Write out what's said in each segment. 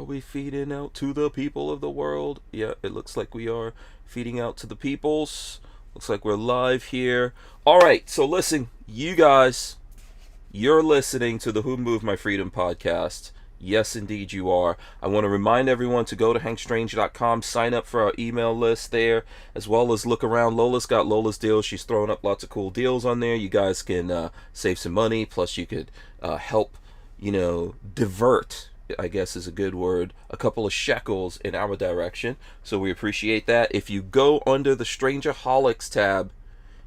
we feeding out to the people of the world? Yeah, it looks like we are feeding out to the peoples. Looks like we're live here. All right, so listen, you guys, you're listening to the Who Moved My Freedom podcast. Yes, indeed you are. I want to remind everyone to go to hankstrange.com, sign up for our email list there, as well as look around. Lola's got Lola's deals. She's throwing up lots of cool deals on there. You guys can save some money, plus you could help, divert, I guess is a good word, a couple of shekels in our direction. So we appreciate that. If you go under the Strangerholics tab,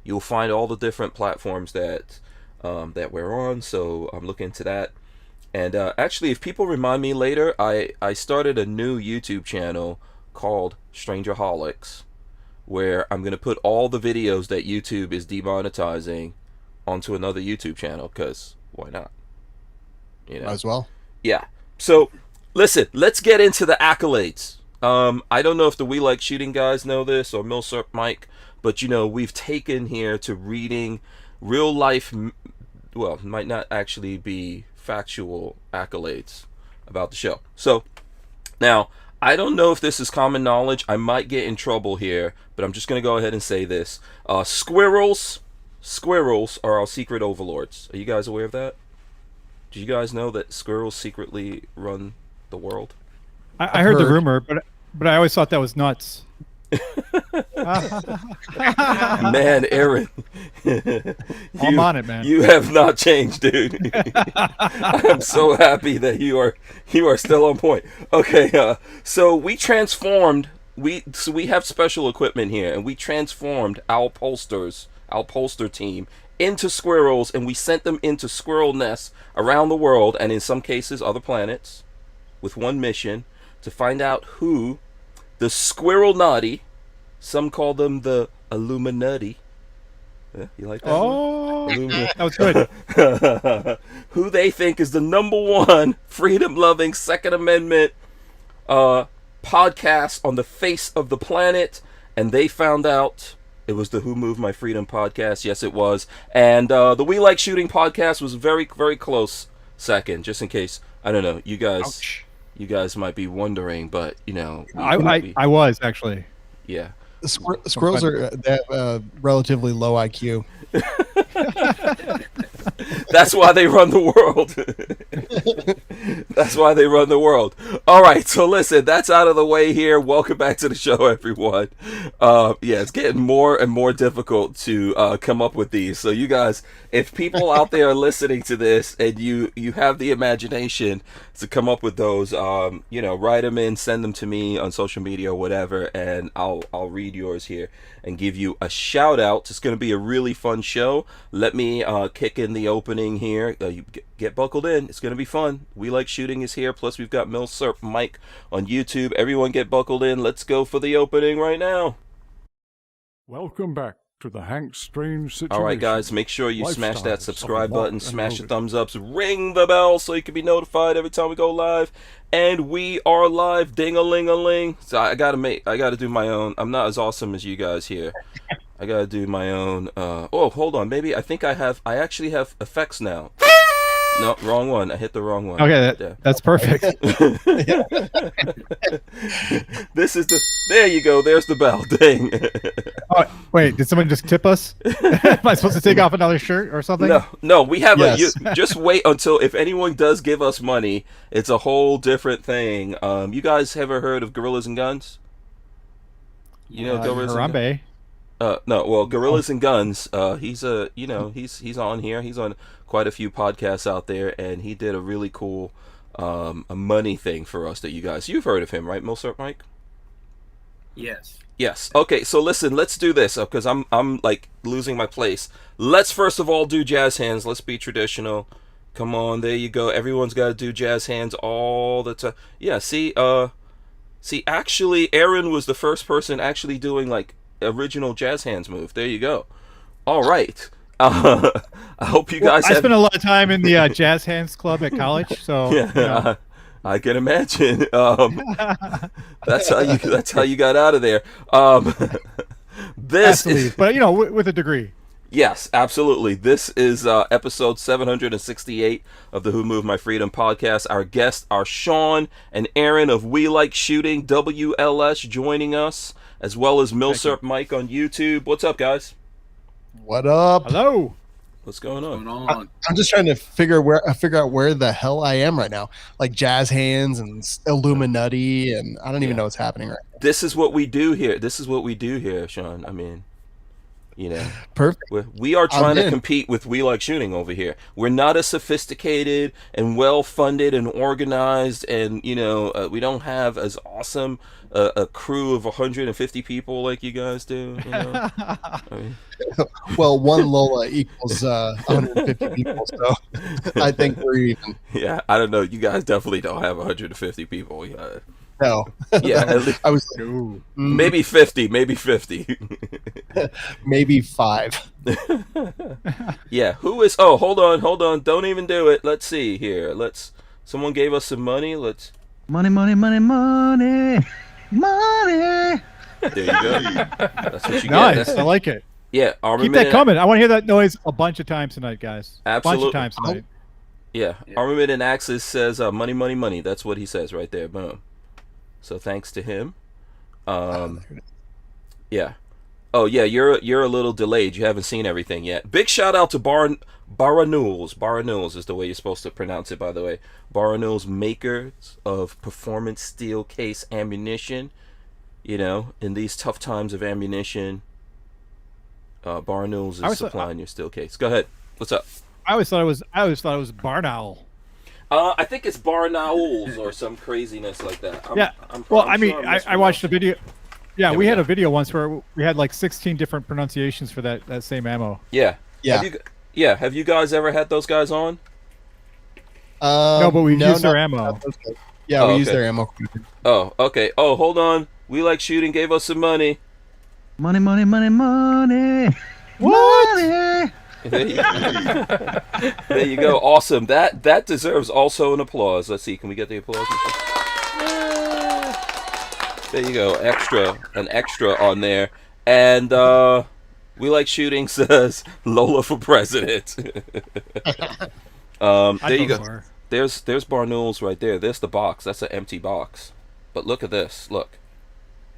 you'll find all the different platforms that we're on. So I'm looking into that. And actually, if people remind me later, I started a new YouTube channel called Strangerholics, where I'm going to put all the videos that YouTube is demonetizing onto another YouTube channel, because why not? Might as well. Yeah. So, listen, let's get into the accolades. I don't know if the We Like Shooting guys know this, or Milsurp Mike, but, we've taken here to reading real life, well, might not actually be factual accolades about the show. So now I don't know if this is common knowledge. I might get in trouble here, but I'm just gonna go ahead and say this. Squirrels are our secret overlords. Are you guys aware of that? Do you guys know that squirrels secretly run the world? I heard the rumor, but I always thought that was nuts. Man, Aaron, I'm on it, man. You have not changed, dude. I'm so happy that you are still on point. Okay, so we transformed. We have special equipment here, and we transformed our polster team into squirrels, and we sent them into squirrel nests around the world, and in some cases other planets, with one mission to find out who the Squirrel Naughty, some call them the Illuminati. Yeah, you like that? Oh, that was good. Who they think is the #1 freedom-loving Second Amendment podcast on the face of the planet, and they found out it was the Who Moved My Freedom podcast. Yes, it was, and the We Like Shooting podcast was very, very close second. Just in case, I don't know, you guys. Ouch. You guys might be wondering, but I was actually. Yeah. Squirrels they have relatively low IQ. That's why they run the world. That's why they run the world. All right, so listen, that's out of the way here. Welcome back to the show, everyone. It's getting more and more difficult to come up with these. So you guys, if people out there are listening to this and you have the imagination to come up with those, write them in, send them to me on social media or whatever, and I'll read yours here and give you a shout out. It's going to be a really fun show. Let me kick in the opening here. You get buckled in. It's going to be fun. We Like Shooting is here. Plus, we've got Milsurp Mike on YouTube. Everyone get buckled in. Let's go for the opening right now. Welcome back to the Hank Strange Situation. All right, guys, make sure you smash that Lifestyles subscribe of a button, Lock smash the and thumbs ups, ring the bell so you can be notified every time we go live. And we are live, ding-a-ling-a-ling. So I gotta do my own. I'm not as awesome as you guys here. I gotta do my own. Hold on, maybe I actually have effects now. No, wrong one. I hit the wrong one. Okay, that's perfect. This is there you go. There's the bell. Ding. Oh, wait, did someone just tip us? Am I supposed to take off another shirt or something? No. We have Yes. just wait until if anyone does give us money, it's a whole different thing. You guys ever heard of Gorillas and Guns? You know Gorillas and Guns? Harambe. No. Gorillas and Guns. He's on here. He's on quite a few podcasts out there, and he did a really cool a money thing for us that you've heard of him, right, Milsurp Mike? Yes. Okay, so listen, let's do this because I'm like losing my place. Let's first of all do jazz hands. Let's be traditional. Come on, there you go. Everyone's got to do jazz hands all the time. Yeah, see, actually, Aaron was the first person actually doing like original jazz hands move. There you go. All right. I hope you guys. I spent a lot of time in the jazz hands club at college, so yeah, I can imagine. That's how you got out of there. This absolutely. is, but with a degree. Yes, absolutely. This is episode 768 of the Who Moved My Freedom podcast. Our guests are Shawn and Aaron of We Like Shooting, WLS, joining us, as well as Milsurp Mike on YouTube. What's up, guys? What up? Hello. What's going on? I'm just trying to figure out where the hell I am right now. Like jazz hands and Illuminati, and I don't even know what's happening right now. This is what we do here. Shawn. I mean, you know, Perfect. we are trying to compete with We Like Shooting over here. We're not as sophisticated and well-funded and organized, and we don't have as awesome a crew of 150 people like you guys do. I mean, well, one Lola equals 150 people, so I think we're even. Yeah, I don't know. You guys definitely don't have 150 people. No. Yeah, I was maybe 50, maybe 50. maybe 5. Yeah, who is? Oh, hold on. Don't even do it. Let's see here. Someone gave us some money. Money. There you go. That's what you Nice. get. I like it. Yeah, Armament. Keep that coming. I want to hear that noise a bunch of times tonight, guys. Absolutely. A bunch of times tonight. Yeah, Armament and Axis says money. That's what he says right there. Boom. So thanks to him. Yeah. Oh yeah, you're a little delayed. You haven't seen everything yet. Big shout out to Barnauls. Barnauls is the way you're supposed to pronounce it, by the way. Barnauls, makers of performance steel case ammunition. In these tough times of ammunition, Barnauls is supplying your steel case. Go ahead. What's up? I always thought it was Barnowl. I think it's Barnauls or some craziness like that. I watched a video. Yeah, we had a video once where we had like 16 different pronunciations for that same ammo. Yeah. Yeah. Have you guys ever had those guys on? No, but we used their ammo. Yeah, we used their ammo. Oh, okay. Oh, hold on. We Like Shooting gave us some money. Money. What? Money. There you go. Awesome. That deserves also an applause. Let's see. Can we get the applause? There you go. An extra on there. And We Like Shooting says Lola for president. There you go. There's Barnauls right there. There's the box. That's an empty box. But look at this. Look.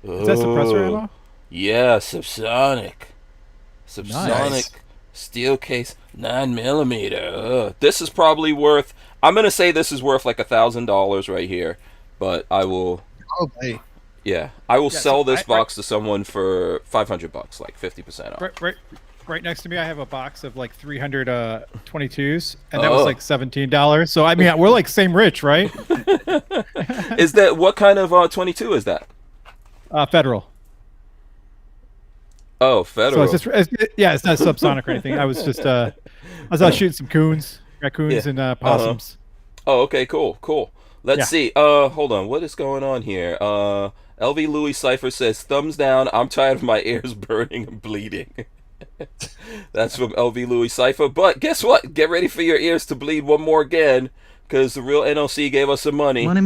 Is that suppressor ammo? Yeah, subsonic. Nice. Steel case 9mm. This is probably worth. I'm gonna say this is worth like $1,000 right here, but I will. Oh, hey. Yeah, I will sell this box to someone for $500, like 50% off. Right next to me, I have a box of like 300 22s, and that was like $17. So I mean, we're like same rich, right? Is that what kind of 22 is that? Federal. Oh, federal. So it's not subsonic or anything. I was just I was out shooting some raccoons and possums. Oh, okay, cool. Let's see. Hold on. What is going on here? LV Louis Cypher says, thumbs down. I'm tired of my ears burning and bleeding. That's from LV Louis Cypher. But guess what? Get ready for your ears to bleed one more again, because the real NOC gave us some money. Money.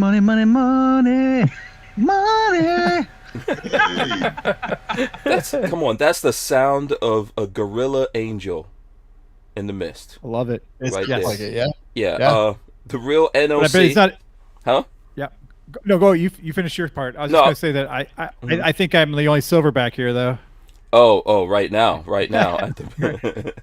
Come on, that's the sound of a gorilla angel in the mist. I love it. Right there. Like it, Yeah. The real NOC. But it's not. Huh? Yeah. No, go. You finish your part. I was just gonna say that I think I'm the only silverback here, though. Oh, right now, at the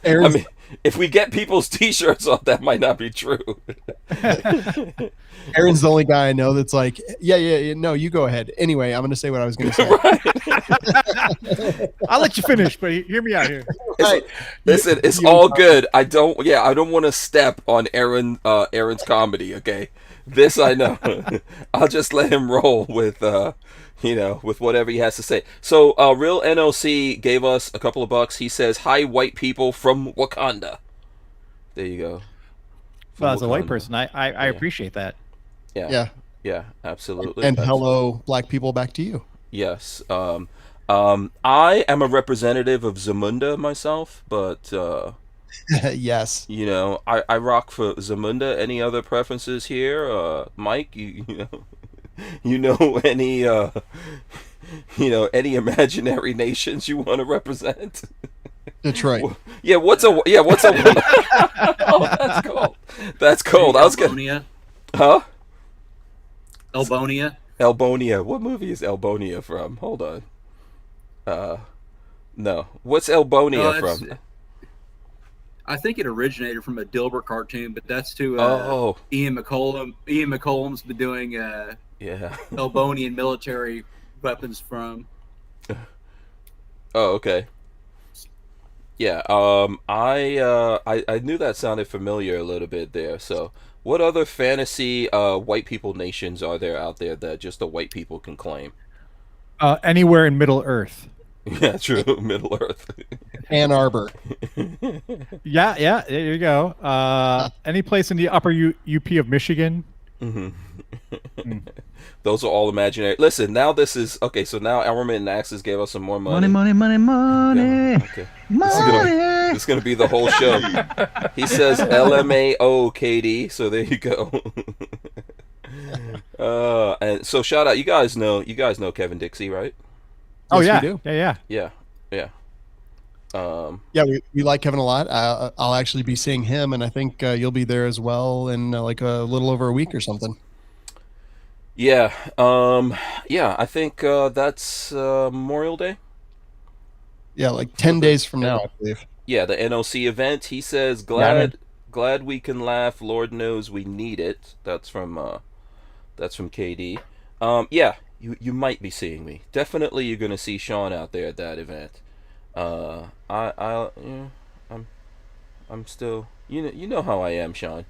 I mean, if we get people's T-shirts off, that might not be true. Aaron's the only guy I know that's like, yeah. No, you go ahead. Anyway, I'm going to say what I was going to say. I'll let you finish, but hear me out here. Listen, it's all good. I don't want to step on Aaron's comedy. Okay, this I know. I'll just let him roll with with whatever he has to say. So, real NOC gave us a couple of bucks. He says, "Hi, white people from Wakanda." There you go. Well, as a white person, I appreciate that. Yeah, absolutely. And hello, black people, back to you. Yes. I am a representative of Zamunda myself, but yes. I rock for Zamunda. Any other preferences here? Mike, you know any any imaginary nations you want to represent? Detroit. Yeah, what's a Oh, that's cold. That's cold. I was gonna. Elbonia. Huh? Elbonia. Elbonia. What movie is Elbonia from? Hold on. No. What's Elbonia from? I think it originated from a Dilbert cartoon, but that's to Oh. Ian McCollum. Ian McCollum's been doing Yeah. Elbonian military weapons from. Oh, okay. Yeah. I knew that sounded familiar a little bit there. So, what other fantasy white people nations are there out there that just the white people can claim? Anywhere in Middle Earth. Yeah, true. Middle Earth. Ann Arbor. Yeah, there you go. Any place in the upper UP of Michigan. Those are all imaginary. Listen, now this is okay. So now Elmerman and Axis gave us some more money. Money. Yeah, okay. This is gonna be the whole show. He says LMAO KD. So there you go. And so shout out. You guys know Kevin Dixie, right? Oh Yes, yeah, we do. yeah. Yeah. Yeah, we like Kevin a lot. I'll actually be seeing him, and I think you'll be there as well in like a little over a week or something. Yeah. I think that's Memorial Day. Yeah, like 10 days from now, I believe. Yeah, the NOC event. He says, man. glad we can laugh. Lord knows we need it. That's from KD. Yeah, you might be seeing me. Definitely, you're gonna see Shawn out there at that event. I'm still, you know how I am, Shawn.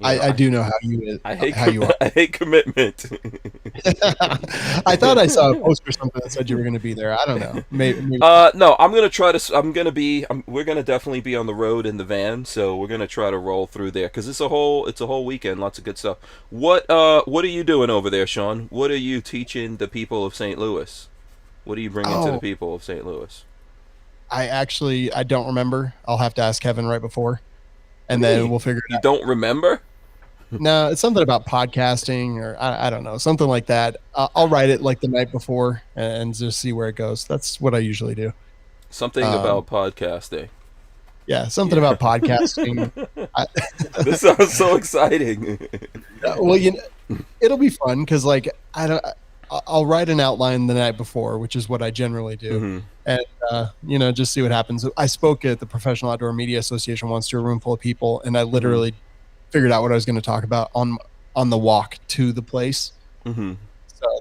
I do know how you are. I hate commitment. I thought I saw a post or something that said you were going to be there. I don't know. Maybe. No, I'm gonna try to. We're gonna definitely be on the road in the van, so we're gonna try to roll through there because it's a whole weekend, lots of good stuff. What are you doing over there, Shawn? What are you teaching the people of St. Louis? What are you bringing to the people of St. Louis? I don't remember. I'll have to ask Kevin right before, and then we'll figure it out. You don't remember? No, it's something about podcasting or I don't know, something like that. I'll write it like the night before and just see where it goes. That's what I usually do. Something about podcasting. Yeah, something about podcasting. This sounds so exciting. Well, it'll be fun because like I'll write an outline the night before, which is what I generally do, and just see what happens. I spoke at the Professional Outdoor Media Association once to a room full of people, and I literally figured out what I was going to talk about on the walk to the place. So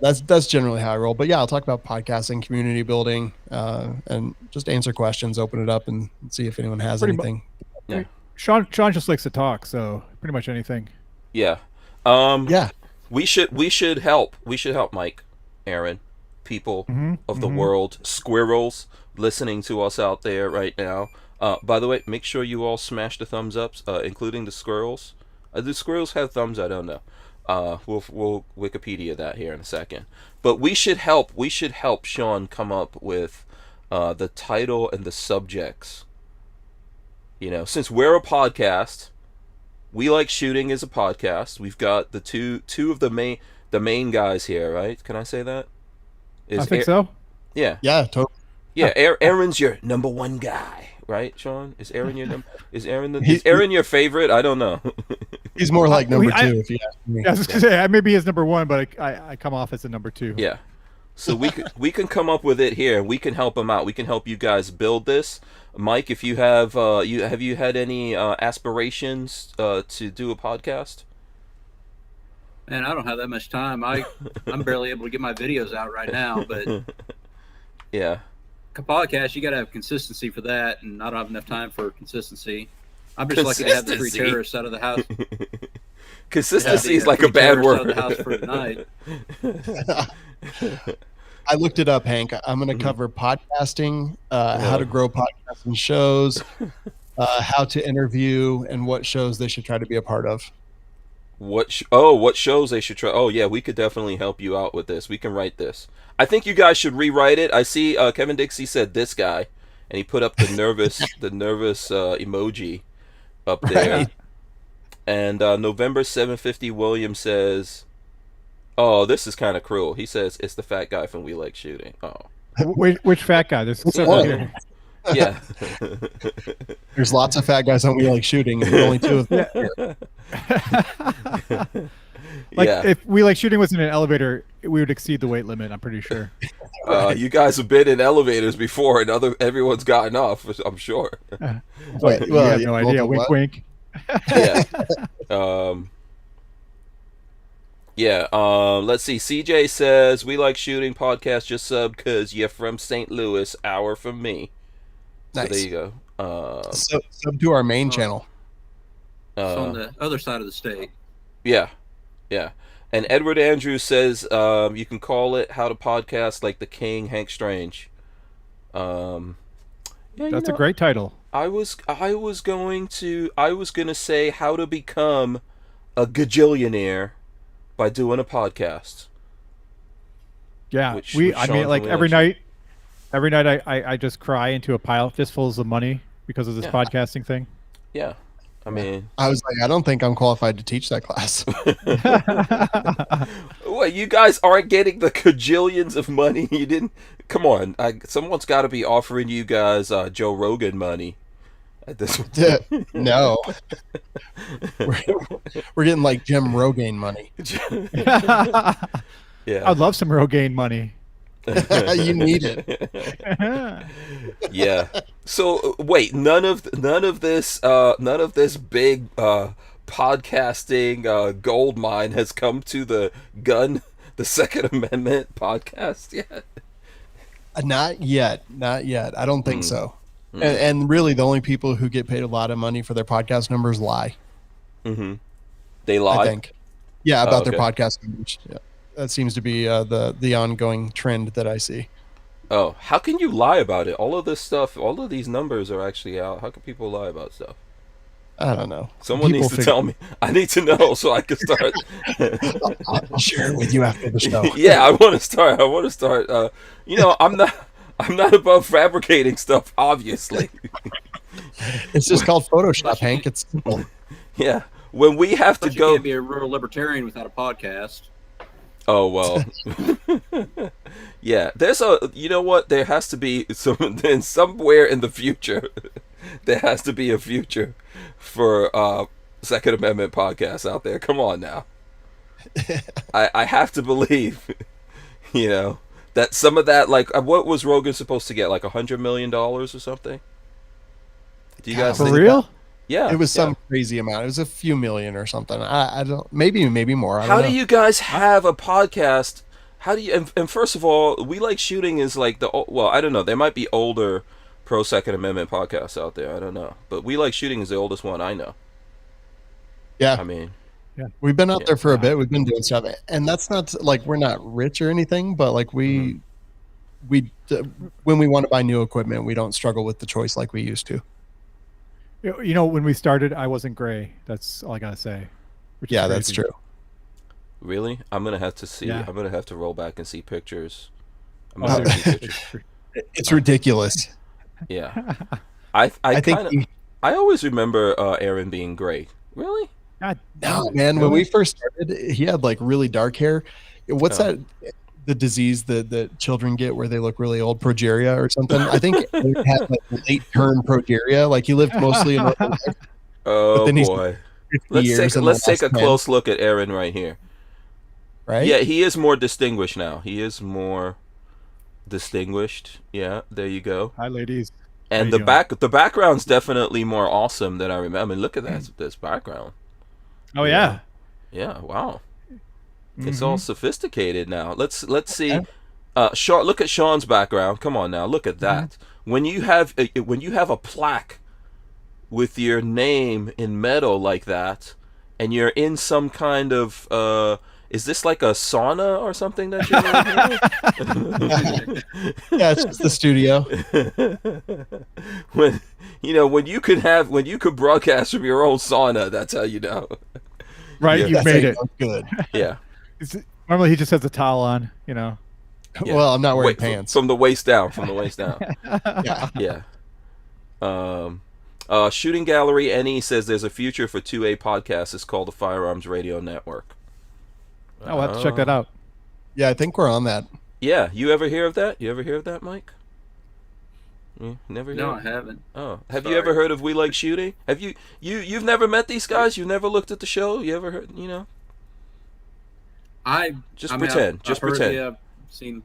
that's generally how I roll. But yeah, I'll talk about podcasting, community building, and just answer questions, open it up, and see if anyone has anything. Yeah, Shawn just likes to talk, so pretty much anything. Yeah. Yeah. We should help. We should help Mike, Aaron, people of the world, Squirrels listening to us out there right now. By the way, make sure you all smash the thumbs ups, including the Squirrels. Do Squirrels have thumbs? I don't know. We'll Wikipedia that here in a second. But we should help Shawn come up with the title and the subjects. Since we're a podcast, we like shooting as a podcast. We've got the two of the main guys here, right? Can I say that? I think so. Yeah. Yeah, totally. Yeah, Aaron's your number one guy, right, Shawn? Is Aaron your is Aaron your favorite? I don't know. He's more like number two, if you ask me. I was just gonna say maybe he's number one, but I come off as a number two. Yeah. So we can come up with it here. We can help him out. We can help you guys build this. Mike, if you have you had any aspirations to do a podcast? Man, I don't have that much time. I'm barely able to get my videos out right now, but yeah. A podcast, you got to have consistency for that, and I don't have enough time for consistency. I'm just lucky to have the three terrorists out of the house. Consistency is like a bad word. Out of the house for tonight. I looked it up, Hank. I'm going to cover podcasting, how to grow podcasting shows, how to interview, and what shows they should try to be a part of. What shows they should try? Oh yeah, we could definitely help you out with this. We can write this. I think you guys should rewrite it. I see Kevin Dixie said this guy, and he put up the nervous emoji up there. Right. And November 750 William says, Oh, this is kind of cruel. He says it's the fat guy from We Like Shooting. Oh, Which fat guy? There's several one? here. yeah. There's lots of fat guys on We Like Shooting, and only two of them. Like Yeah. if We Like Shooting was in an elevator, we would exceed the weight limit. I'm pretty sure. You guys have been in elevators before, and everyone's gotten off. I'm sure. Wait, You well, have no idea. Wink, what? wink. Yeah. Yeah. Let's see. CJ says We Like Shooting podcast just sub because you're from St. Louis. Hour from me. So Nice. there you go. So to our main channel. It's on the other side of the state. Yeah. Yeah. And Edward Andrews says you can call it How to Podcast Like the King, Hank Strange. Yeah, That's a great title. I was gonna say How to Become a Gajillionaire by doing a podcast. Yeah, Which I Shawn mean, like from every Election. night I just cry into a fistfuls of money because of this Yeah. podcasting thing. Yeah. I mean, I was like, I don't think I'm qualified to teach that class. what, you guys aren't getting the cajillions of money? You didn't. Come on, someone's got to be offering you guys Joe Rogan money at this. No, we're getting like Jim Rogaine money. Yeah. I'd love some Rogaine money. You need it. Yeah. So wait, none of this big podcasting gold mine has come to the Second Amendment podcast yet. Not yet. I don't think so. And really, the only people who get paid a lot of money for their podcast numbers lie. Mm-hmm. They lie. I think. Yeah, about okay. their podcast numbers. Yeah. That seems to be the ongoing trend that I see. Oh, how can you lie about it? All of this stuff, all of these numbers are actually out. How can people lie about stuff? I don't know. Someone needs to tell me. I need to know so I can start. I'll share it with you after the show. Yeah, I want to start. I'm not above fabricating stuff, obviously. It's just called Photoshop, Hank. It's simple. Yeah, when we have to But you go. can't be a rural libertarian without a podcast. Oh well. Yeah, there's a. You know what? There has to be somewhere in the future. There has to be a future for Second Amendment podcasts out there. Come on now. I have to believe, that some of that, like, what was Rogan supposed to get, like $100 million or something? Do you guys For think real? Yeah, It was yeah. some crazy amount. It was a few million or something. I don't. Maybe more. I don't How know. do you guys have a podcast? How do you? And first of all, We Like Shooting is like I don't know. There might be older pro Second Amendment podcasts out there. I don't know, but We Like Shooting is the oldest one I know. Yeah, I mean, we've been out Yeah. there for a bit. We've been doing stuff, and that's not like we're not rich or anything, but like when we want to buy new equipment, we don't struggle with the choice like we used to. When we started, I wasn't gray. That's all I gotta say. Which is Yeah, that's crazy. true. really, I'm gonna have to see. Yeah. I'm gonna have to roll back and see pictures. I'm Oh, gonna have to see dude, pictures. It's ridiculous. Yeah, I I think. kind of. I always remember Aaron being gray. Really? God, No, man. When we first started, he had like really dark hair. What's that? The disease that children get where they look really old, progeria or something. I think he had like late term progeria. Like he lived mostly in North America, Oh then he's boy. 50 Let's years take in the let's take a last 10, close look at Aaron right here. right? Yeah, he is more distinguished now. He is more distinguished. Yeah, there you go. hi, ladies. And How you doing? the background's definitely more awesome than I remember. I mean, look at this background. Oh yeah. Yeah, wow. It's Mm-hmm. all sophisticated now. Let's see. Shawn, look at Shawn's background. Come on now, look at that. When you have a plaque with your name in metal like that, and you're in some kind of is this like a sauna or something that you're in here? Yeah, it's just the studio. when when you could broadcast from your own sauna, that's how you know. Right, Yeah. you That's made how it. you know it's good. Yeah. Normally he just has a towel on. Yeah. Well, I'm not wearing Wait, pants. from the waist down. From the waist down. Yeah. Yeah. Shooting Gallery NE says there's a future for 2A podcasts. It's called the Firearms Radio Network. I'll have to check that out. Yeah, I think we're on that. Yeah, you ever hear of that? You ever hear of that, Mike? Never hear? No, I haven't. Oh, have you Sorry. ever heard of We Like Shooting? Have you've never met these guys? You've never looked at the show? You ever heard? Just pretend. Just I've heard, pretend. yeah, I've seen.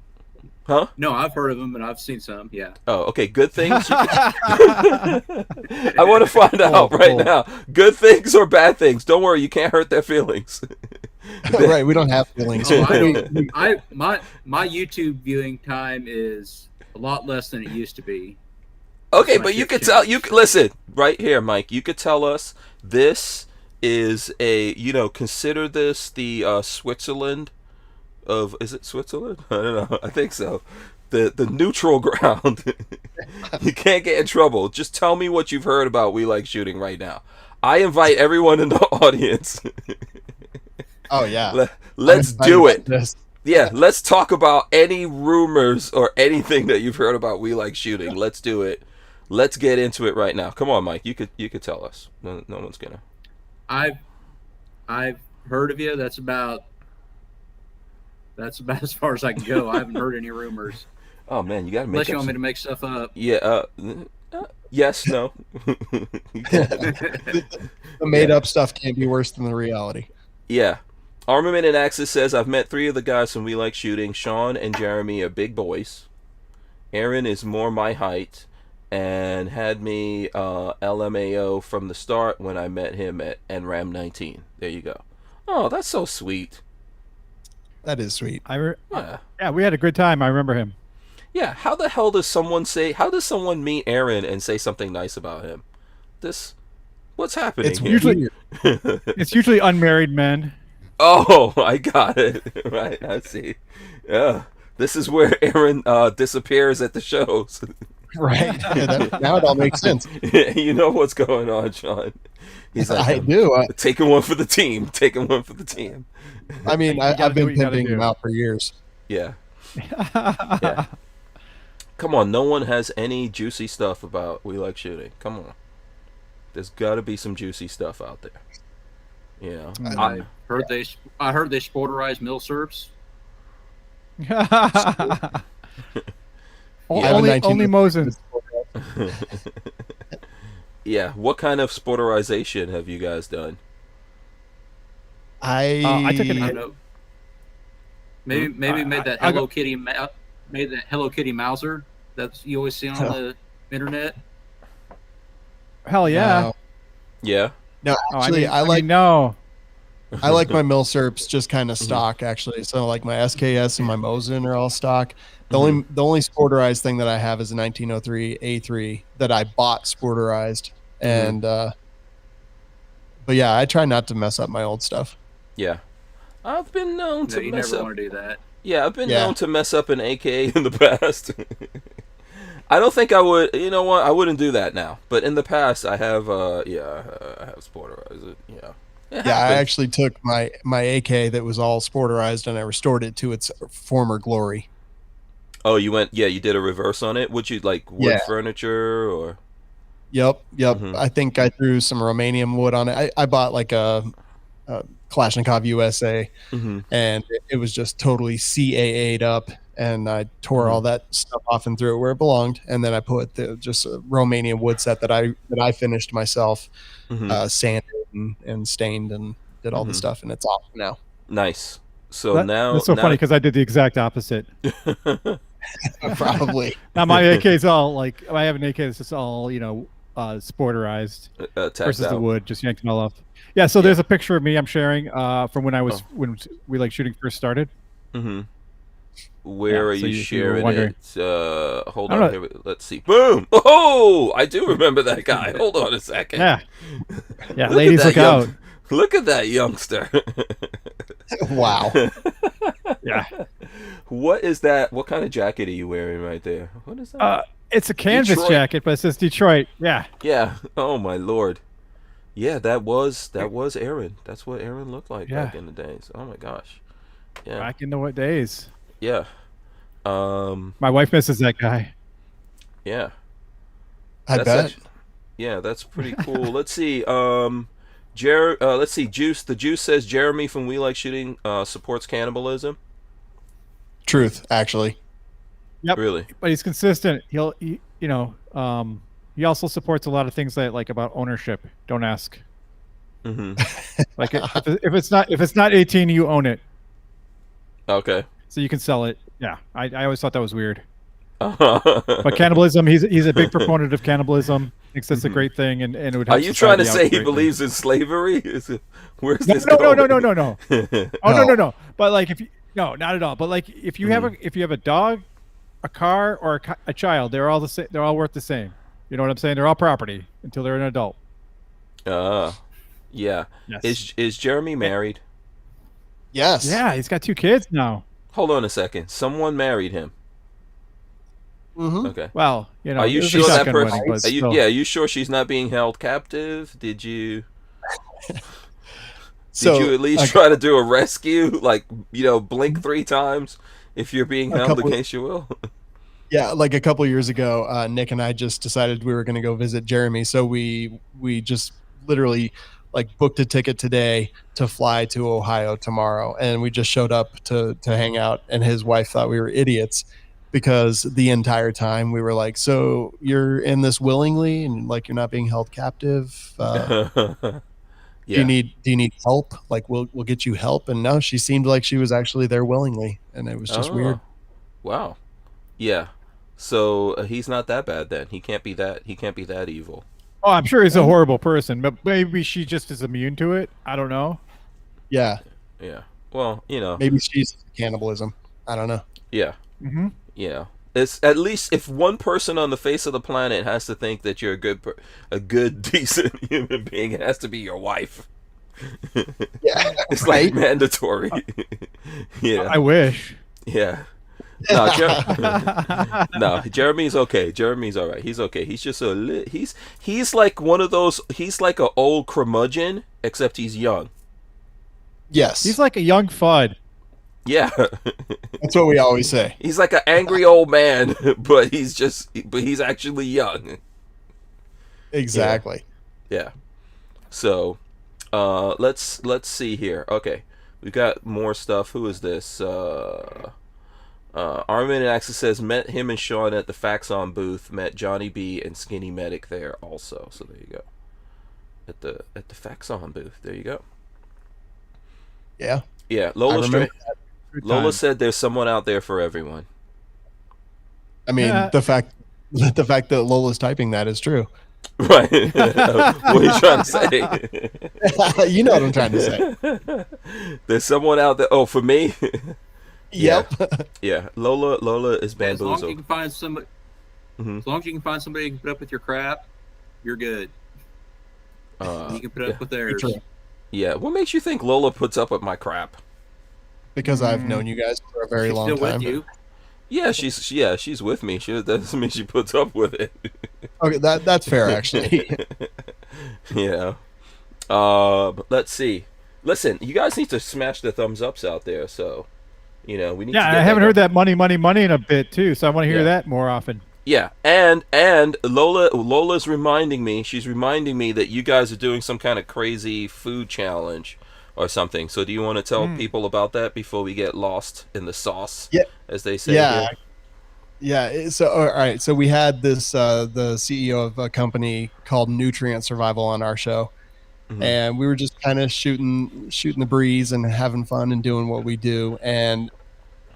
Huh? No, I've heard of them and I've seen some. Yeah. Oh, okay. Good things. I want to find out right now. Good things or bad things? Don't worry, you can't hurt their feelings. Right, we don't have feelings. Oh, my YouTube viewing time is a lot less than it used to be. Okay, My but you shift could change. tell. You could listen right here, Mike. You could tell us this is a. Consider this the Switzerland of. Is it Switzerland? I don't know. I think so. The neutral ground. You can't get in trouble. Just tell me what you've heard about We Like Shooting right now. I invite everyone in the audience. Oh yeah. Let's do it. This. Yeah, let's talk about any rumors or anything that you've heard about We Like Shooting. Let's do it. Let's get into it right now. Come on, Mike. You could tell us. No one's gonna. I've heard of you. That's about as far as I can go. I haven't heard any rumors. Oh man, you gotta make. Unless you want me to make stuff up. Yeah. Yes. No. The made up stuff can't be worse than the reality. Yeah. Armament and Axis says, I've met 3 of the guys from We Like Shooting. Shawn and Jeremy are big boys. Aaron is more my height and had me LMAO from the start when I met him at NRAM 19. There you go. Oh, that's so sweet. That is sweet. Yeah. We had a good time. I remember him. Yeah, how the hell does someone meet Aaron and say something nice about him? What's happening It's here? Usually, it's usually unmarried men. Oh, I got it. Right, I see. Yeah. This is where Aaron disappears at the shows. Right. Now it all makes sense. You know what's going on, Shawn. He's like, I do. taking one for the team. Taking one for the team. I mean, I've been pimping him out for years. Yeah. Yeah. Come on, no one has any juicy stuff about We Like Shooting. Come on. There's got to be some juicy stuff out there. Yeah. I heard they sporterize Milsurps. Only Mosin. Yeah. What kind of sporterization have you guys done? I took an. I don't know. Maybe made that Hello Kitty Mauser that you always see on the internet. Hell yeah. No. Yeah. No, actually, I like no. I like my Milsurps just kind of stock actually. So like my SKS and my Mosin are all stock. The only sporterized thing that I have is a 1903 A3 that I bought sporterized, and but yeah, I try not to mess up my old stuff. Yeah. I've been known to You mess never up. want to do that. Yeah, I've been known to mess up an AK in the past. I don't think I would. You know what? I wouldn't do that now. But in the past, I have. I have sporterized it. Yeah. Yeah, I actually took my AK that was all sporterized and I restored it to its former glory. Oh, you went? Yeah, you did a reverse on it. Would you like wood furniture or? Yep. I think I threw some Romanian wood on it. I bought like a Kalashnikov USA, and it was just totally CAA'd up, and I tore all that stuff off and threw it where it belonged, and then I put just a Romanian wood set that I finished myself, sanded and stained and did all the stuff, and it's off now. Nice. So now that's so funny because I did the exact opposite. Probably. Now my AK is all like I have an AK that's just all sporterized versus the wood, just yanked it all off. Yeah, so there's a picture of me I'm sharing from when when We Like Shooting first started. Where are you sharing it? Hold on here. Let's see. Boom! Oh, I do remember that guy. Hold on a second. Yeah. Ladies, look out. Look at that youngster. Wow. Yeah. What is that? What kind of jacket are you wearing right there? What is that? It's a canvas jacket, but it says Detroit. Yeah. Yeah. Oh my lord. Yeah, that was Aaron. That's what Aaron looked like back in the days. Oh my gosh. Yeah. Back in the days. Yeah. My wife misses that guy. Yeah. I bet. Yeah, that's pretty cool. Let's see. Let's see. Juice. The Juice says Jeremy from We Like Shooting supports cannibalism. Truth, actually. Yep. Really? But he's consistent. He also supports a lot of things that like about ownership. Don't ask. Like if it's not 18, you own it. Okay. So you can sell it. Yeah. I always thought that was weird. But cannibalism, he's a big proponent of cannibalism. Thinks that's a great thing, and it would. Help Are you trying to say he greatly. believes in slavery? Where's this No. going? No. Oh no. But like not at all. But like if you have a dog, a car, or a child, they're all the same. They're all worth the same. You know what I'm saying? They're all property until they're an adult. Yeah. Yes. Is Jeremy married? Yes. Yeah, he's got 2 kids now. Hold on a second. Someone married him. Mm-hmm. Okay. Well, Are you it was a sure that shotgun person? wedding, but Are still. you sure she's not being held captive? Did you So at least try to do a rescue? Like, blink 3 times if you're being held against your will. Yeah, like a couple years ago, Nick and I just decided we were going to go visit Jeremy. So we just literally like booked a ticket today to fly to Ohio tomorrow, and we just showed up to hang out. And his wife thought we were idiots because the entire time we were like, "So you're in this willingly, and like you're not being held captive? Do you need help? Like we'll get you help." And no, she seemed like she was actually there willingly, and it was just weird. Wow. Yeah. So he's not that bad then. He can't be that evil. Oh, I'm sure he's a horrible person, but maybe she just is immune to it. I don't know. Yeah. Yeah. Well, Maybe she's cannibalism. I don't know. Yeah. Mm-hmm. Yeah. It's at least if one person on the face of the planet has to think that you're a good, decent human being, it has to be your wife. Yeah. It's like mandatory. Yeah. I wish. Yeah. No, no, Jeremy's okay. Jeremy's all right. He's okay. He's just he's like one of those. He's like an old curmudgeon, except he's young. Yes. He's like a young Fudd. Yeah. That's what we always say. He's like an angry old man, but he's actually young. Exactly. Yeah. So, let's see here. Okay, we got more stuff. Who is this? Armin Axis says met him and Shawn at the Faxon booth. Met Johnny B and Skinny Medic there also. So there you go. At the Faxon booth. There you go. Yeah. Yeah. Lola said there's someone out there for everyone. I mean, the fact that Lola's typing that is true. Right. What are you trying to say? You know what I'm trying to say. There's someone out there. Oh, for me. Yep. Yeah. Lola is bamboozled. As long as you can find somebody, as long as you can find somebody who can put up with your crap, you're good. You can put up with theirs. Yeah. What makes you think Lola puts up with my crap? Because I've known you guys for a very long Still time. with you. Yeah, she's with me. That doesn't mean she puts up with it. Okay, that's fair actually. Yeah. Let's see. Listen, you guys need to smash the thumbs ups out there. So, we need. Yeah, I haven't heard that money in a bit too, so I want to hear that more often. Yeah, and Lola's reminding me. She's reminding me that you guys are doing some kind of crazy food challenge or something. So do you want to tell people about that before we get lost in the sauce? Yeah, as they say here? Yeah. So all right. So we had this the CEO of a company called Nutrient Survival on our show, and we were just kind of shooting the breeze and having fun and doing what we do. And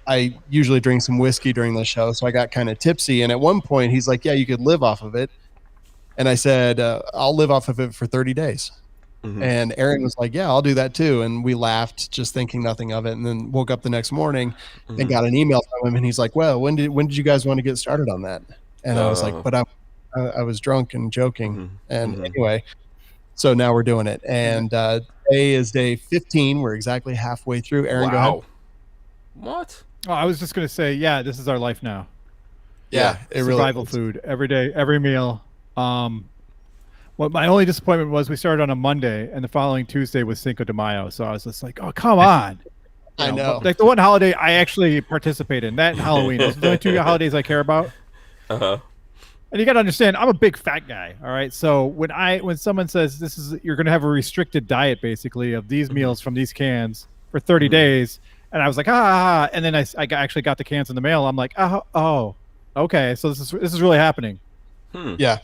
I usually drink some whiskey during the show, so I got kind of tipsy. And at one point, he's like, "Yeah, you could live off of it." And I said, "I'll live off of it for 30 days." And Aaron was like, "Yeah, I'll do that too." And we laughed, just thinking nothing of it. And then woke up the next morning and got an email from him, and he's like, "Well, when did you guys want to get started on that?" And I was like, "But I was drunk and joking." And anyway, so now we're doing it. And today is day 15. We're exactly halfway through. Aaron, go ahead. What? Oh, I was just gonna say, yeah, this is our life now. Yeah, it really survival food every day, every meal. What my only disappointment was we started on a Monday and the following Tuesday was Cinco de Mayo. So I was just like, oh, come on. I know. Like the one holiday I actually participate in, that and Halloween. Those are the only 2 holidays I care about. And you got to understand, I'm a big fat guy. All right. So when someone says you're going to have a restricted diet, basically, of these meals from these cans for 30 days, and I was like, and then actually got the cans in the mail. I'm like, oh, okay. So this is really happening. Yeah.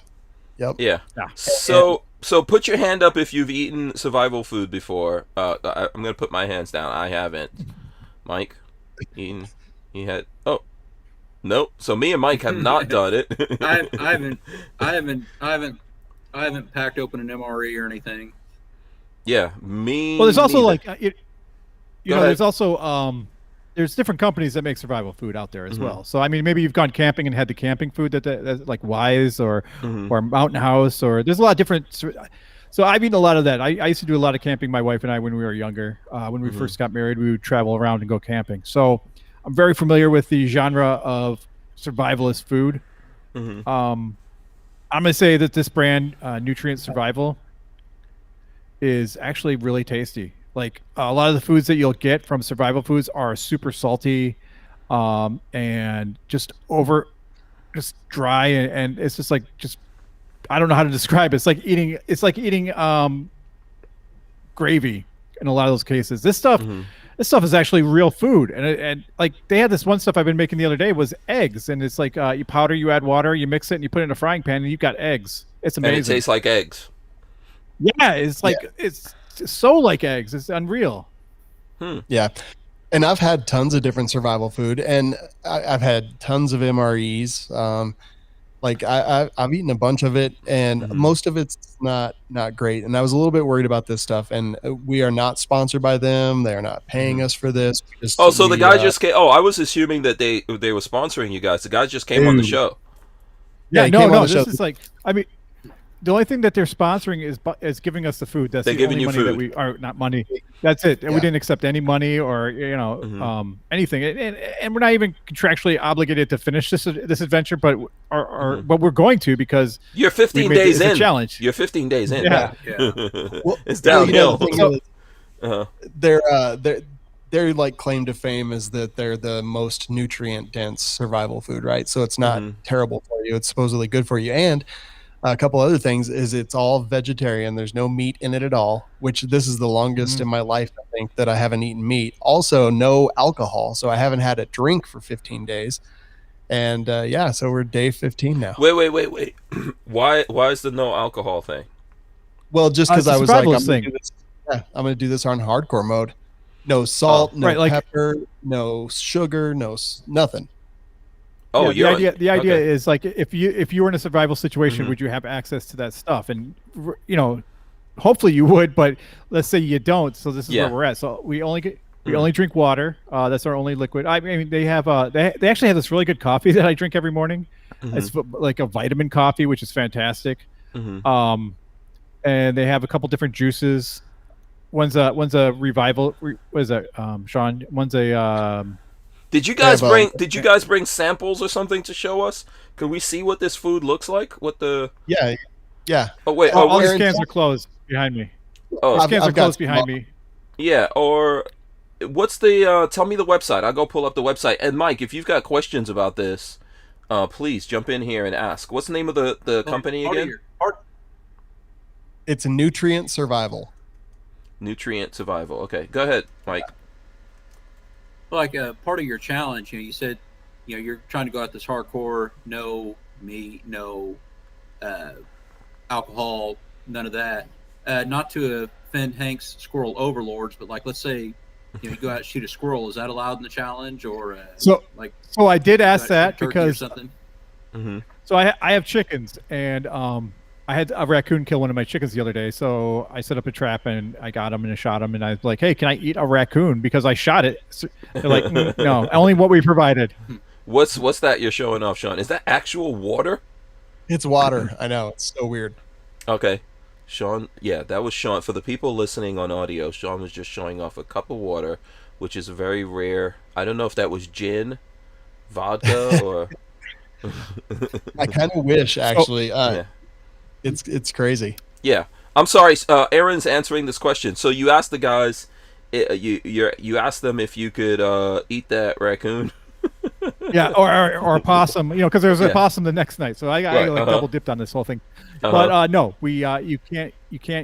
Yep. Yeah. So put your hand up if you've eaten survival food before. I'm gonna put my hands down. I haven't. Mike, eaten? He had. Oh. Nope. So me and Mike have not done it. I haven't packed open an MRE or anything. Yeah, me. Well, there's also neither. there's also there's different companies that make survival food out there as well. So I mean, maybe you've gone camping and had the camping food that like Wise or Mountain House, or there's a lot of different. So I've eaten a lot of that. I used to do a lot of camping, my wife and I, when we were younger. When we first got married, we would travel around and go camping. So I'm very familiar with the genre of survivalist food. I'm going to say that this brand, Nutrient Survival, is actually really tasty. Like a lot of the foods that you'll get from survival foods are super salty, and just dry, and it's just I don't know how to describe it. It's like eating gravy in a lot of those cases. This stuff is actually real food, and like they had this one stuff I've been making the other day was eggs, and it's like you powder, you add water, you mix it, and you put it in a frying pan, and you've got eggs. It's amazing. And it tastes like eggs. Yeah, it's like it's so like eggs. It's unreal. Yeah. And I've had tons of different survival food, and I've had tons of MREs. Like I've eaten a bunch of it, and most of it's not great. And I was a little bit worried about this stuff, and we are not sponsored by them. They are not paying us for this. So the guy just came. Oh, I was assuming that they were sponsoring you guys. The guy just came on the show. Yeah, no. This is like, I mean, the only thing that they're sponsoring is giving us the food. That's the only money that we are not money. That's it. And we didn't accept any money or anything. And we're not even contractually obligated to finish this adventure, but but we're going to, because you're 15 days in. Challenge. You're 15 days in. Yeah. Well, it's downhill. Their like claim to fame is that they're the most nutrient dense survival food, right? So it's not terrible for you. It's supposedly good for you. And a couple other things is it's all vegetarian. There's no meat in it at all, which this is the longest in my life, I think, that I haven't eaten meat. Also, no alcohol. So I haven't had a drink for 15 days. And so we're day 15 now. Wait. Why is the no alcohol thing? Well, just because I was like, I'm going to do this on hardcore mode. No salt, no pepper, no sugar, nothing. Oh, yeah, the idea is like, if you were in a survival situation, would you have access to that stuff? And hopefully you would, but let's say you don't. So this is where we're at. So we only drink water. That's our only liquid. I mean, they have they actually have this really good coffee that I drink every morning. It's like a vitamin coffee, which is fantastic. And they have a couple different juices. One's a revival. What is that, Shawn? One's a Did you guys bring samples or something to show us? Could we see what this food looks like? What the? Yeah. Oh wait. All these cans are closed behind me. Oh, these cans are closed behind me. Yeah. Or what's the? Tell me the website. I'll go pull up the website. And Mike, if you've got questions about this, please jump in here and ask. What's the name of the company again? It's Nutrient Survival. Nutrient Survival. Okay, go ahead, Mike. Like part of your challenge, you said, you're trying to go at this hardcore, no meat, no alcohol, none of that. Not to offend Hank's squirrel overlords, but like, let's say, you go out and shoot a squirrel. Is that allowed in the challenge, or so I did ask that because something. So I have chickens, and I had a raccoon kill one of my chickens the other day. So I set up a trap and I got him and I shot him, and I was like, "Hey, can I eat a raccoon?" Because I shot it. So they're like, "No, only what we provided." What's that you're showing off, Shawn? Is that actual water? It's water. I know, it's so weird. Okay, Shawn. Yeah, that was Shawn. For the people listening on audio, Shawn was just showing off a cup of water, which is very rare. I don't know if that was gin, vodka, or. I kind of wish, actually. It's crazy. Yeah, I'm sorry. Aaron's answering this question. So you asked the guys, you asked them if you could eat that raccoon. Yeah, or a possum, because there was a Yeah. possum the next night, so I Right, like double dipped on this whole thing. But no, we you can't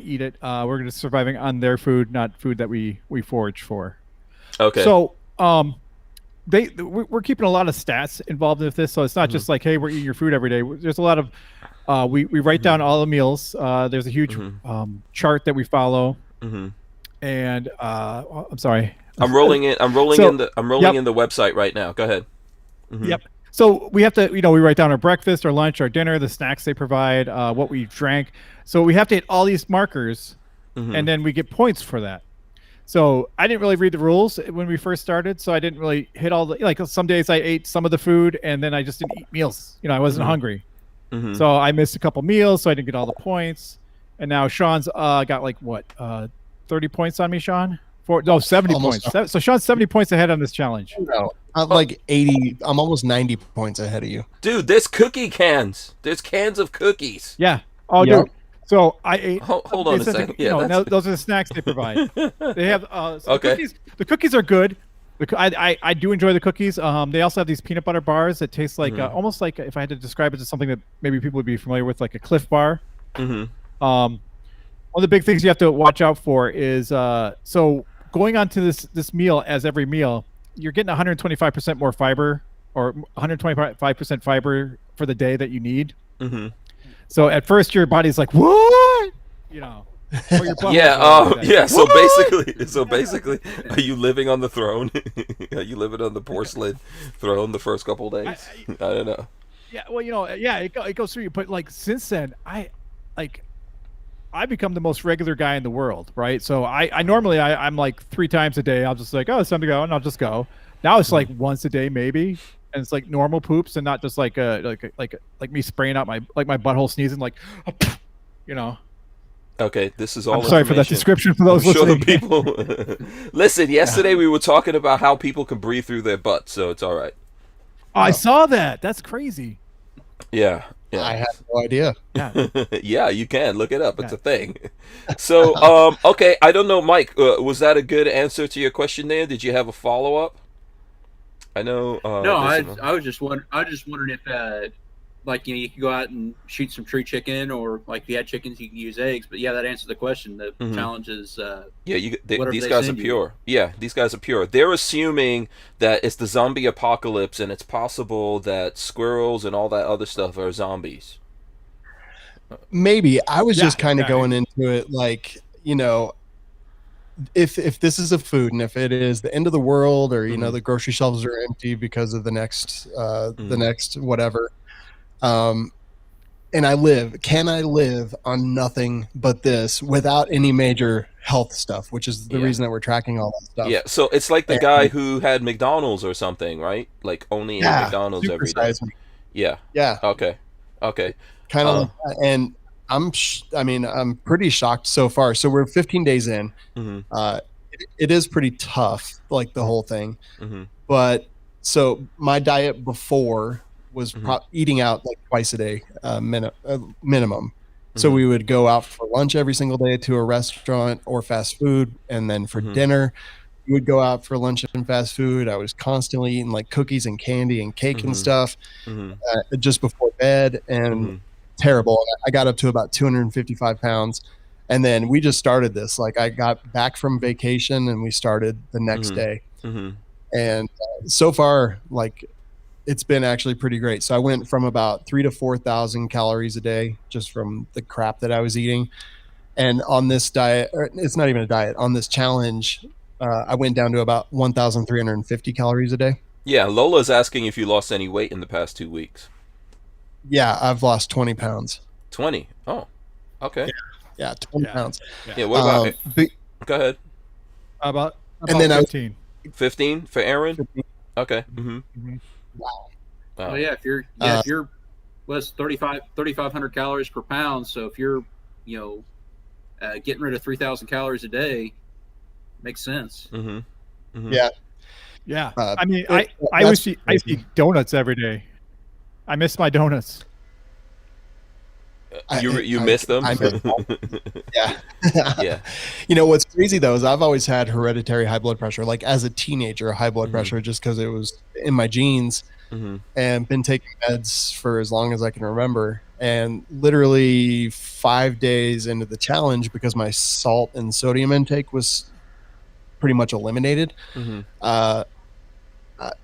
eat it. We're just surviving on their food, not food that we forage for. Okay. So we're keeping a lot of stats involved with this, so it's not just like, hey, we're eating your food every day. There's a lot of we write down all the meals. There's a huge chart that we follow, and I'm sorry. I'm rolling in the website right now. Go ahead. Yep. So we have to, we write down our breakfast, our lunch, our dinner, the snacks they provide, what we drank. So we have to hit all these markers, and then we get points for that. So I didn't really read the rules when we first started, so I didn't really hit all the, like some days I ate some of the food and then I just didn't eat meals. I wasn't hungry. So I missed a couple meals, so I didn't get all the points. And now Shawn's got like what, 30 points on me, Shawn? 70 Almost points. So Shawn's 70 points ahead on this challenge. No, I'm like 80. I'm almost 90 points ahead of you. Dude, there's cookie cans. There's cans of cookies. Yeah. Oh, Yep. dude. So I ate. Hold on a second. Yeah, those are the snacks they provide. They have. So Okay. The cookies are good. I do enjoy the cookies. They also have these peanut butter bars that taste like almost like, if I had to describe it to something that maybe people would be familiar with, like a Cliff Bar. One of the big things you have to watch out for is so going on to this meal, as every meal, you're getting 125% more fiber, or 125% fiber for the day that you need. So at first your body's like, what? Or your yeah. So basically, are you living on the throne? Are you living on the porcelain throne the first couple of days? I don't know. Yeah. Well, it goes through you. But like since then, I become the most regular guy in the world, right? So I normally I'm like 3 times a day. I'll just like, oh, it's time to go, and I'll just go. Now it's like once a day maybe, and it's like normal poops, and not just like me spraying out my butthole sneezing like, Okay, this is all. I'm sorry for that description for those listening. The people listen. Yesterday we were talking about how people can breathe through their butts, so it's all right. I saw that. That's crazy. Yeah. I had no idea. Yeah. Yeah, you can look it up. It's a thing. So, okay, I don't know, Mike. Was that a good answer to your question there? Did you have a follow up? I know. No, I was just wondering if, like, you could go out and shoot some tree chicken, or like if you had chickens, you can use eggs. But yeah, that answers the question. The challenge is. These guys are pure. Yeah, these guys are pure. They're assuming that it's the zombie apocalypse, and it's possible that squirrels and all that other stuff are zombies. Maybe I was just kind of going into it like, if this is a food, and if it is the end of the world, or the grocery shelves are empty because of the next whatever, and can I live on nothing but this without any major health stuff, which is the reason that we're tracking all that stuff. Yeah, so it's like the guy who had McDonald's or something, right? Like only ate McDonald's every day. Yeah. Okay. Kind of like that. And I'm pretty shocked so far. So we're 15 days in. It is pretty tough, like the whole thing. But so my diet before was eating out like twice a day, minimum. So we would go out for lunch every single day to a restaurant or fast food, and then for dinner we would go out for lunch and fast food. I was constantly eating like cookies and candy and cake and stuff just before bed, and terrible. I got up to about 255 pounds, and then we just started this. Like I got back from vacation and we started the next day, and so far, like, it's been actually pretty great. So I went from about 3,000 to 4,000 calories a day just from the crap that I was eating. And on this diet, or it's not even a diet, on this challenge, I went down to about 1,350 calories a day. Yeah, Lola's asking if you lost any weight in the past 2 weeks. Yeah, I've lost 20 pounds. 20? Oh, okay. Yeah, 20 pounds. Yeah, what about it? Go ahead. About and then 15. 15 for Aaron? 15. Okay. Wow. Well, yeah, if you're was 3,500 calories per pound. So if you're, getting rid of 3,000 calories a day, makes sense. Yeah. Yeah. I eat donuts every day. I miss my donuts. You missed them? I miss them. Yeah. Yeah. You know what's crazy though is I've always had hereditary high blood pressure. Like as a teenager, high blood pressure just because it was in my genes, and been taking meds for as long as I can remember. And literally 5 days into the challenge, because my salt and sodium intake was pretty much eliminated.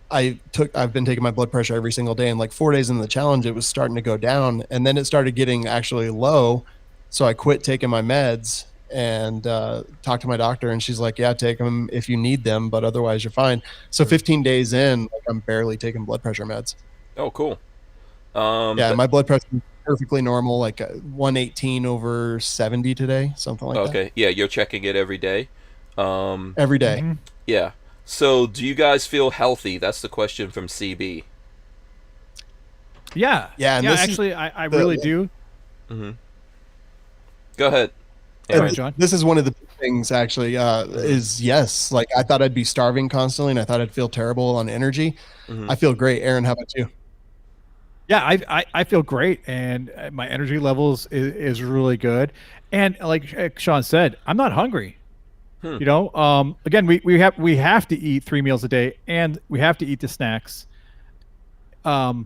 I've been taking my blood pressure every single day, and like 4 days into the challenge, it was starting to go down, and then it started getting actually low. So I quit taking my meds and talked to my doctor, and she's like, yeah, take them if you need them, but otherwise you're fine. So 15 days in, like, I'm barely taking blood pressure meds. Oh, cool. Yeah, my blood pressure is perfectly normal, like 118/70 today, something like that. Okay. Yeah, you're checking it every day. Every day. Yeah. So, do you guys feel healthy? That's the question from CB. Yeah. Yeah, and yeah. this is Actually, I really do. Go ahead. And Right, John. this is one of the things actually, is yes, like I thought I'd be starving constantly, and I thought I'd feel terrible on energy. I feel great. Aaron, how about you? Yeah, I feel great, and my energy levels is really good. And like Shawn said, I'm not hungry. You know, again, we have to eat 3 meals a day, and we have to eat the snacks. And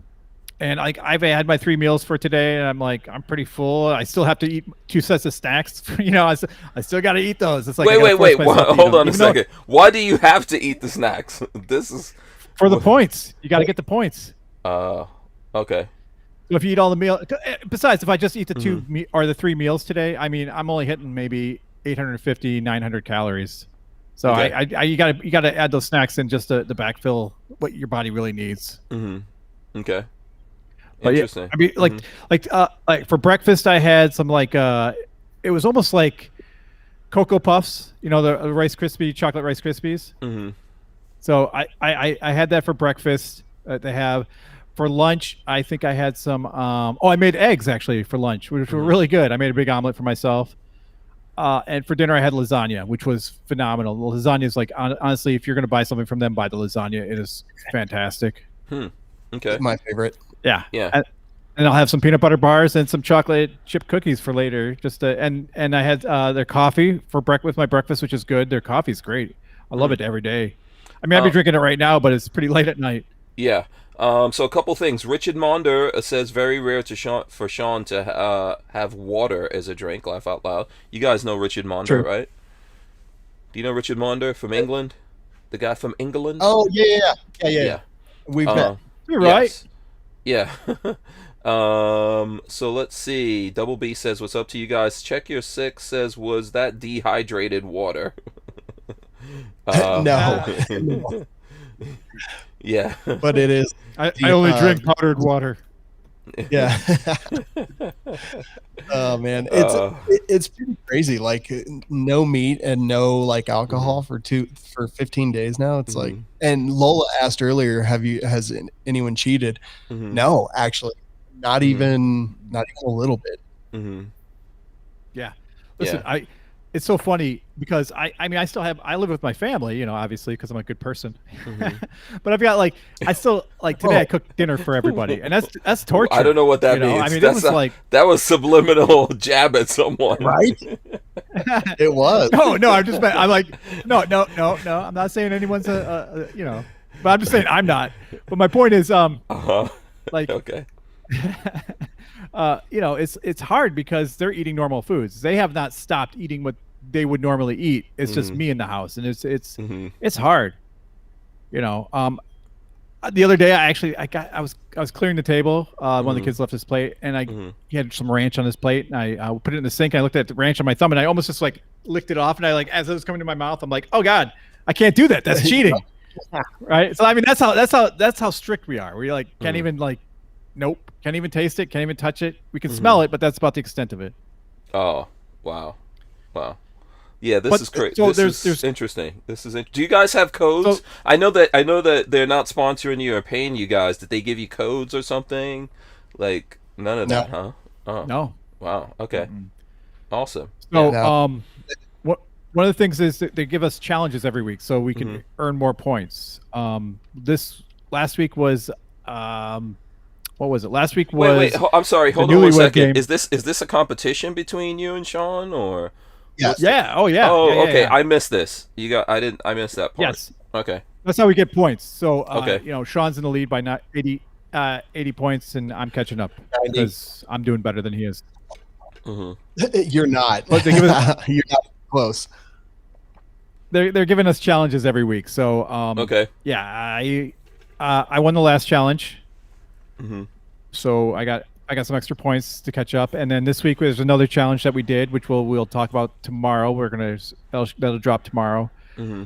like I've had my 3 meals for today, and I'm like, I'm pretty full. I still have to eat 2 sets of snacks. You know, I still got to eat those. It's like wait. Hold on a second. Why do you have to eat the snacks? This is for the points. You got to get the points. Okay. So if you eat all the meal, besides, if I just eat the 2 or the 3 meals today, I mean, I'm only hitting maybe 850, 900 calories. So Okay. you gotta add those snacks in just to backfill what your body really needs. Okay. But Interesting. yeah, I mean, like for breakfast, I had some it was almost like Cocoa Puffs, you know, the Rice Krispie chocolate Rice Krispies. So I had that for breakfast. They have for lunch. I think I had some. I made eggs actually for lunch, which were really good. I made a big omelet for myself. And for dinner, I had lasagna, which was phenomenal. The lasagna is like, honestly, if you're going to buy something from them, buy the lasagna. It is fantastic. Okay. My favorite. Yeah. Yeah. And I'll have some peanut butter bars and some chocolate chip cookies for later. And I had their coffee for breakfast with my breakfast, which is good. Their coffee's great. I love it every day. I mean, I'd be drinking it right now, but it's pretty late at night. Yeah. So a couple things. Richard Monder says very rare for Shawn to have water as a drink. Laugh out loud. You guys know Richard Monder, right? Do you know Richard Monder from England? The guy from England? Oh yeah. We've met. You're right. Yes. Yeah. So let's see. Double B says, "What's up to you guys?" Check your 6 says, "Was that dehydrated water?" No. Yeah. But it is. I only drink powdered water. Yeah. Oh man, it's pretty crazy. Like no meat and no like alcohol for 15 days now. It's like, and Lola asked earlier, has anyone cheated? No, actually, not even a little bit. Yeah. Listen, it's so funny because I mean, I live with my family, you know, obviously because I'm a good person, but I've got today I cooked dinner for everybody, and that's torture. I don't know what that means. I mean, that was subliminal jab at someone, right? It was. No, I'm like, no. I'm not saying anyone's but I'm just saying I'm not. But my point is, okay. It's hard because they're eating normal foods. They have not stopped eating what they would normally eat. It's just me in the house, and it's hard. The other day I was clearing the table. One of the kids left his plate, and he had some ranch on his plate, and I put it in the sink. And I looked at the ranch on my thumb, and I almost just licked it off. And as it was coming to my mouth, I'm like, oh God, I can't do that. That's cheating, right? So I mean, that's how strict we are. We can't even nope, can't even taste it, can't even touch it. We can smell it, but that's about the extent of it. Oh, wow. Yeah, this is great. So this is interesting. Do you guys have codes? So, I know that they're not sponsoring you or paying you guys. Did they give you codes or something? Like none of that, huh? Oh. No. Wow. Okay. Awesome. So, one of the things is that they give us challenges every week so we can earn more points. This last week was what was it? Last week was Wait. I'm sorry. Hold the on one newlywed second. game. Is this a competition between you and Shawn, or? Yes. Yeah. Oh yeah. Oh, yeah, okay. yeah. I missed this. I missed that part. Yes. Okay. That's how we get points. So, Okay. Shawn's in the lead by not 80 points, and I'm catching up 90. because I'm doing better than he is. You're not. But they give You're not close. They're giving us challenges every week. So, Okay. yeah, I won the last challenge. So I got some extra points to catch up, and then this week there's another challenge that we did, which we'll talk about tomorrow. That'll drop tomorrow.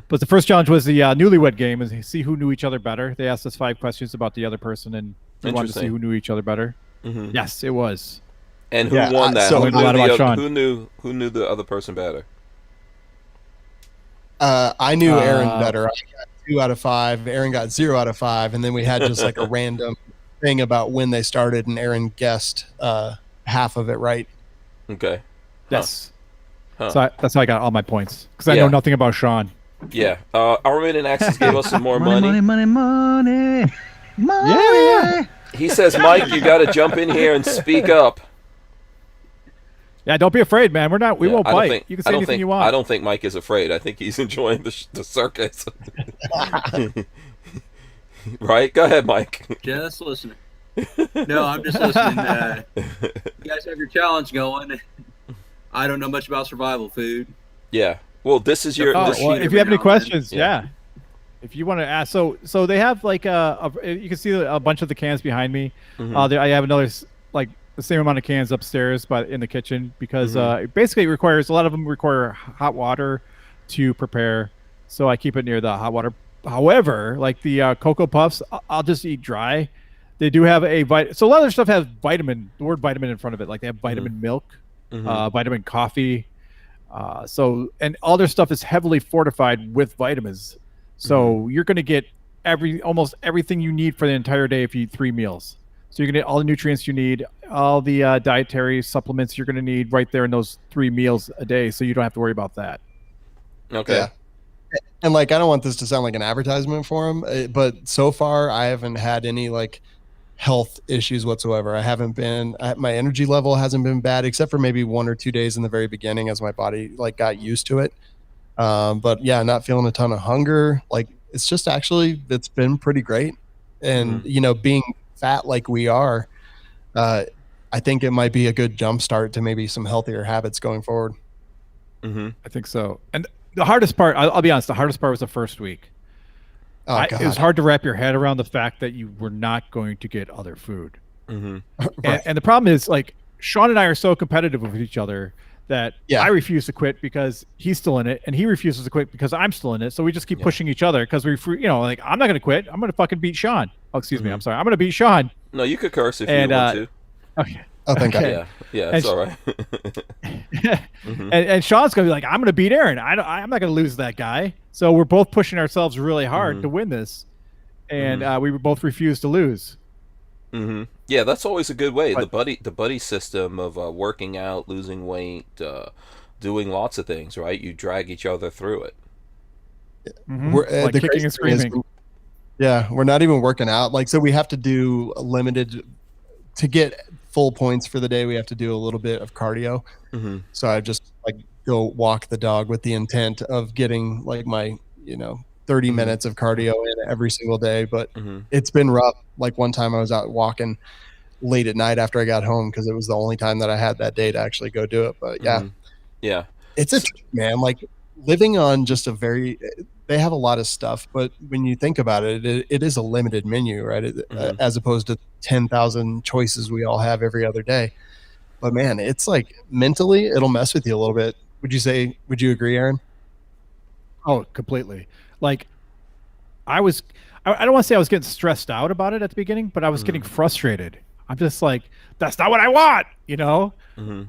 But the first challenge was the newlywed game, and see who knew each other better. They asked us 5 questions about the other person, and we wanted to see who knew each other better. Yes, it was. And who won that? so Who a lot knew, about Shawn. who knew the other person better? I knew Aaron better. I got 2 out of 5. Aaron got 0 out of 5, and then we had just like a random thing about when they started, and Aaron guessed half of it right. Okay. Yes. Huh. So that's how I got all my points, because I know nothing about Shawn. Yeah. Armory and Axis gave us some more money. Money. Yeah. He says, Mike, you got to jump in here and speak up. Yeah, don't be afraid, man. We won't bite. You can say anything you want. I don't think Mike is afraid. I think he's enjoying the circus. Right? Go ahead, Mike. Just listening. No, I'm just listening. You guys have your challenge going. I don't know much about survival food. Yeah. Well, this is your. Oh, this well, if you have any questions, Yeah. if you want to ask, so they have like you can see a bunch of the cans behind me. I have another like the same amount of cans upstairs, but in the kitchen, because basically it requires, a lot of them require hot water to prepare. So I keep it near the hot water. However, like the Cocoa Puffs, I'll just eat dry. They do have so a lot of their stuff has the word vitamin in front of it. Like they have vitamin milk, vitamin coffee. And all their stuff is heavily fortified with vitamins. So you're going to get almost everything you need for the entire day if you eat 3 meals. So you're going to get all the nutrients you need, all the dietary supplements you're going to need right there in those 3 meals a day. So you don't have to worry about that. Okay. Yeah. And like, I don't want this to sound like an advertisement for them, but so far I haven't had any like health issues whatsoever. My energy level hasn't been bad, except for maybe 1 or 2 days in the very beginning as my body like got used to it. But yeah, not feeling a ton of hunger. Like it's been pretty great. And being fat like we are, I think it might be a good jump start to maybe some healthier habits going forward. I think so. And the hardest part, I'll be honest, the hardest part was the first week. God. It was hard to wrap your head around the fact that you were not going to get other food. Right. And the problem is, like, Shawn and I are so competitive with each other that I refuse to quit because he's still in it, and he refuses to quit because I'm still in it. So we just keep pushing each other because like, I'm not going to quit. I'm going to fucking beat Shawn. Oh, excuse me. I'm sorry. I'm going to beat Shawn. No, you could curse if you want to. Okay. Oh, thank God. Yeah, it's all right. And Shawn's gonna be like, I'm gonna beat Aaron. I'm not gonna lose that guy. So we're both pushing ourselves really hard to win this, and we both refuse to lose. Yeah, that's always a good way. The buddy system of working out, losing weight, doing lots of things. Right, you drag each other through it. We're like kicking and screaming. We're not even working out. Like, so we have to do a limited to get full points for the day. We have to do a little bit of cardio. So I just like go walk the dog with the intent of getting like my 30 minutes of cardio in every single day. But it's been rough. Like one time I was out walking late at night after I got home because it was the only time that I had that day to actually go do it. But yeah, it's a trick, man. Like living on just they have a lot of stuff, but when you think about it, it is a limited menu, right? As opposed to 10,000 choices we all have every other day. But man, it's like mentally, it'll mess with you a little bit. Would you agree, Aaron? Oh, completely. Like I don't want to say I was getting stressed out about it at the beginning, but I was getting frustrated. I'm just like, that's not what I want.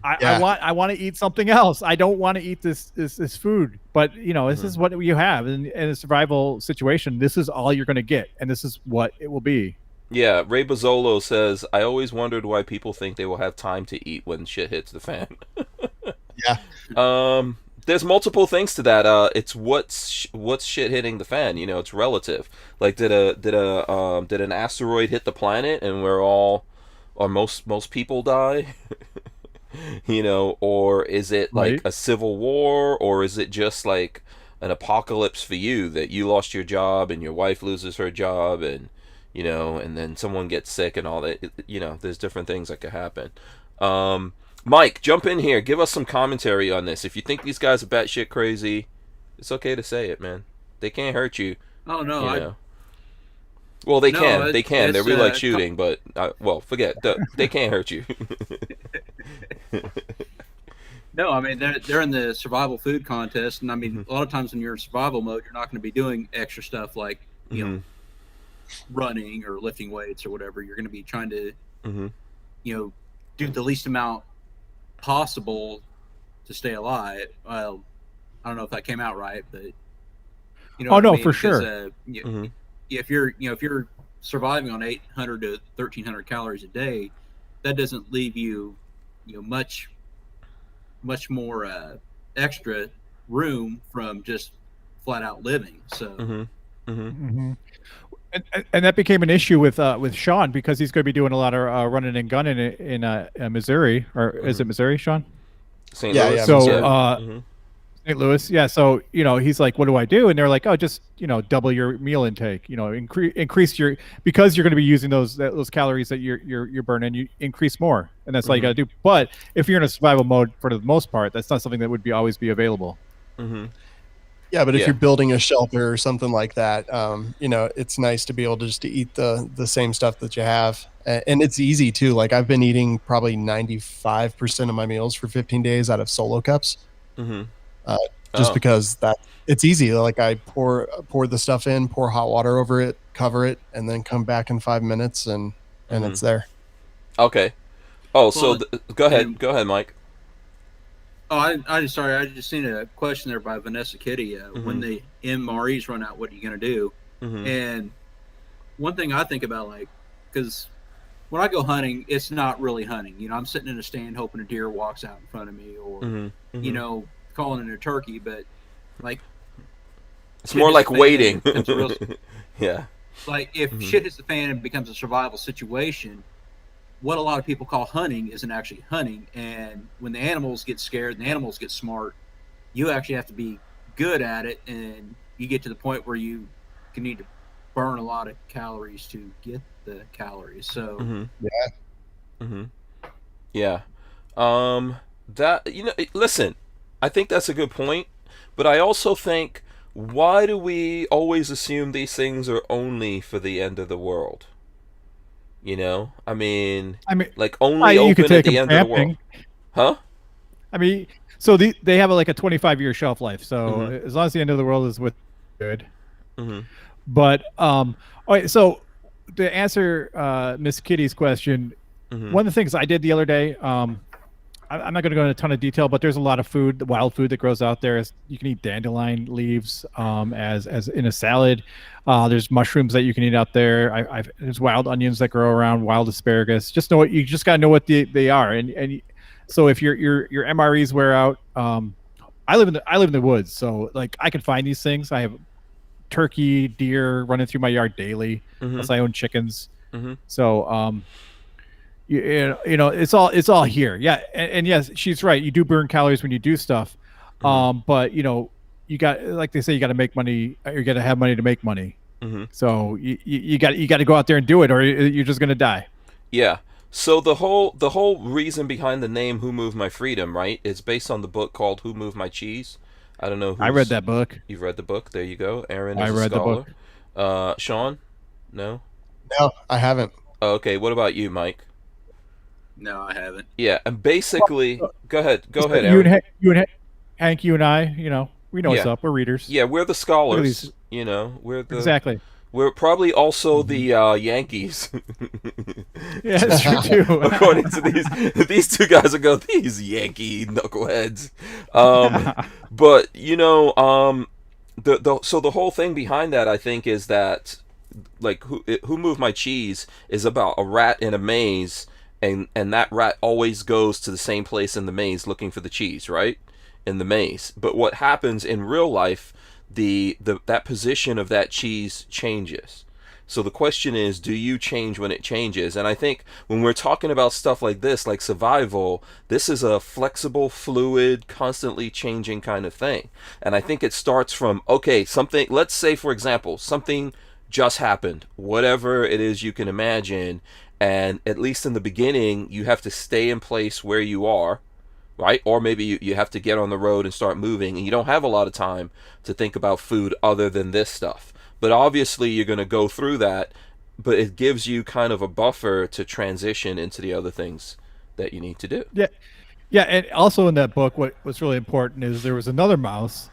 I want to eat something else. I don't want to eat this food, but this is what you have in a survival situation. This is all you're going to get, and this is what it will be. Yeah, Ray Bozzolo says, I always wondered why people think they will have time to eat when shit hits the fan. Yeah. there's multiple things to that. It's what's shit hitting the fan. It's relative. Like, did an asteroid hit the planet and we're all, or most people die? Or is it like Right. a civil war, or is it just like an apocalypse for you, that you lost your job and your wife loses her job, and and then someone gets sick and all that. There's different things that could happen. Mike, jump in here. Give us some commentary on this. If you think these guys are batshit crazy, it's okay to say it, man. They can't hurt you. Oh no, Well, they No, can. They it's- can. They it's, really like shooting, but forget. They can't hurt you. No, I mean they're in the survival food contest, and I mean a lot of times when you're in survival mode, you're not going to be doing extra stuff like running or lifting weights or whatever. You're going to be trying to do the least amount possible to stay alive. Well, I don't know if that came out right, but Oh, what I no, mean? for Because, sure. if you're surviving on 800 to 1,300 calories a day, that doesn't leave you much more extra room from just flat out living. So And that became an issue with Shawn, because he's going to be doing a lot of running and gunning in Missouri, or is it Missouri, Shawn? St. Yeah, Louis. yeah, So Missouri. St. Louis, yeah. So he's like, "What do I do?" And they're like, "Oh, just double your meal intake. Increase your, because you're going to be using those calories that you're burning. You increase more, and that's all you got to do. But if you're in a survival mode, for the most part, that's not something that would always be available." Yeah, but if Yeah. you're building a shelter or something like that, it's nice to be able to just to eat the same stuff that you have, and it's easy too. Like, I've been eating probably 95% of my meals for 15 days out of solo cups, just because that it's easy. Like, I pour the stuff in, pour hot water over it, cover it, and then come back in 5 minutes, and it's there. Okay. Oh, so Well, go ahead, Mike. Oh, I just seen a question there by Vanessa Kitty. When the MREs run out, what are you going to do? And one thing I think about, like, because when I go hunting, it's not really hunting. I'm sitting in a stand hoping a deer walks out in front of me, or calling it a turkey. But like, It's more like waiting. Yeah. Like, if shit hits the fan and becomes a survival situation, what a lot of people call hunting isn't actually hunting. And when the animals get scared and the animals get smart, you actually have to be good at it, and you get to the point where you can need to burn a lot of calories to get the calories. So Yeah. Listen, I think that's a good point, but I also think, why do we always assume these things are only for the end of the world? I mean, like, only you could open at take the them end of the world. camping. Huh? I mean, so they have like a 25-year shelf life. So as long as the end of the world is with good. But all right. So to answer Miss Kitty's question, one of the things I did the other day, I'm not going to go into a ton of detail, but there's a lot of food, wild food that grows out there. You can eat dandelion leaves as in a salad. There's mushrooms that you can eat out there. There's wild onions that grow around, wild asparagus. You just got to know what they are. And so if your MREs wear out, I live in the woods, so like I can find these things. I have turkey, deer running through my yard daily. Plus I own chickens. So it's all here. Yeah, and yes, she's right. You do burn calories when you do stuff, but you got, like they say, you got to make money. You got to have money to make money. So you got to go out there and do it, or you're just gonna die. Yeah. So the whole reason behind the name "Who Moved My Freedom," right, is based on the book called "Who Moved My Cheese." I don't know. I read that book. You've read the book. There you go. Aaron is I a read the scholar. book. Shawn, no. No, I haven't. Oh, okay. What about you, Mike? no, I haven't. Yeah, and basically, go ahead, You Aaron. and Hank, you and I, we know what's Yeah. up. We're readers. Yeah, we're the scholars. these- We're the Exactly. We're probably also the Yankees. Yeah, that's true too. According to these two guys will go, these Yankee knuckleheads. But so the whole thing behind that, I think, is that, like, Who Moved My Cheese is about a rat in a maze, and that rat always goes to the same place in the maze looking for the cheese, right? in the maze. But what happens in real life, that position of that cheese changes. So the question is, do you change when it changes? And I think when we're talking about stuff like this, like survival, this is a flexible, fluid, constantly changing kind of thing. And I think it starts from, okay, something, let's say, for example, something just happened, whatever it is you can imagine. And at least in the beginning, you have to stay in place where you are, right? Or maybe you have to get on the road and start moving, and you don't have a lot of time to think about food other than this stuff. But obviously you're going to go through that, but it gives you kind of a buffer to transition into the other things that you need to do. Yeah. Yeah, and also in that book, what was really important is there was another mouse,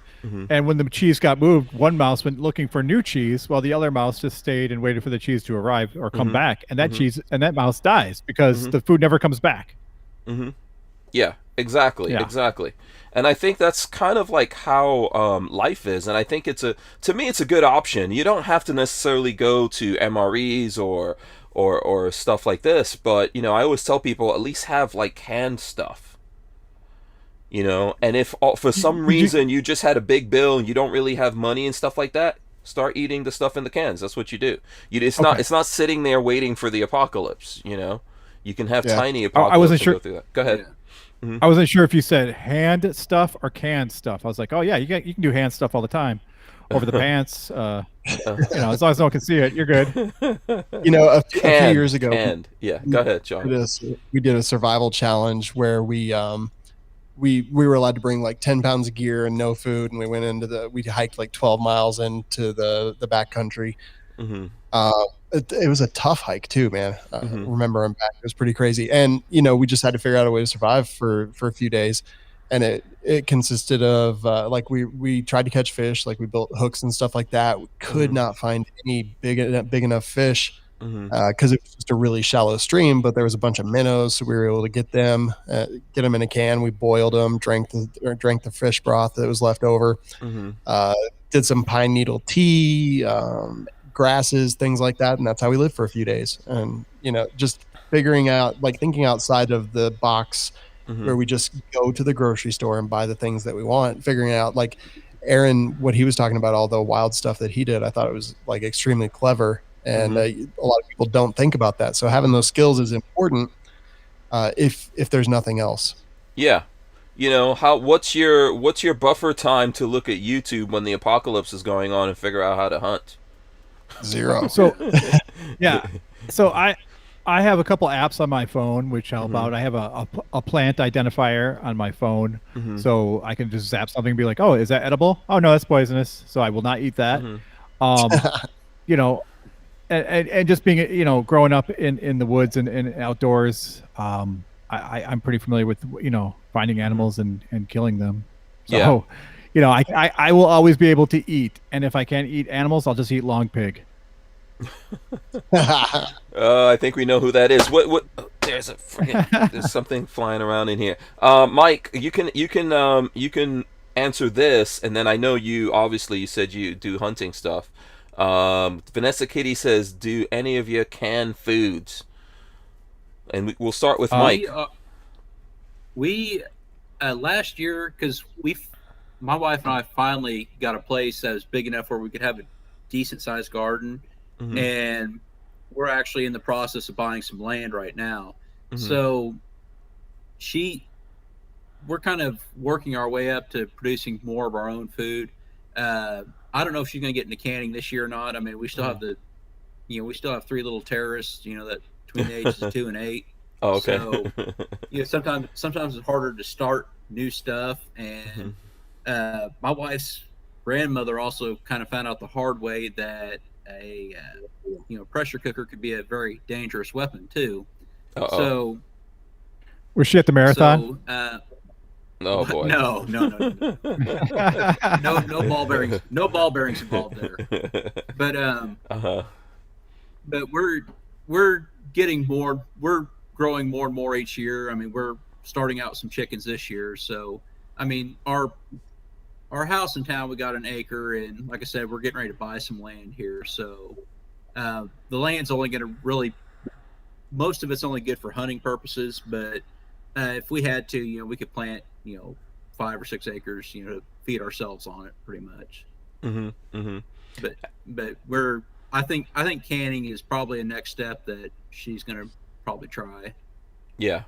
and when the cheese got moved, one mouse went looking for new cheese, while the other mouse just stayed and waited for the cheese to arrive or come back, and that mouse dies because the food never comes back. Yeah, exactly. And I think that's kind of like how life is, and I think to me it's a good option. You don't have to necessarily go to MREs or stuff like this, but I always tell people at least have like canned stuff. And if for some reason you just had a big bill and you don't really have money and stuff like that, start eating the stuff in the cans. That's what you do. It's not sitting there waiting for the apocalypse. You can have tiny apocalypse. I wasn't sure. Go through that. Go ahead. I wasn't sure if you said hand stuff or canned stuff. I was like, oh yeah, you can do hand stuff all the time, over the pants. As long as no one can see it, you're good. A few years ago. Go ahead, Shawn. We did a survival challenge where we were allowed to bring like 10 pounds of gear and no food, and we hiked like 12 miles into the backcountry. It was a tough hike too, man. Remember, I'm back. It was pretty crazy, and we just had to figure out a way to survive for a few days, and it consisted of like we tried to catch fish, like we built hooks and stuff like that. We could not find any big enough fish because it was just a really shallow stream, but there was a bunch of minnows, so we were able to get them in a can. We boiled them, drank the fish broth that was left over, did some pine needle tea, grasses, things like that, and that's how we lived for a few days. And just figuring out, like thinking outside of the box, where we just go to the grocery store and buy the things that we want. Figuring out, like Aaron, what he was talking about, all the wild stuff that he did, I thought it was like extremely clever. And a lot of people don't think about that. So having those skills is important if there's nothing else. Yeah. What's your buffer time to look at YouTube when the apocalypse is going on and figure out how to hunt? 0. So yeah. So I have a couple apps on my phone which help out. I have a plant identifier on my phone, so I can just zap something and be like, oh, is that edible? Oh no, that's poisonous, so I will not eat that. And just being, growing up in the woods and outdoors, I'm pretty familiar with, finding animals and killing them. So, I will always be able to eat. And if I can't eat animals, I'll just eat long pig. I think we know who that is. What? There's something flying around in here. Mike, you can answer this, and then I know you said you do hunting stuff. Vanessa Kitty says, do any of you can foods? And we'll start with Mike. We last year, because my wife and I finally got a place that was big enough where we could have a decent sized garden, and we're actually in the process of buying some land right now. So we're kind of working our way up to producing more of our own food. I don't know if she's going to get into canning this year or not. I mean, we still have we still have 3 little terrorists, that between the ages of 2 and 8. Oh, okay. So, sometimes it's harder to start new stuff. And my wife's grandmother also kind of found out the hard way that a pressure cooker could be a very dangerous weapon too. So, was she at the marathon? Oh boy! No. No ball bearings. No ball bearings involved there. But we're getting more. We're growing more and more each year. I mean, we're starting out some chickens this year. So, I mean, our house in town, we got an acre, and like I said, we're getting ready to buy some land here. So, the land's only going to most of it's only good for hunting purposes. But if we had to, we could plant 5 or 6 acres, to feed ourselves on it pretty much. Mm-hmm. Mm-hmm. But I think canning is probably a next step that she's gonna probably try. Yeah.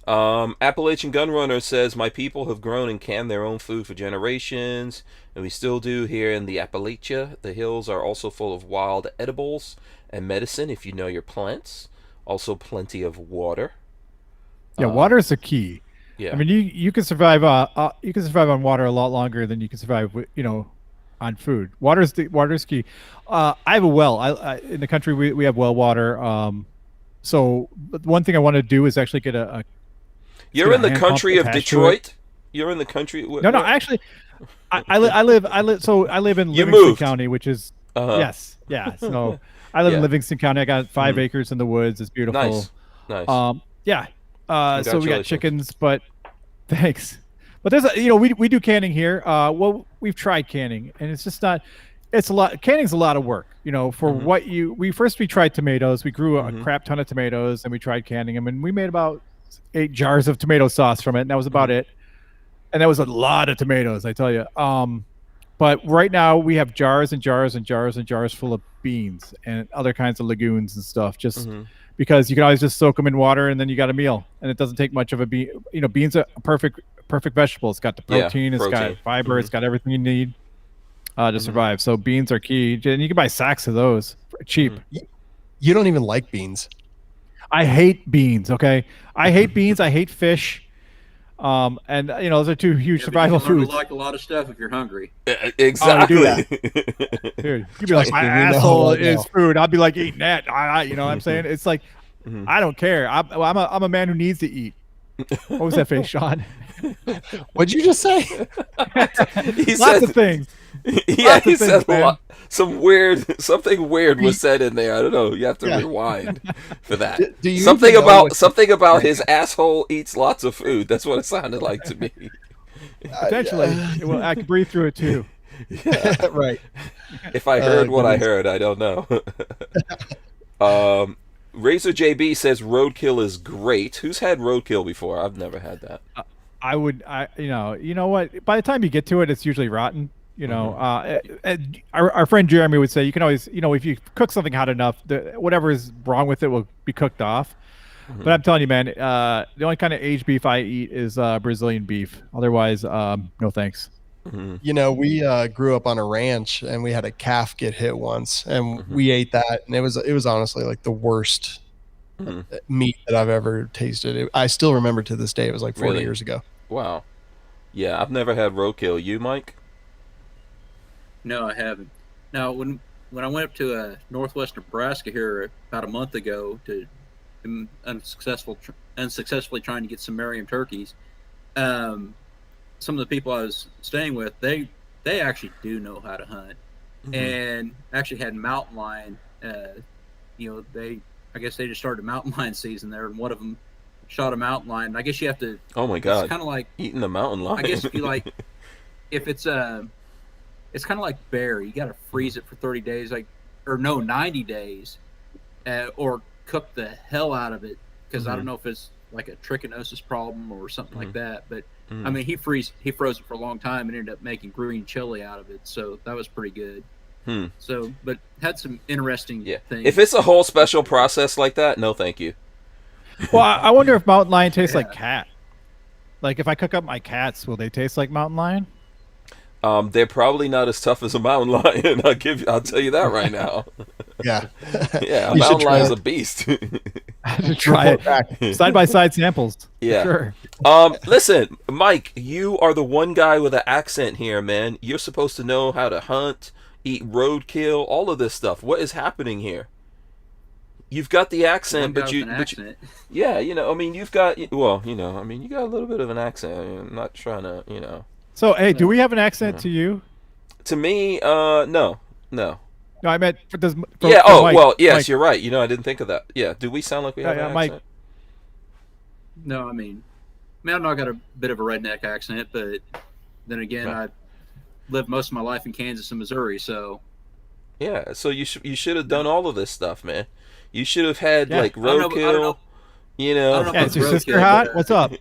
Appalachian Gunrunner says, my people have grown and canned their own food for generations, and we still do here in the Appalachia. The hills are also full of wild edibles and medicine if you know your plants. Also plenty of water. Yeah, water is the key. Yeah. I mean, you can survive on water a lot longer than you can survive on food. Water's key. I have a well. I in the country we have well water. So one thing I want to do is actually get a You're in the country of Detroit. You're in the country. No, actually, I live in You Livingston moved. County, which is yes, yeah. So I live in Livingston County. I got 5 acres in the woods. It's beautiful. Nice. Yeah. So we got chickens, but thanks. But there's we do canning here. Well, we've tried canning, and it's just not. It's a lot. Canning's a lot of work, for what we tried tomatoes. We grew a crap ton of tomatoes, and we tried canning them, and we made about 8 jars of tomato sauce from it, and that was about it. And that was a lot of tomatoes, I tell you. But right now we have jars and jars and jars and jars full of beans and other kinds of legumes and stuff, just because you can always just soak them in water and then you got a meal, and it doesn't take much of a bean. Beans are a perfect vegetable. It's got the protein, it's got fiber, it's got everything you need to survive. So beans are key, and you can buy sacks of those for cheap. You don't even like beans. I hate beans. Okay, I hate beans. I hate fish. And those are 2 huge survival foods. You like a lot of stuff if you're hungry. Exactly. Dude, you'd be like, my asshole is food. I'll be like eating that. You know what I'm saying? It's like, I don't care. I'm a man who needs to eat. What was that face, Shawn? What'd you just say? Lots of things. Yeah, he said a lot. Something weird was said in there. I don't know. You have to rewind for that. Something about his asshole eats lots of food. That's what it sounded like to me. Potentially. Well, I could breathe through it too. Yeah, right. If I heard what I heard, I don't know. Razor JB says roadkill is great. Who's had roadkill before? I've never had that. You know what? By the time you get to it, it's usually rotten. Our friend Jeremy would say you can always, if you cook something hot enough, whatever is wrong with it will be cooked off. But I'm telling you, man, the only kind of aged beef I eat is Brazilian beef. Otherwise, no thanks. We grew up on a ranch, and we had a calf get hit once, and we ate that, and it was honestly like the worst meat that I've ever tasted. I still remember to this day. It was like 40 years ago. Wow. Yeah, I've never had roadkill. You, Mike? No, I haven't. Now, when I went up to northwest Nebraska here about a month ago to unsuccessfully trying to get some Merriam turkeys, some of the people I was staying with, they actually do know how to hunt, and actually had mountain lion. I guess they just started mountain lion season there, and one of them shot a mountain lion. I guess you have to. Oh my God! It's kind of like eating the mountain lion. I guess if you like, if it's it's kind of like bear. You got to freeze it for 30 days, 90 days, or cook the hell out of it, because I don't know if it's like a trichinosis problem or something like that. But I mean, he froze it for a long time and ended up making green chili out of it. So that was pretty good. So, but had some interesting things. If it's a whole special process like that, no, thank you. Well, I wonder if mountain lion tastes like cat. Like if I cook up my cats, will they taste like mountain lion? They're probably not as tough as a mountain lion. I'll tell you that right now. Yeah. Yeah, a mountain lion is a beast. I should try it. Side by side samples. Yeah. Sure. Listen, Mike, you are the one guy with an accent here, man. You're supposed to know how to hunt, eat roadkill, all of this stuff. What is happening here? You've got the accent, but you, yeah, you've got, you got a little bit of an accent. I'm not trying to, So, hey, do we have an accent to you? To me, no. No, I meant for Mike, yes, Mike. You're right. I didn't think of that. Yeah, do we sound like we have an accent? Mike. No, I mean, I've not got a bit of a redneck accent, but then again, I lived most of my life in Kansas and Missouri, so. Yeah, so you should have done all of this stuff, man. You should have had like roadkill. You I don't know. know Yeah, if is it's your sister roadkill, hot? but, What's up?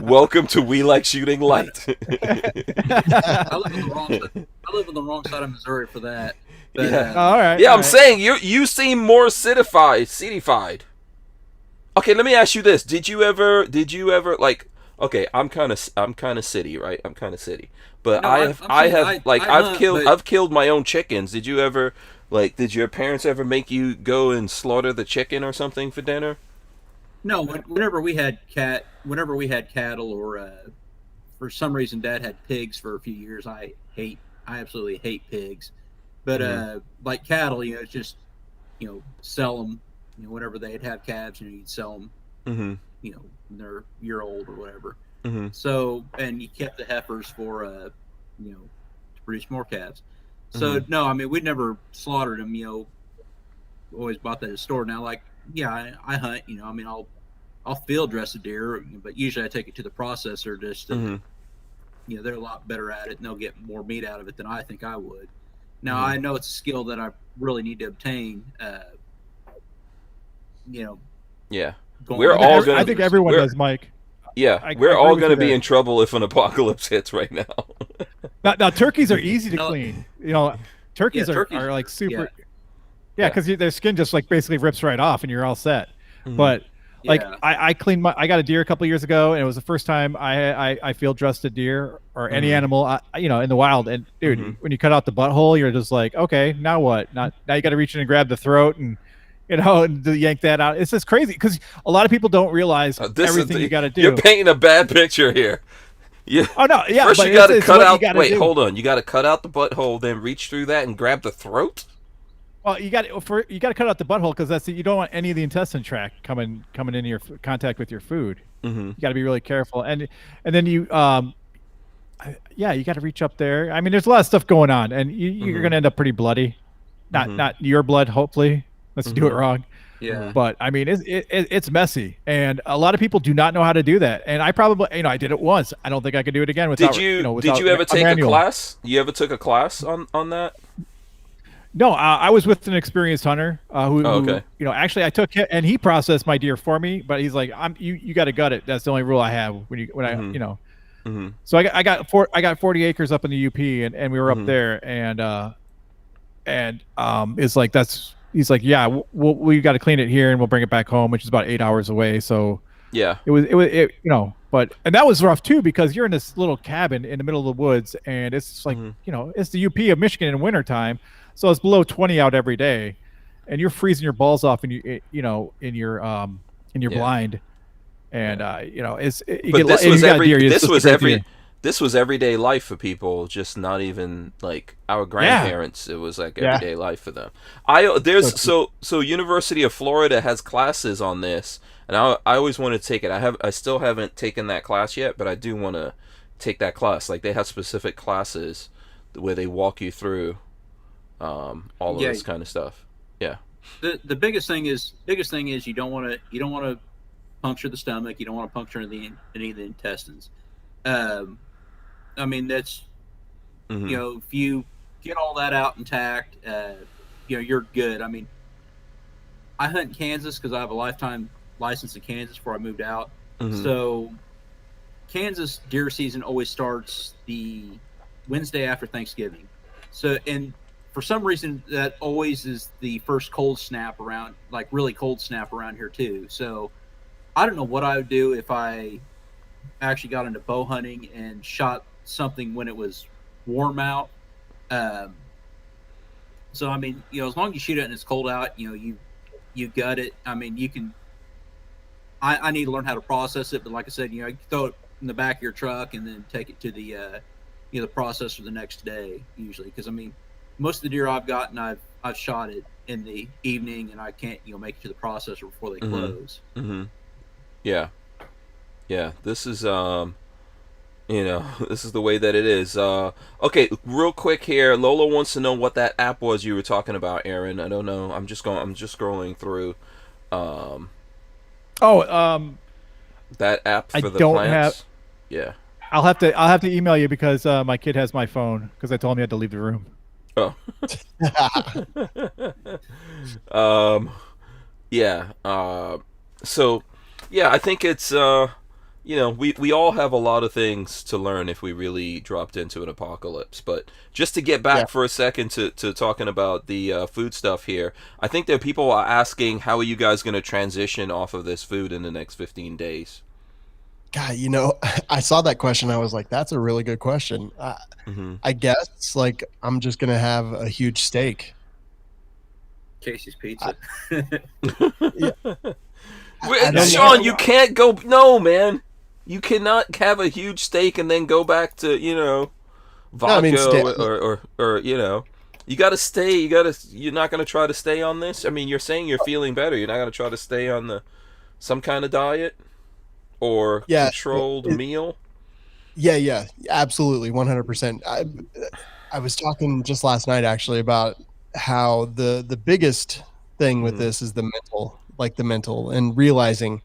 Welcome to We Like Shooting Light. I live on the wrong side. I live on the wrong side of Missouri for that. But, Yeah. Oh, all right. Yeah, all I'm right. saying you seem more citified. Okay, let me ask you this: Did you ever like? Okay, I'm kind of city, right? I'm kind of city, but No, I have I'm I saying have like I I've hunt, killed but I've killed my own chickens. Did you ever like? Did your parents ever make you go and slaughter the chicken or something for dinner? no. Whenever we had cattle, or for some reason Dad had pigs for a few years. I absolutely hate pigs. But like cattle, it's just sell them. Whenever they'd have calves, you'd sell them. Mm-hmm. When they're a year old or whatever. Mm-hmm. So, and you kept the heifers for to produce more calves. So no, I mean we'd never slaughtered them. Always bought that at the store. Now, like I hunt. I mean I'll field dress a deer, but usually I take it to the processor just to, they're a lot better at it and they'll get more meat out of it than I think I would. Now I know it's a skill that I really need to obtain. Yeah. Going We're with all the gonna- I think everyone we're- does, Mike. Yeah, I we're agree all with going to you be there. in trouble if an apocalypse hits right now. Now turkeys are easy to No. clean. Turkeys turkeys are like super. yeah. Yeah, because their skin just like basically rips right off, and you're all set. But like Yeah. I cleaned I got a deer a couple years ago, and it was the first time I field dressed a deer or any animal in the wild. And dude, when you cut out the butthole, you're just like, okay, now what? Now you got to reach in and grab the throat and and yank that out. It's just crazy because a lot of people don't realize everything you got to do. You're painting a bad picture here. Yeah. Oh no, yeah. First, but you got to it's cut what you out. gotta Wait, do. hold on. You got to cut out the butthole, then reach through that and grab the throat. Well, you got to cut out the butthole because you don't want any of the intestine tract coming into your contact with your food. You got to be really careful, and then you you got to reach up there. I mean, there's a lot of stuff going on, and you're gonna end up pretty bloody. Not your blood, hopefully. Let's do it wrong. Yeah. But I mean, it's messy, and a lot of people do not know how to do that. And I probably, I did it once. I don't think I could do it again without. Did you without ever take a manual. class? You ever took a class on that? No, I was with an experienced hunter who, okay. Actually I took him and he processed my deer for me, but he's like, you got to gut it. That's the only rule I have So I got 40 acres up in the UP and we were up there and it's like he's like, yeah, we got to clean it here and we'll bring it back home, which is about 8 hours away. So yeah, it was but that was rough too because you're in this little cabin in the middle of the woods and it's like it's the UP of Michigan in wintertime. So it's below 20 out every day, and you're freezing your balls off, in your blind, and this was everyday life for people, just not even like our grandparents. It was like everyday life for them. So University of Florida has classes on this, and I always want to take it. I still haven't taken that class yet, but I do want to take that class. Like they have specific classes where they walk you through all of this kind of stuff. Yeah. The biggest thing is you don't want to puncture the stomach. You don't want to puncture any of the intestines. I mean that's if you get all that out intact, you're good. I mean, I hunt in Kansas because I have a lifetime license in Kansas before I moved out. So Kansas deer season always starts the Wednesday after Thanksgiving. So for some reason, that always is the first cold snap around, like really cold snap around here too. So I don't know what I would do if I actually got into bow hunting and shot something when it was warm out. So I mean, as long as you shoot it and it's cold out, you gut it. I mean, you can. I need to learn how to process it, but like I said, you throw it in the back of your truck and then take it to the the processor the next day usually, because I mean. Most of the deer I've gotten, I've shot it in the evening, and I can't make it to the processor before they close. Yeah. This is this is the way that it is. Okay, real quick here. Lola wants to know what that app was you were talking about, Aaron. I don't know. I'm just scrolling through. That app for the plants. Yeah. I'll have to email you because my kid has my phone because I told him he had to leave the room. Oh. um, yeah. So, yeah, I think it's we all have a lot of things to learn if we really dropped into an apocalypse. But just to get back for a second to talking about the food stuff here, I think that people are asking, how are you guys going to transition off of this food in the next 15 days? God, I saw that question. I was like, that's a really good question. I guess like I'm just gonna have a huge steak. Casey's Pizza. Shawn, you can't go. No, man, you cannot have a huge steak and then go back to vodka or you got to stay. You're not gonna try to stay on this. I mean, you're saying you're feeling better. You're not gonna try to stay on some kind of diet or controlled meal. Yeah, absolutely, 100%. I was talking just last night actually about how the biggest thing with this is the mental, and realizing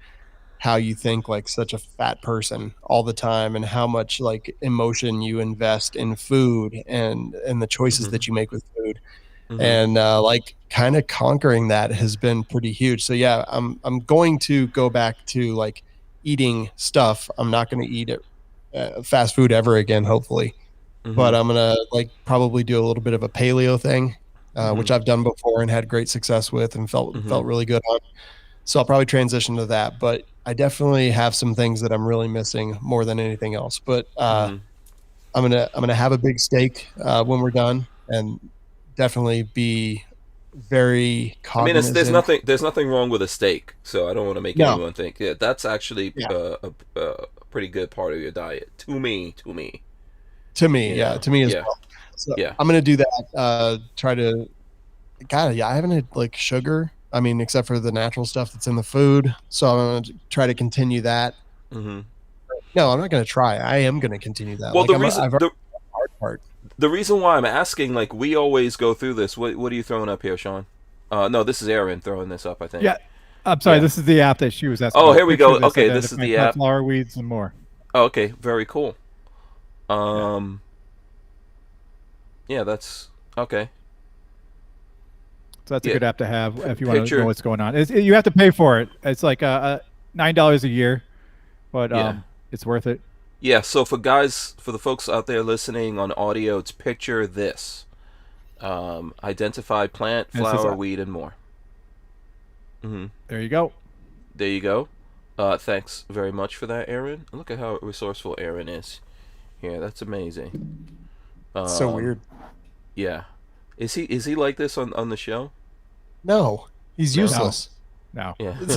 how you think like such a fat person all the time, and how much like emotion you invest in food and the choices that you make with food, and like kind of conquering that has been pretty huge. So yeah, I'm going to go back to like eating stuff. I'm not going to eat it fast food ever again, hopefully. But I'm gonna like probably do a little bit of a paleo thing, which I've done before and had great success with and felt really good on. So I'll probably transition to that. But I definitely have some things that I'm really missing more than anything else. But I'm gonna have a big steak when we're done, and definitely be very cognizant. I mean, there's nothing wrong with a steak, so I don't want to make anyone think that's actually a pretty good part of your diet. To me as well. So I'm gonna do that. Try to. God, I haven't had like sugar. I mean, except for the natural stuff that's in the food. So I'm gonna try to continue that. No, I'm not gonna try. I am gonna continue that. Well, like, the reason why I'm asking, like, we always go through this. What are you throwing up here, Shawn? No, this is Aaron throwing this up, I think. Yeah, I'm sorry. This is the app that she was asking. Oh, here we go. Okay, this is the app. Flower weeds and more. Oh, okay, very cool. Yeah, that's okay. So that's a good app to have if you want to know what's going on. You have to pay for it. It's like $9 a year, but it's worth it. Yeah. So for the folks out there listening on audio, it's picture this: identify plant, flower, weed, and more. There you go. There you go. Thanks very much for that, Aaron. Look at how resourceful Aaron is. Yeah, that's amazing. So weird. Yeah. Is he like this on the show? No, he's useless. No. Yeah. You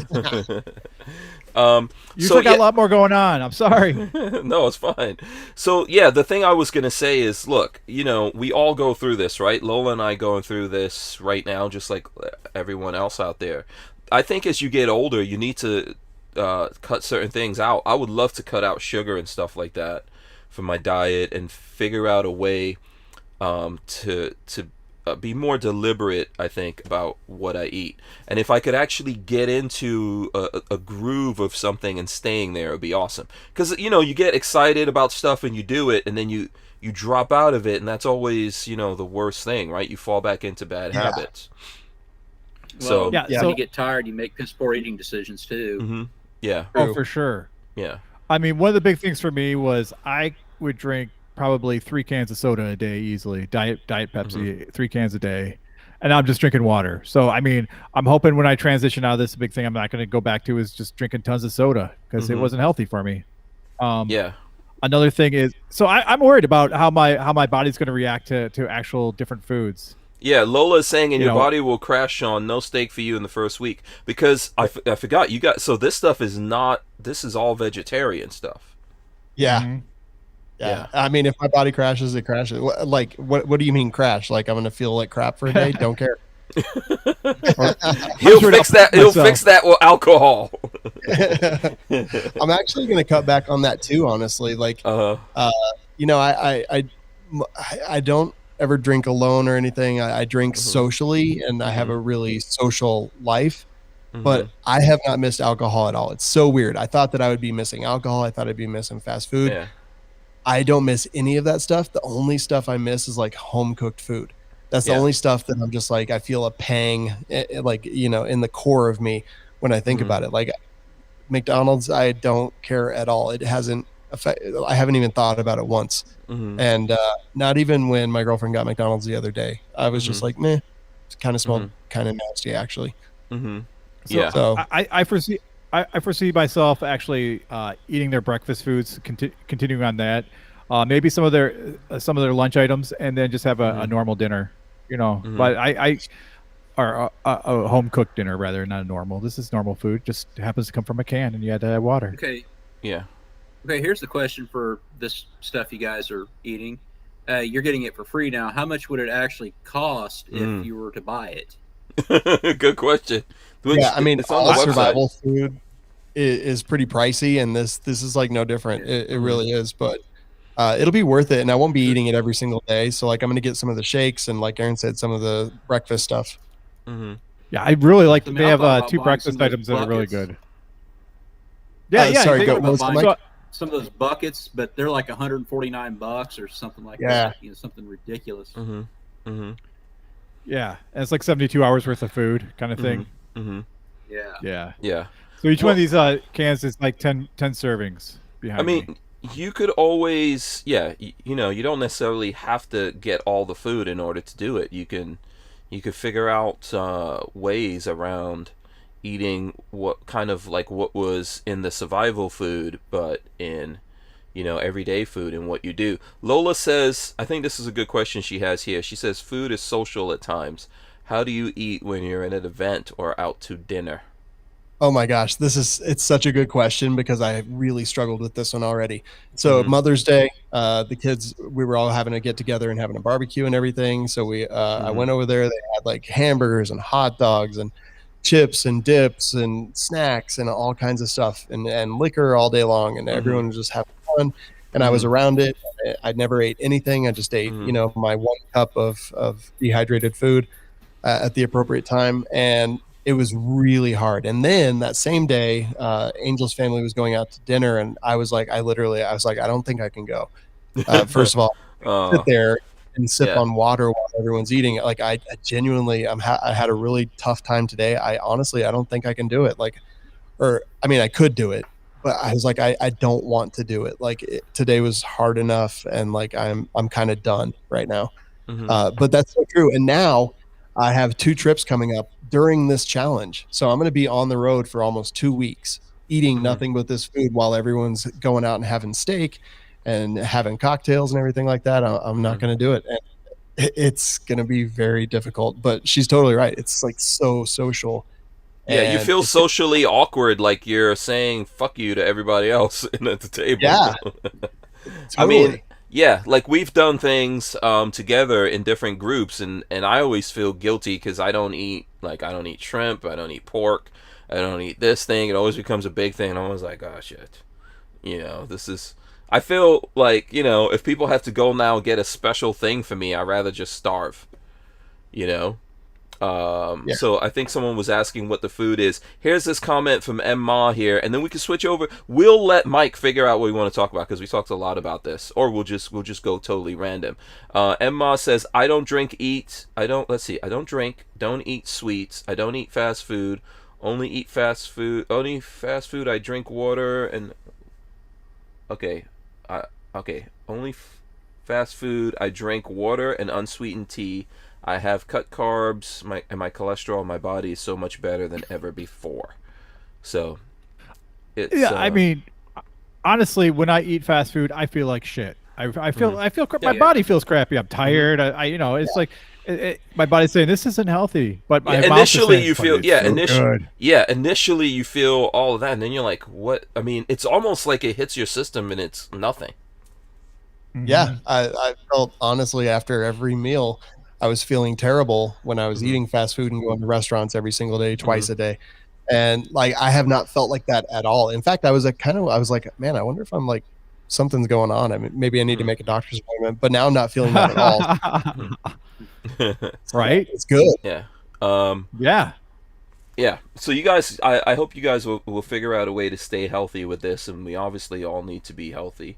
still got a lot more going on. I'm sorry. No, it's fine. So yeah, the thing I was gonna say is, look, we all go through this, right? Lola and I going through this right now, just like everyone else out there. I think as you get older, you need to cut certain things out. I would love to cut out sugar and stuff like that from my diet and figure out a way to be more deliberate, I think, about what I eat. And if I could actually get into a groove of something and staying there, it would be awesome. Because, you get excited about stuff and you do it, and then you drop out of it, and that's always, the worst thing, right? You fall back into bad habits. Well, when you get tired, you make piss poor eating decisions, too. Yeah. Oh, for sure. Yeah. I mean, one of the big things for me was I would drink probably 3 cans of soda a day easily. Diet Pepsi, 3 cans a day. And I'm just drinking water. So, I mean, I'm hoping when I transition out of this, the big thing I'm not going to go back to is just drinking tons of soda because it wasn't healthy for me. Another thing is, so I'm worried about how my body's going to react to actual different foods. Yeah, Lola is saying, your body will crash, Shawn. No steak for you in the first week. Because I forgot, so this stuff is this is all vegetarian stuff. Yeah. Yeah. I mean, if my body crashes, it crashes. Like, what do you mean crash? Like, I'm going to feel like crap for a day? Don't care. He'll fix that. He'll fix that with alcohol. I'm actually going to cut back on that too, honestly. Like, I don't ever drink alone or anything. I drink socially, and I have a really social life. But I have not missed alcohol at all. It's so weird. I thought that I would be missing alcohol. I thought I'd be missing fast food. Yeah. I don't miss any of that stuff. The only stuff I miss is like home cooked food. That's the only stuff that I'm just like, I feel a pang, like, you know, in the core of me when I think about it. Like McDonald's, I don't care at all. It hasn't I haven't even thought about it once. And not even when my girlfriend got McDonald's the other day, I was just like, meh, it kind of smelled kind of nasty actually. So I foresee myself actually eating their breakfast foods, continuing on that. Maybe some of their lunch items, and then just have a normal dinner, you know. But or a home cooked dinner rather, not a normal. This is normal food, just happens to come from a can, and you had to have water. Okay. Yeah. Okay. Here's the question for this stuff you guys are eating. You're getting it for free now. How much would it actually cost if you were to buy it? Good question. Yeah, I mean, it's on all the survival food is pretty pricey, and this is like no different. It really is, but it'll be worth it, and I won't be eating it every single day. So like, I'm gonna get some of the shakes and, like Aaron said, some of the breakfast stuff. Yeah, I really like. I mean, they I have thought about two buying breakfast some of those items that are really buckets. good. Yeah, Sorry, they- go. About What was the buying mic? some of those buckets, but they're like $149 or something like Yeah. that. You know, something ridiculous. Yeah, and it's like 72 hours worth of food, kind of thing. Yeah. Yeah. Yeah. So each one of these cans is like 10 servings behind I mean, me. you could always, you know, you don't necessarily have to get all the food in order to do it. You could figure out ways around eating what kind of like what was in the survival food, but in, you know, everyday food and what you do. Lola says, I think this is a good question she has here. She says, food is social at times. How do you eat when you're in an event or out to dinner? Oh my gosh, it's such a good question because I really struggled with this one already. So Mother's Day, the kids, we were all having a get together and having a barbecue and everything. So I went over there. They had like hamburgers and hot dogs and chips and dips and snacks and all kinds of stuff and liquor all day long, and everyone was just having fun. And I was around it. I never ate anything. I just ate, you know, my 1 cup of dehydrated food at the appropriate time, and it was really hard. And then that same day, Angel's family was going out to dinner, and I was like, I was like, I don't think I can go. First of all, sit there and sip on water while everyone's eating. Like I genuinely, I had a really tough time today. I honestly, I don't think I can do it. Like, or I mean, I could do it, but I was like, I don't want to do it. Like today was hard enough, and like I'm kind of done right now. But that's so true. And now I have 2 trips coming up during this challenge. So I'm going to be on the road for almost 2 weeks, eating nothing but this food while everyone's going out and having steak and having cocktails and everything like that. I'm not going to do it. And it's going to be very difficult, but she's totally right. It's like so social. Yeah, you And feel socially awkward, like you're saying "fuck you" to everybody else at the table. Yeah, I mean, totally. yeah, like we've done things together in different groups, and I always feel guilty because I don't eat shrimp, I don't eat pork, I don't eat this thing. It always becomes a big thing, and I'm always like, oh shit, you know, this is. I feel like, you know, if people have to go now and get a special thing for me, I'd rather just starve, you know. So I think someone was asking what the food is. Here's this comment from M Ma here, and then we can switch over. We'll let Mike figure out what we want to talk about because we talked a lot about this, or we'll just go totally random. M Ma says, I don't drink, don't eat sweets, I don't eat fast food, only fast food I drink water and fast food I drink water and unsweetened tea. I have cut carbs, my cholesterol in my body is so much better than ever before. So, it's I mean, honestly, when I eat fast food, I feel like shit. I feel my body feels crappy. I'm tired. I you know, it's like my body's saying this isn't healthy. But my mouth is initially saying, you feel "But it's so good." initially you feel all of that, and then you're like, what? I mean, it's almost like it hits your system and it's nothing. Yeah, I felt honestly after every meal, I was feeling terrible when I was eating fast food and going to restaurants every single day, twice a day. And like, I have not felt like that at all. In fact, I was like, man, I wonder if I'm like, something's going on. I mean, maybe I need to make a doctor's appointment, but now I'm not feeling that at all. Right? It's good. Yeah. Yeah. So you guys, I hope you guys will figure out a way to stay healthy with this, and we obviously all need to be healthy.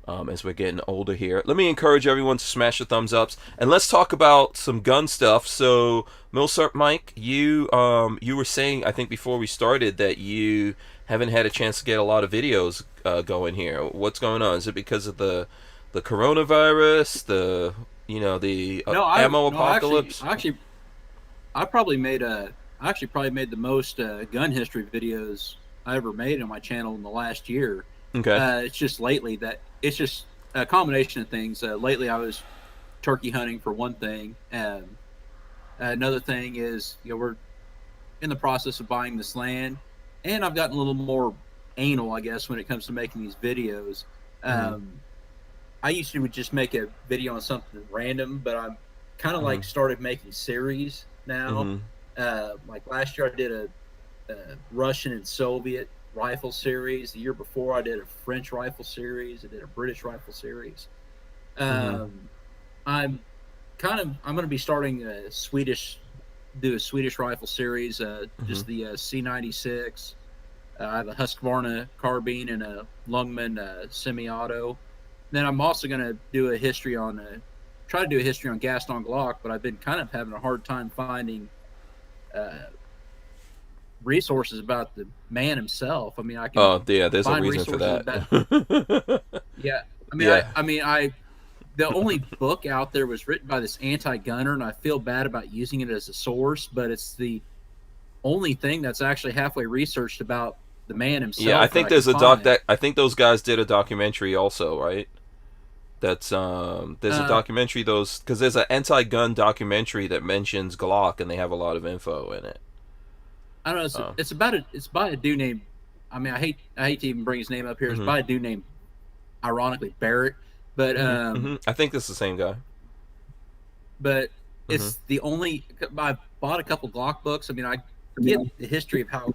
as we're getting older here. Let me encourage everyone to smash the thumbs ups, and let's talk about some gun stuff. So, Milsurp Mike, you were saying, I think before we started, that you haven't had a chance to get a lot of videos going here. What's going on? Is it because of the coronavirus, the ammo apocalypse? I probably made the most gun history videos I ever made on my channel in the last year. Okay. It's just lately that it's just a combination of things. Lately, I was turkey hunting for one thing. Another thing is, we're in the process of buying this land, and I've gotten a little more anal, I guess, when it comes to making these videos. I used to just make a video on something random, but I'm kind of like started making series now. Like last year, I did a Russian and Soviet rifle series. The year before, I did a French rifle series. I did a British rifle series. I'm going to be starting a Swedish rifle series. Just the C96. I have a Husqvarna carbine and a Lungman semi-auto. Then I'm also going to do a history on try to do a history on Gaston Glock, but I've been kind of having a hard time finding resources about the man himself. I mean, I can. There's a reason for that. The only book out there was written by this anti-gunner, and I feel bad about using it as a source, but it's the only thing that's actually halfway researched about the man himself. Yeah, I think there's I think those guys did a documentary also, right? That's there's a documentary because there's an anti-gun documentary that mentions Glock, and they have a lot of info in it. I don't know. It's by a dude named. I mean, I hate to even bring his name up here. It's by a dude named, ironically, Barrett. But I think this is the same guy. But it's the only. I bought a couple Glock books. I mean, I get the history of how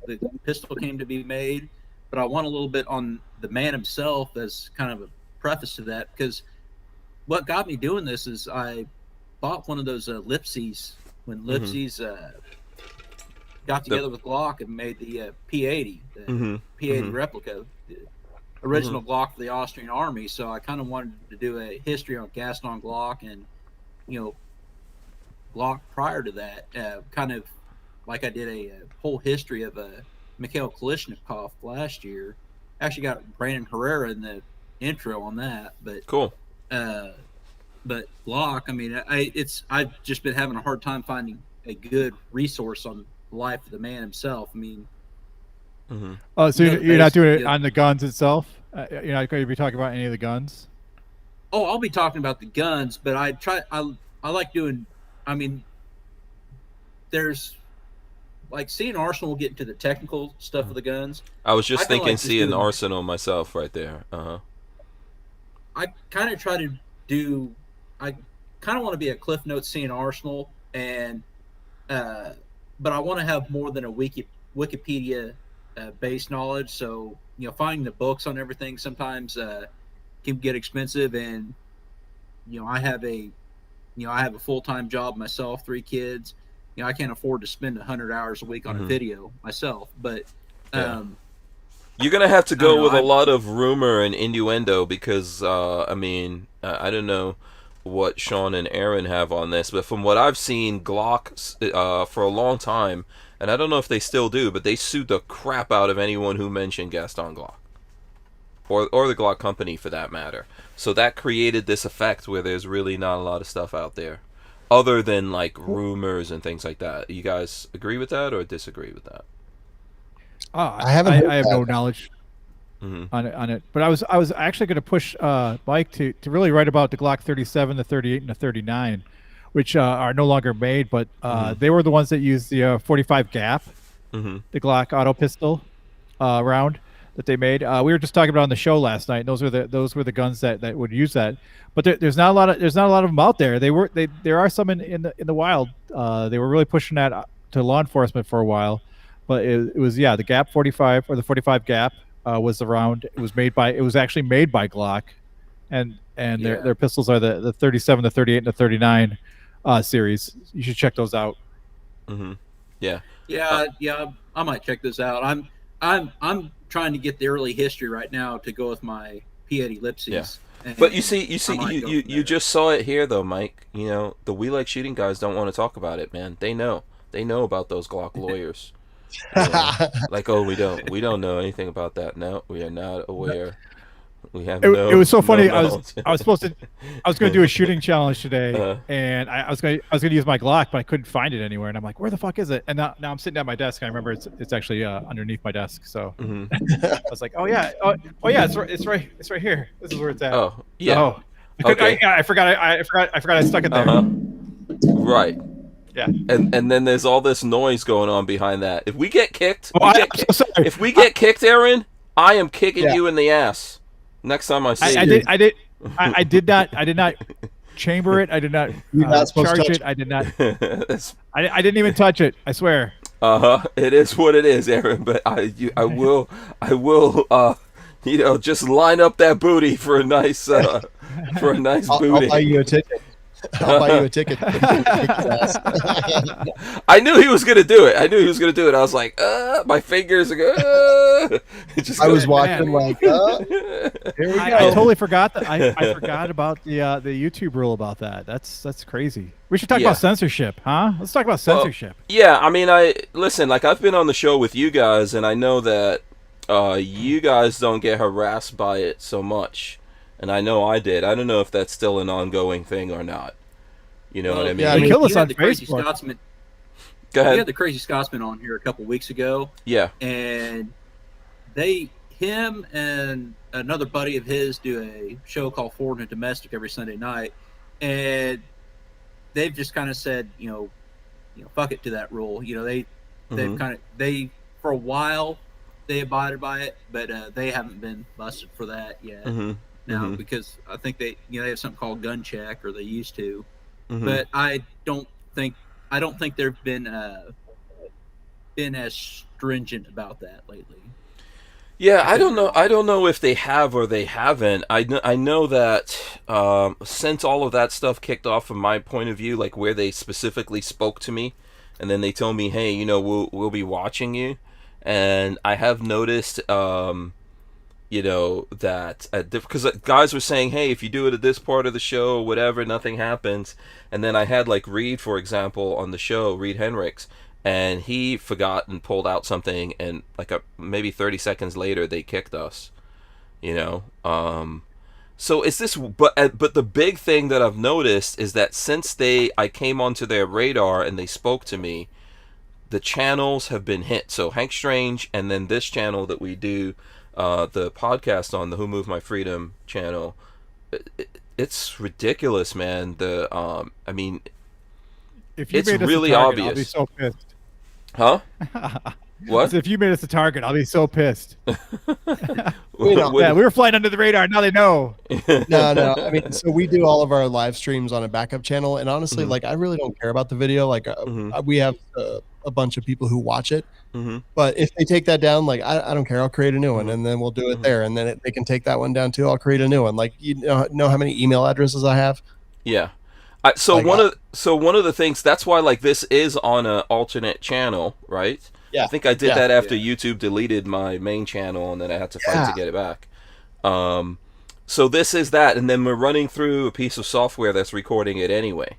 the pistol came to be made, but I want a little bit on the man himself as kind of a preface to that, because what got me doing this is I bought one of those Lipsies when Lipsies got together with Glock and made the P80, the P80 replica, the original Glock for the Austrian Army. So I kind of wanted to do a history on Gaston Glock and, Glock prior to that, kind of like I did a whole history of Mikhail Kalashnikov last year. Actually got Brandon Herrera in the intro on that, but cool. But Glock, I mean, I've just been having a hard time finding a good resource on the life of the man himself. I mean, oh, so you're not doing it on the guns itself? You're not going to be talking about any of the guns? Oh, I'll be talking about the guns, but I like doing. I mean, there's like seeing Arsenal. We'll get into the technical stuff of the guns. I was just thinking seeing Arsenal myself right there. I kind of try to do. I kind of want to be a Cliff Notes seeing Arsenal, and but I want to have more than a Wikipedia based knowledge. So finding the books on everything sometimes can get expensive, and I have a full-time job myself, 3 kids. I can't afford to spend 100 hours a week on a video myself, but you're gonna have to go with a lot of rumor and innuendo because I don't know what Shawn and Aaron have on this, but from what I've seen, Glock for a long time, and I don't know if they still do, but they sued the crap out of anyone who mentioned Gaston Glock or the Glock company for that matter. So that created this effect where there's really not a lot of stuff out there other than like rumors and things like that. You guys agree with that or disagree with that? I have no knowledge on it, but I was actually going to push Mike to really write about the Glock 37, the 38, and the 39, which are no longer made, but they were the ones that used the 45 gap, the Glock auto pistol round that they made. We were just talking about on the show last night. Those were the guns that would use that, but there's not a lot of them out there. There are some in the wild. They were really pushing that to law enforcement for a while. But it was the Gap 45 or the 45 Gap was the round. It was actually made by Glock, and their pistols are the 37, the 38, and the 39 series. You should check those out. Yeah. I might check this out. I'm trying to get the early history right now to go with my Piet ellipses. But you see, you just saw it here, though, Mike. You know, the We Like Shooting guys don't want to talk about it, man. They know about those Glock lawyers. You know? Like, oh, we don't know anything about that. No, we are not aware. We have it was so funny. I was going to do a shooting challenge today, and I was going to use my Glock, but I couldn't find it anywhere. And I'm like, where the fuck is it? And now I'm sitting at my desk. And I remember it's actually underneath my desk. So I was like, oh yeah, it's right here. This is where it's at. Oh yeah. Okay. I forgot I stuck it there. Right. Yeah. And then there's all this noise going on behind that. If we get kicked, if we get kicked, Aaron, I am kicking you in the ass. Next time I see you. I did not chamber it. I did not charge it. I did not. I didn't even touch it. I swear. It is what it is, Aaron. But I will. Just line up that booty for a nice booty. I'll buy you a ticket. I'll buy you a ticket. I knew he was gonna do it. I was like, my fingers are I was watching like, here we go. I totally forgot that. I forgot about the YouTube rule about that. That's crazy. We should talk about censorship, huh? Let's talk about censorship. Yeah, I mean, listen. Like, I've been on the show with you guys, and I know that you guys don't get harassed by it so much. And I know I did. I don't know if that's still an ongoing thing or not. You know what I mean? Yeah, they kill us on Facebook. Go ahead. We had the Crazy Scotsman on here a couple weeks ago. Yeah. And him and another buddy of his do a show called Foreign and Domestic every Sunday night. And they've just kind of said, fuck it to that rule. They've for a while, they abided by it, but they haven't been busted for that yet. Now, because I think they have something called gun check, or they used to, but I don't think they've been as stringent about that lately. Yeah, I don't know if they have or they haven't. I know that since all of that stuff kicked off, from my point of view, like where they specifically spoke to me, and then they told me, hey, we'll be watching you, and I have noticed. That because guys were saying, hey, if you do it at this part of the show or whatever, nothing happens. And then I had like Reed, for example, on the show, Reed Henricks, and he forgot and pulled out something, and like maybe 30 seconds later they kicked us. So it's this, but the big thing that I've noticed is that since I came onto their radar and they spoke to me, the channels have been hit. So Hank Strange, and then this channel that we do the podcast on, the Who Moved My Freedom channel, it's ridiculous, man. I mean, if you it's made us really a target, obvious. I'll be so pissed. Huh? What? So if you made us a target, I'll be so pissed. Yeah, we were flying under the radar. Now they know. No. I mean, so we do all of our live streams on a backup channel, and honestly, like, I really don't care about the video. Like, we have a bunch of people who watch it, but if they take that down, like, I don't care. I'll create a new one, and then we'll do it there, and then they can take that one down too. I'll create a new one. Like, know how many email addresses I have? Yeah. So one of the things, that's why, like, this is on an alternate channel, right? Yeah. I think I did that after YouTube deleted my main channel, and then I had to fight to get it back. So this is that, and then we're running through a piece of software that's recording it anyway.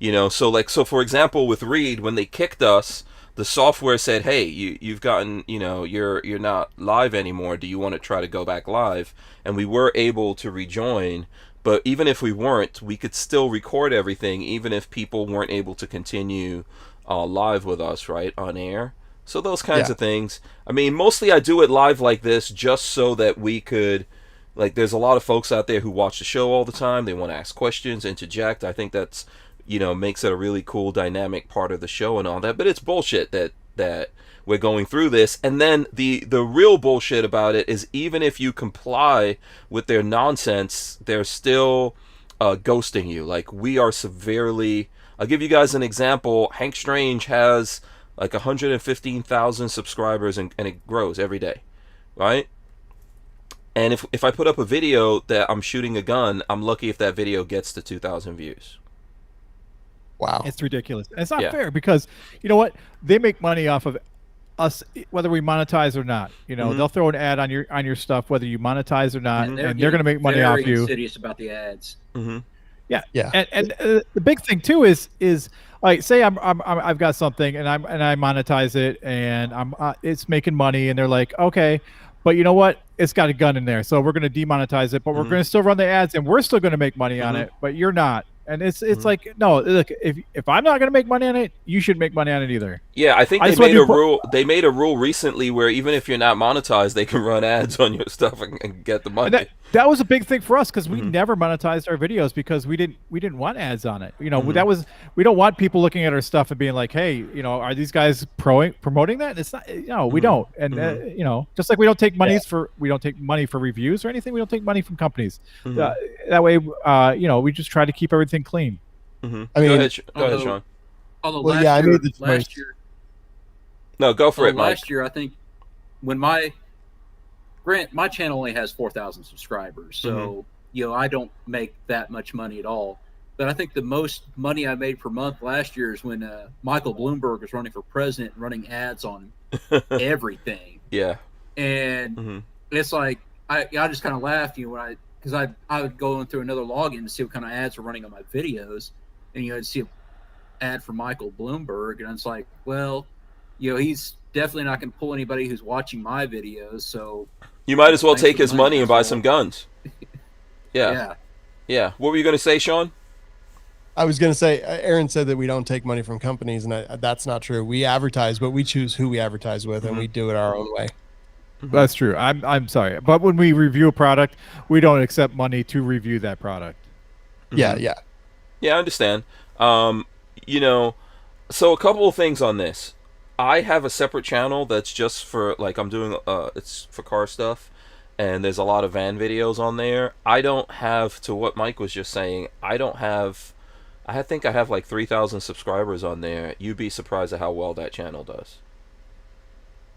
So for example, with Reed, when they kicked us, the software said, hey, you've gotten, you're not live anymore. Do you want to try to go back live? And we were able to rejoin. But even if we weren't, we could still record everything, even if people weren't able to continue live with us, right, on air. So those kinds of things. I mean, mostly I do it live like this just so that we could, like, there's a lot of folks out there who watch the show all the time. They want to ask questions, interject. I think that's, makes it a really cool, dynamic part of the show and all that. But it's bullshit that we're going through this. And then the real bullshit about it is, even if you comply with their nonsense, they're still ghosting you. Like, we are severely... I'll give you guys an example. Hank Strange has like 115,000 subscribers, and it grows every day, right? And if I put up a video that I'm shooting a gun, I'm lucky if that video gets to 2,000 views. Wow. It's ridiculous. And it's not fair, because you know what? They make money off of us whether we monetize or not. You know, they'll throw an ad on your stuff whether you monetize or not, and they're going to make money off you. Insidious about the ads. Yeah, Yeah. And the big thing too is like, say I've got something and I monetize it and it's making money, and they're like, okay, but you know what? It's got a gun in there, so we're going to demonetize it, but we're going to still run the ads and we're still going to make money on it, but you're not. And it's like, no, look, if I'm not going to make money on it, you should make money on it either. Yeah, I think they made a rule. They made a rule recently where even if you're not monetized, they can run ads on your stuff and get the money. That was a big thing for us because we never monetized our videos because we didn't want ads on it. You know, we don't want people looking at our stuff and being like, hey, you know, are these guys promoting that? And it's not. No, we don't. And you know, just like we don't take money for reviews or anything. We don't take money from companies. That way, you know, we just try to keep everything clean. I mean, go ahead, Shawn. Although last year, no, go for it, Mike. Last year, I think when my channel only has 4,000 subscribers, so you know, I don't make that much money at all. But I think the most money I made per month last year is when Michael Bloomberg was running for president and running ads on everything. Yeah, and it's like I just kind of laughed, you know, because I would go through another login to see what kind of ads were running on my videos, and you know, I'd see an ad for Michael Bloomberg, and it's like, well, you know, he's definitely not going to pull anybody who's watching my videos, so you might as well take his money and buy some guns. Yeah. What were you going to say, Shawn? I was going to say, Aaron said that we don't take money from companies, and that's not true. We advertise, but we choose who we advertise with, and we do it our own way. That's true. I'm sorry, but when we review a product, we don't accept money to review that product. Yeah, I understand. You know, so a couple of things on this. I have a separate channel that's just for, like, I'm doing it's for car stuff, and there's a lot of van videos on there. I don't have, to what Mike was just saying, I think I have like 3,000 subscribers on there. You'd be surprised at how well that channel does.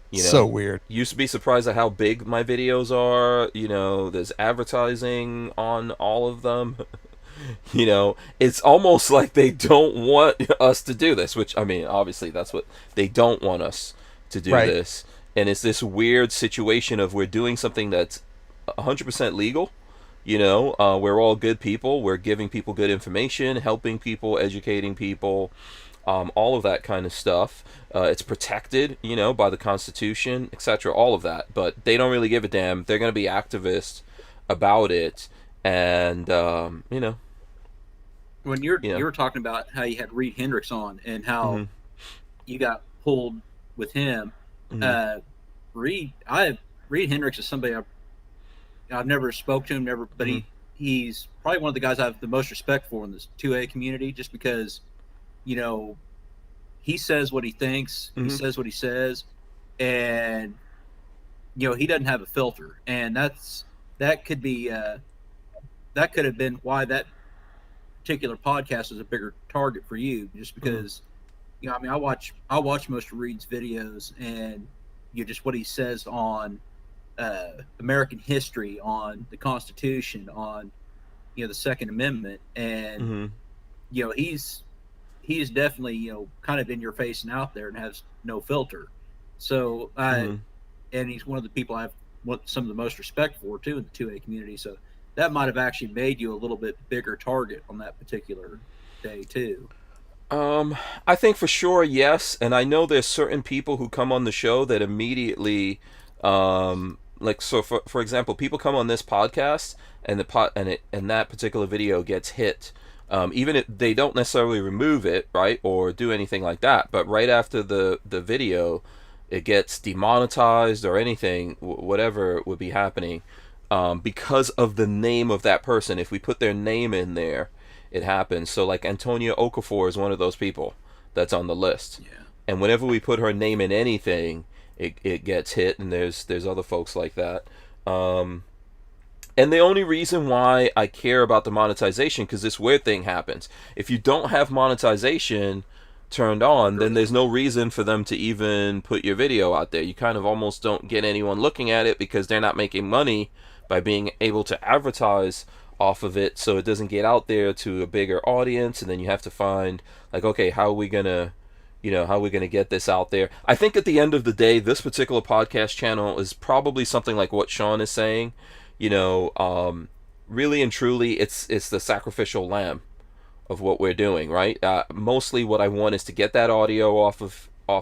You know, so weird. You used to be surprised at how big my videos are. You know, there's advertising on all of them. You know, it's almost like they don't want us to do this, which, I mean, obviously that's what they don't want us to do this. And it's this weird situation of we're doing something that's 100% legal. You know, we're all good people. We're giving people good information, helping people, educating people. All of that kind of stuff. It's protected, you know, by the Constitution, etc. All of that, but they don't really give a damn. They're going to be activists about it, and you know. When you were talking about how you had Reed Hendricks on and how you got pulled with him, Reed Hendricks is somebody I've never spoke to him, but he's probably one of the guys I have the most respect for in this 2A community, just because, you know, he says what he thinks, he says what he says, and, you know, he doesn't have a filter. And that could have been why that particular podcast is a bigger target for you, just because, you know, I mean, I watch most of Reed's videos, and, you know, just what he says on American history, on the Constitution, on, you know, the Second Amendment, and, you know, he's definitely, you know, kind of in your face and out there and has no filter. So, and he's one of the people I have some of the most respect for too in the 2A community. So that might have actually made you a little bit bigger target on that particular day too. I think for sure, yes. And I know there's certain people who come on the show that immediately, like, so for example, people come on this podcast and and that particular video gets hit. Even if they don't necessarily remove it, right, or do anything like that, but right after the video, it gets demonetized or anything, whatever would be happening, because of the name of that person. If we put their name in there, it happens. So, like, Antonia Okafor is one of those people that's on the list. Yeah. And whenever we put her name in anything, it gets hit, and there's other folks like that. And the only reason why I care about the monetization, because this weird thing happens. If you don't have monetization turned on, then there's no reason for them to even put your video out there. You kind of almost don't get anyone looking at it because they're not making money by being able to advertise off of it, so it doesn't get out there to a bigger audience. And then you have to find, like, okay, how are we gonna how we're going to get this out there. I think at the end of the day, this particular podcast channel is probably something like what Shawn is saying. Really and truly, it's the sacrificial lamb of what we're doing, right? Mostly what I want is to get that audio off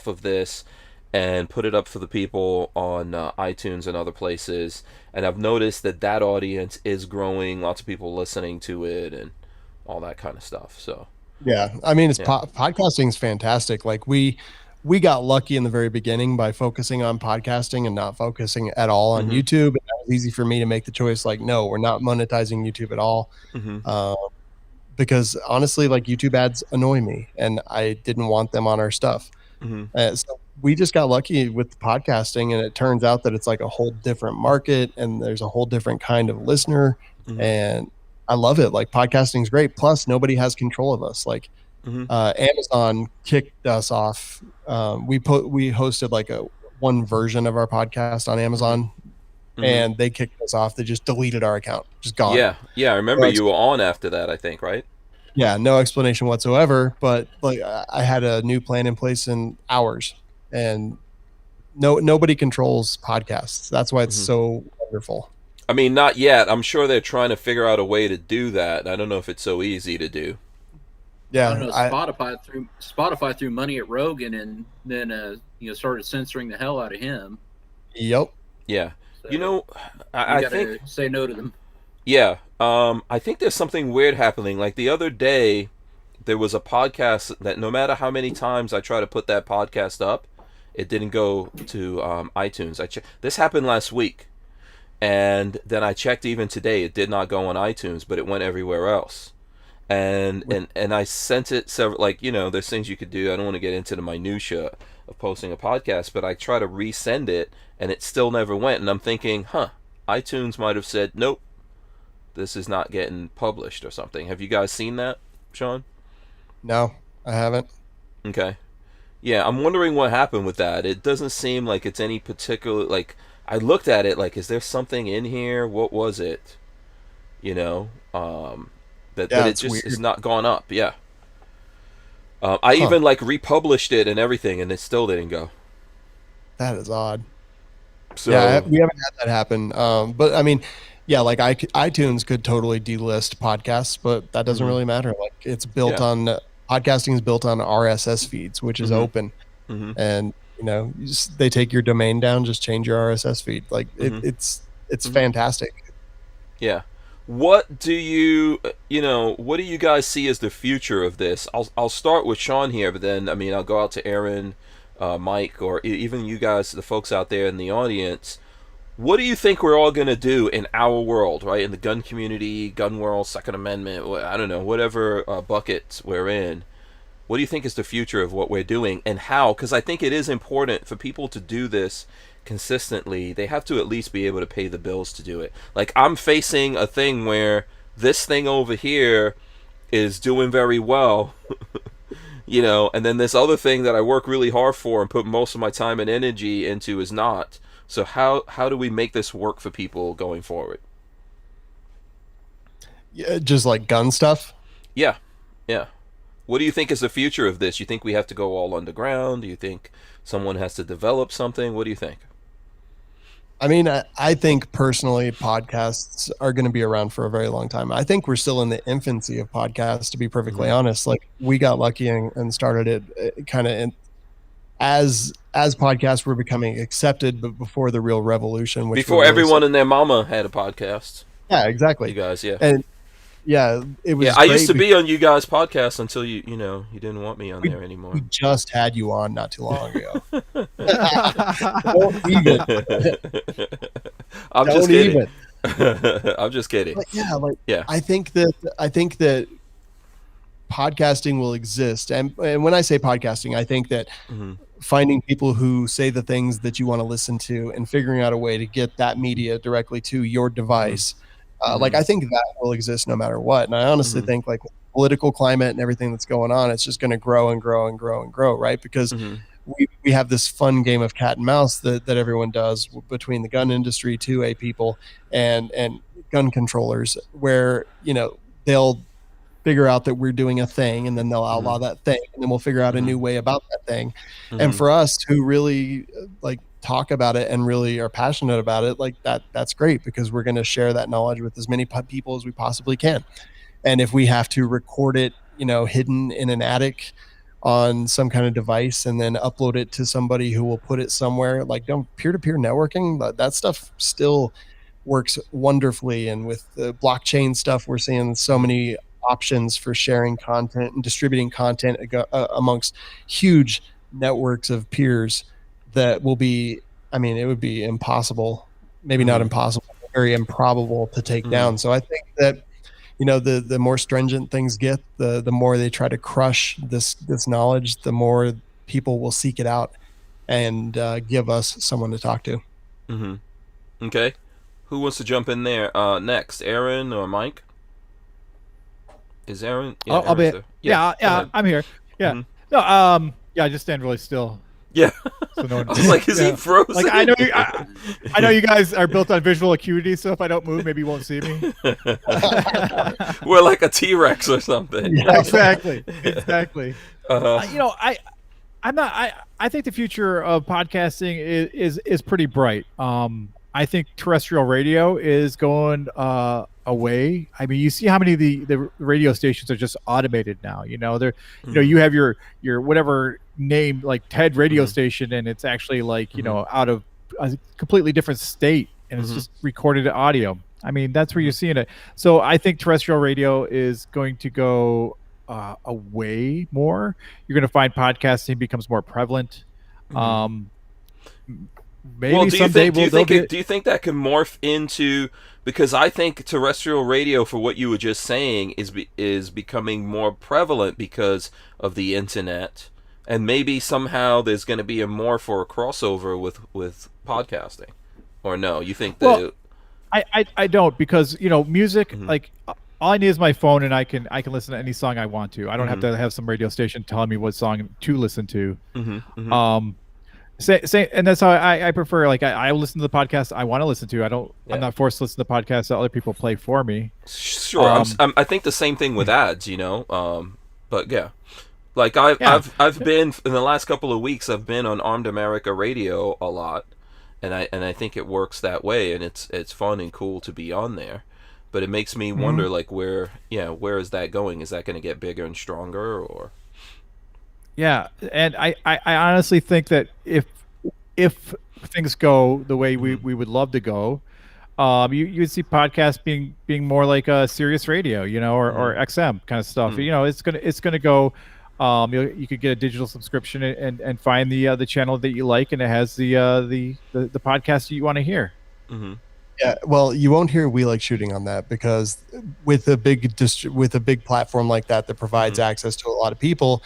of this and put it up for the people on iTunes and other places. And I've noticed that audience is growing, lots of people listening to it and all that kind of stuff. So yeah, I mean, podcasting is fantastic. Like we got lucky in the very beginning by focusing on podcasting and not focusing at all on YouTube. And that was easy for me to make the choice. Like, no, we're not monetizing YouTube at all. Because honestly, like YouTube ads annoy me and I didn't want them on our stuff. So we just got lucky with podcasting, and it turns out that it's like a whole different market and there's a whole different kind of listener. And I love it. Like podcasting is great. Plus nobody has control of us. Like Amazon kicked us off. We hosted like one version of our podcast on Amazon and they kicked us off. They just deleted our account, just gone. Yeah. I remember you were on after that, I think, right? Yeah, no explanation whatsoever. But like, I had a new plan in place in hours, and nobody controls podcasts. That's why it's so wonderful. I mean, not yet. I'm sure they're trying to figure out a way to do that. I don't know if it's so easy to do. Yeah, I don't know. Spotify threw money at Rogan, and then started censoring the hell out of him. Yep. Yeah. So I gotta think say no to them. Yeah. I think there's something weird happening. Like the other day, there was a podcast that no matter how many times I try to put that podcast up, it didn't go to iTunes. This happened last week, and then I checked even today. It did not go on iTunes, but it went everywhere else. And I sent it several. Like there's things you could do. I don't want to get into the minutia of posting a podcast, but I try to resend it, and it still never went. And I'm thinking, iTunes might have said nope. This is not getting published or something. Have you guys seen that, Shawn? No, I haven't. Okay. Yeah, I'm wondering what happened with that. It doesn't seem like it's any particular, like, I looked at it like, is there something in here? What was it? That it just weird. is not gone up. Yeah. I even like republished it and everything, and it still didn't go. That is odd. So yeah, we haven't had that happen. But I mean, yeah, like iTunes could totally delist podcasts, but that doesn't really matter. Like it's built on podcasting is built on RSS feeds, which is open, and they take your domain down, just change your RSS feed. Like it's fantastic. Yeah. What do you guys see as the future of this? I'll start with Shawn here, but then I'll go out to Aaron, Mike, or even you guys, the folks out there in the audience. What do you think we're all going to do in our world, right? In the gun community, gun world, Second Amendment, I don't know, whatever bucket we're in. What do you think is the future of what we're doing and how? Because I think it is important for people to do this consistently. They have to at least be able to pay the bills to do it. Like I'm facing a thing where this thing over here is doing very well, and then this other thing that I work really hard for and put most of my time and energy into is not. So how do we make this work for people going forward? Yeah, just like gun stuff. Yeah. What do you think is the future of this? You think we have to go all underground? Do you think someone has to develop something? What do you think? I think personally podcasts are going to be around for a very long time. I think we're still in the infancy of podcasts, to be perfectly honest. Like we got lucky and started it kind of as podcasts were becoming accepted, but before the real revolution, before everyone and their mama had a podcast. Yeah, exactly. You guys, yeah. And yeah, it was. Yeah, I used to be on you guys' podcast until you didn't want me on there anymore. We just had you on not too long ago. Don't even. I'm just kidding. I'm just kidding. But yeah. I think that podcasting will exist, and when I say podcasting, I think that finding people who say the things that you want to listen to and figuring out a way to get that media directly to your device. Like I think that will exist no matter what. And I honestly think like with the political climate and everything that's going on, it's just going to grow and grow and grow and grow, right? Because we have this fun game of cat and mouse that everyone does between the gun industry, 2A people and gun controllers, where they'll figure out that we're doing a thing, and then they'll outlaw that thing, and then we'll figure out a new way about that thing. And for us who really like talk about it and really are passionate about it, like that's great, because we're going to share that knowledge with as many people as we possibly can. And if we have to record it, hidden in an attic on some kind of device and then upload it to somebody who will put it somewhere, like peer-to-peer networking, that stuff still works wonderfully. And with the blockchain stuff, we're seeing so many options for sharing content and distributing content amongst huge networks of peers that will be, it would be impossible, maybe not impossible, very improbable to take down. So I think that, the more stringent things get, the more they try to crush this knowledge, the more people will seek it out and give us someone to talk to. Okay. Who wants to jump in there next, Aaron or Mike? Is Aaron? Yeah, I'll be. there. Yeah, I'm here. Yeah. No, I just stand really still. Yeah. So no one, I was like, is he frozen? Like, I know you guys are built on visual acuity, so if I don't move, maybe you won't see me. We're like a T-Rex or something. Yeah, exactly. I think the future of podcasting is pretty bright. I think terrestrial radio is going away. I mean, you see how many of the radio stations are just automated now. They're you have your whatever name, like TED radio station, and it's actually like out of a completely different state, and it's just recorded audio. I mean, that's where you're seeing it. So I think terrestrial radio is going to go away more. You're going to find podcasting becomes more prevalent. Maybe well, do you someday do you think that can morph into, because I think terrestrial radio, for what you were just saying, is becoming more prevalent because of the internet, and maybe somehow there's going to be a morph or a crossover with podcasting, or no? You think that? Well, I don't, because music, like all I need is my phone, and I can listen to any song I want to. I don't have to have some radio station telling me what song to listen to. Say, and that's how I prefer. Like I listen to the podcast I want to listen to. I'm not forced to listen to podcasts that other people play for me. Sure, I think the same thing with ads. But yeah, like I've been in the last couple of weeks. I've been on Armed America Radio a lot, and I think it works that way, and it's fun and cool to be on there. But it makes me wonder, like, where is that going? Is that going to get bigger and stronger, or? Yeah, and I honestly think that if things go the way we would love to go, you would see podcasts being more like a Sirius Radio, or XM kind of stuff. It's gonna go. You could get a digital subscription and find the channel that you like, and it has the podcast that you want to hear. Yeah, well, you won't hear We Like Shooting on that, because with a big platform like that provides access to a lot of people,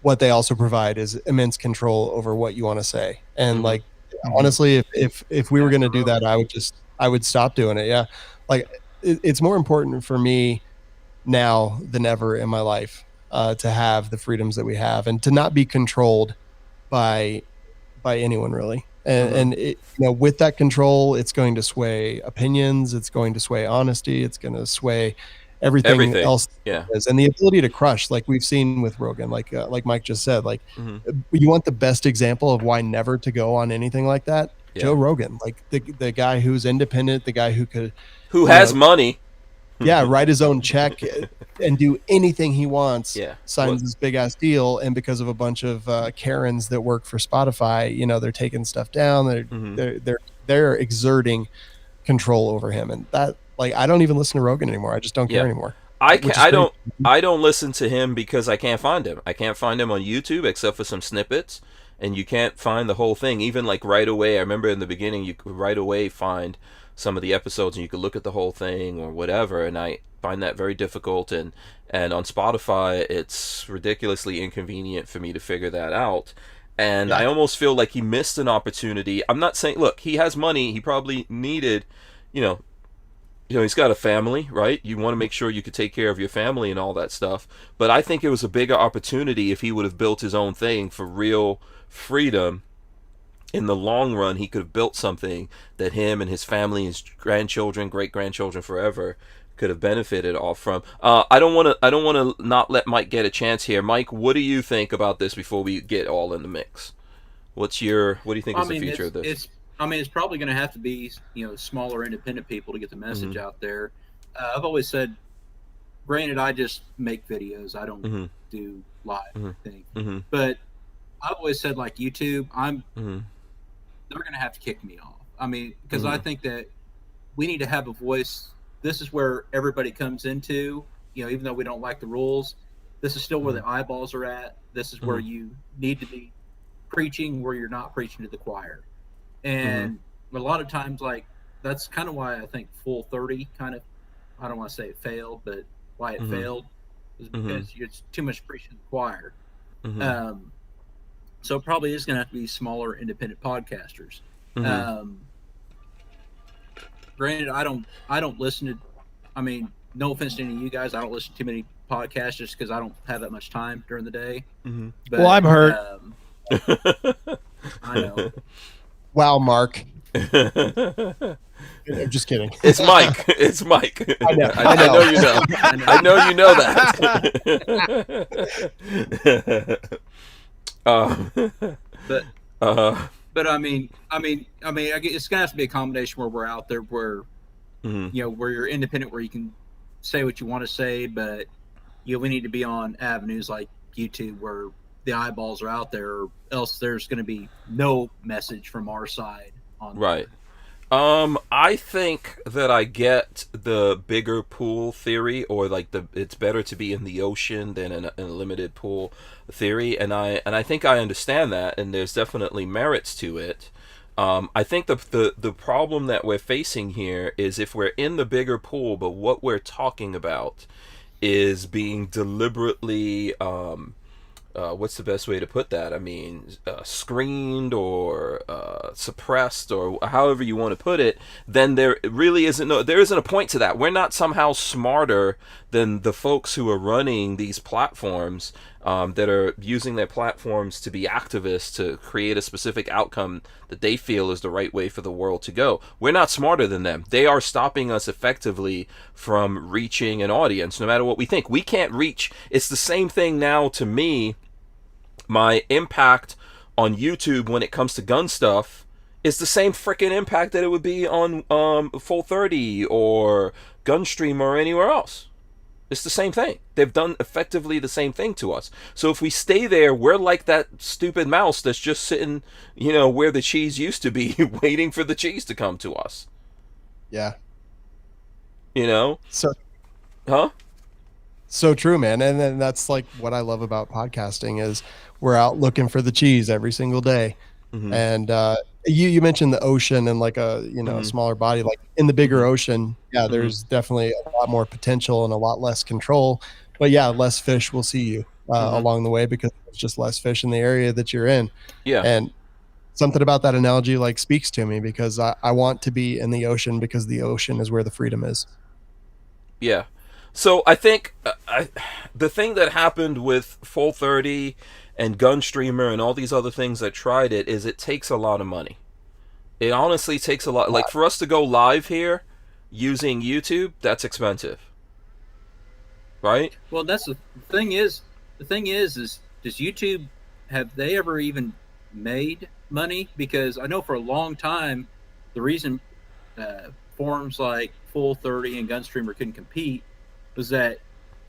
what they also provide is immense control over what you want to say. And like, honestly, if we were going to do that, I would stop doing it. Yeah. Like it's more important for me now than ever in my life to have the freedoms that we have and to not be controlled by anyone really. And it, with that control, it's going to sway opinions. It's going to sway honesty. It's going to sway everything else. Yeah. And the ability to crush, like we've seen with Rogan, like Mike just said, like you want the best example of why never to go on anything like that. Yeah. Joe Rogan, like the guy who's independent, the guy who has money. Yeah, write his own check and do anything he wants. Yeah, signs this big ass deal, and because of a bunch of Karens that work for Spotify, they're taking stuff down. They're exerting control over him, and that, like, I don't even listen to Rogan anymore. I just don't care anymore. I don't listen to him because I can't find him. I can't find him on YouTube except for some snippets, and you can't find the whole thing. Even like right away, I remember in the beginning, you could right away find some of the episodes and you could look at the whole thing or whatever, and I find that very difficult, and on Spotify it's ridiculously inconvenient for me to figure that out, and I almost feel like he missed an opportunity. I'm not saying, look, he has money, he probably needed, he's got a family, right? You want to make sure you could take care of your family and all that stuff, but I think it was a bigger opportunity if he would have built his own thing for real freedom. In the long run, he could have built something that him and his family, his grandchildren, great-grandchildren forever could have benefited off from. I don't want to not let Mike get a chance here. Mike, what do you think about this before we get all in the mix? What do you think is the future of this? It's probably going to have to be, smaller independent people to get the message out there. I've always said, granted, I just make videos. I don't do live thing, but I've always said, like YouTube, they're going to have to kick me off. I mean, because I think that we need to have a voice. This is where everybody comes into, even though we don't like the rules, this is still where the eyeballs are at. This is where you need to be preaching, where you're not preaching to the choir. And a lot of times, like, that's kind of why I think Full 30 kind of, I don't want to say it failed, but why it failed is because it's too much preaching to the choir. So it probably is going to have to be smaller independent podcasters. Granted, I don't listen to, I mean, no offense to any of you guys, I don't listen to too many podcasts just because I don't have that much time during the day. But, well, I'm hurt. I know. Wow, Mark. I'm just kidding. It's Mike. It's Mike. I know. I know you know. I know you know that. But I mean, it's gonna have to be a combination where we're out there, where where you're independent, where you can say what you want to say, but we need to be on avenues like YouTube where the eyeballs are out there, or else there's going to be no message from our side on right. I think that I get the bigger pool theory, or like it's better to be in the ocean than in a limited pool theory, and I think I understand that, and there's definitely merits to it. I think the problem that we're facing here is if we're in the bigger pool, but what we're talking about is being deliberately what's the best way to put that? I mean, screened or suppressed, or however you want to put it, then there really isn't a point to that. We're not somehow smarter than the folks who are running these platforms, that are using their platforms to be activists to create a specific outcome that they feel is the right way for the world to go. We're not smarter than them. They are stopping us effectively from reaching an audience, no matter what we think. We can't reach. It's the same thing now to me. My impact on YouTube when it comes to gun stuff is the same freaking impact that it would be on Full 30 or Gunstream or anywhere else. It's the same thing. They've done effectively the same thing to us. So if we stay there, we're like that stupid mouse that's just sitting, where the cheese used to be, waiting for the cheese to come to us. Yeah. So, huh? So true, man. And then that's like what I love about podcasting is we're out looking for the cheese every single day. And you mentioned the ocean and like a a smaller body, like in the bigger ocean. Yeah, there's definitely a lot more potential and a lot less control. But yeah, less fish will see you along the way because there's just less fish in the area that you're in. Yeah. And something about that analogy like speaks to me because I want to be in the ocean because the ocean is where the freedom is. Yeah. So I think the thing that happened with Full 30 and Gunstreamer and all these other things that tried it is it takes a lot of money. It honestly takes a lot. Like for us to go live here using YouTube, that's expensive. Right? Well, that's the thing is does YouTube, have they ever even made money? Because I know for a long time, the reason forums like Full 30 and Gunstreamer couldn't compete was that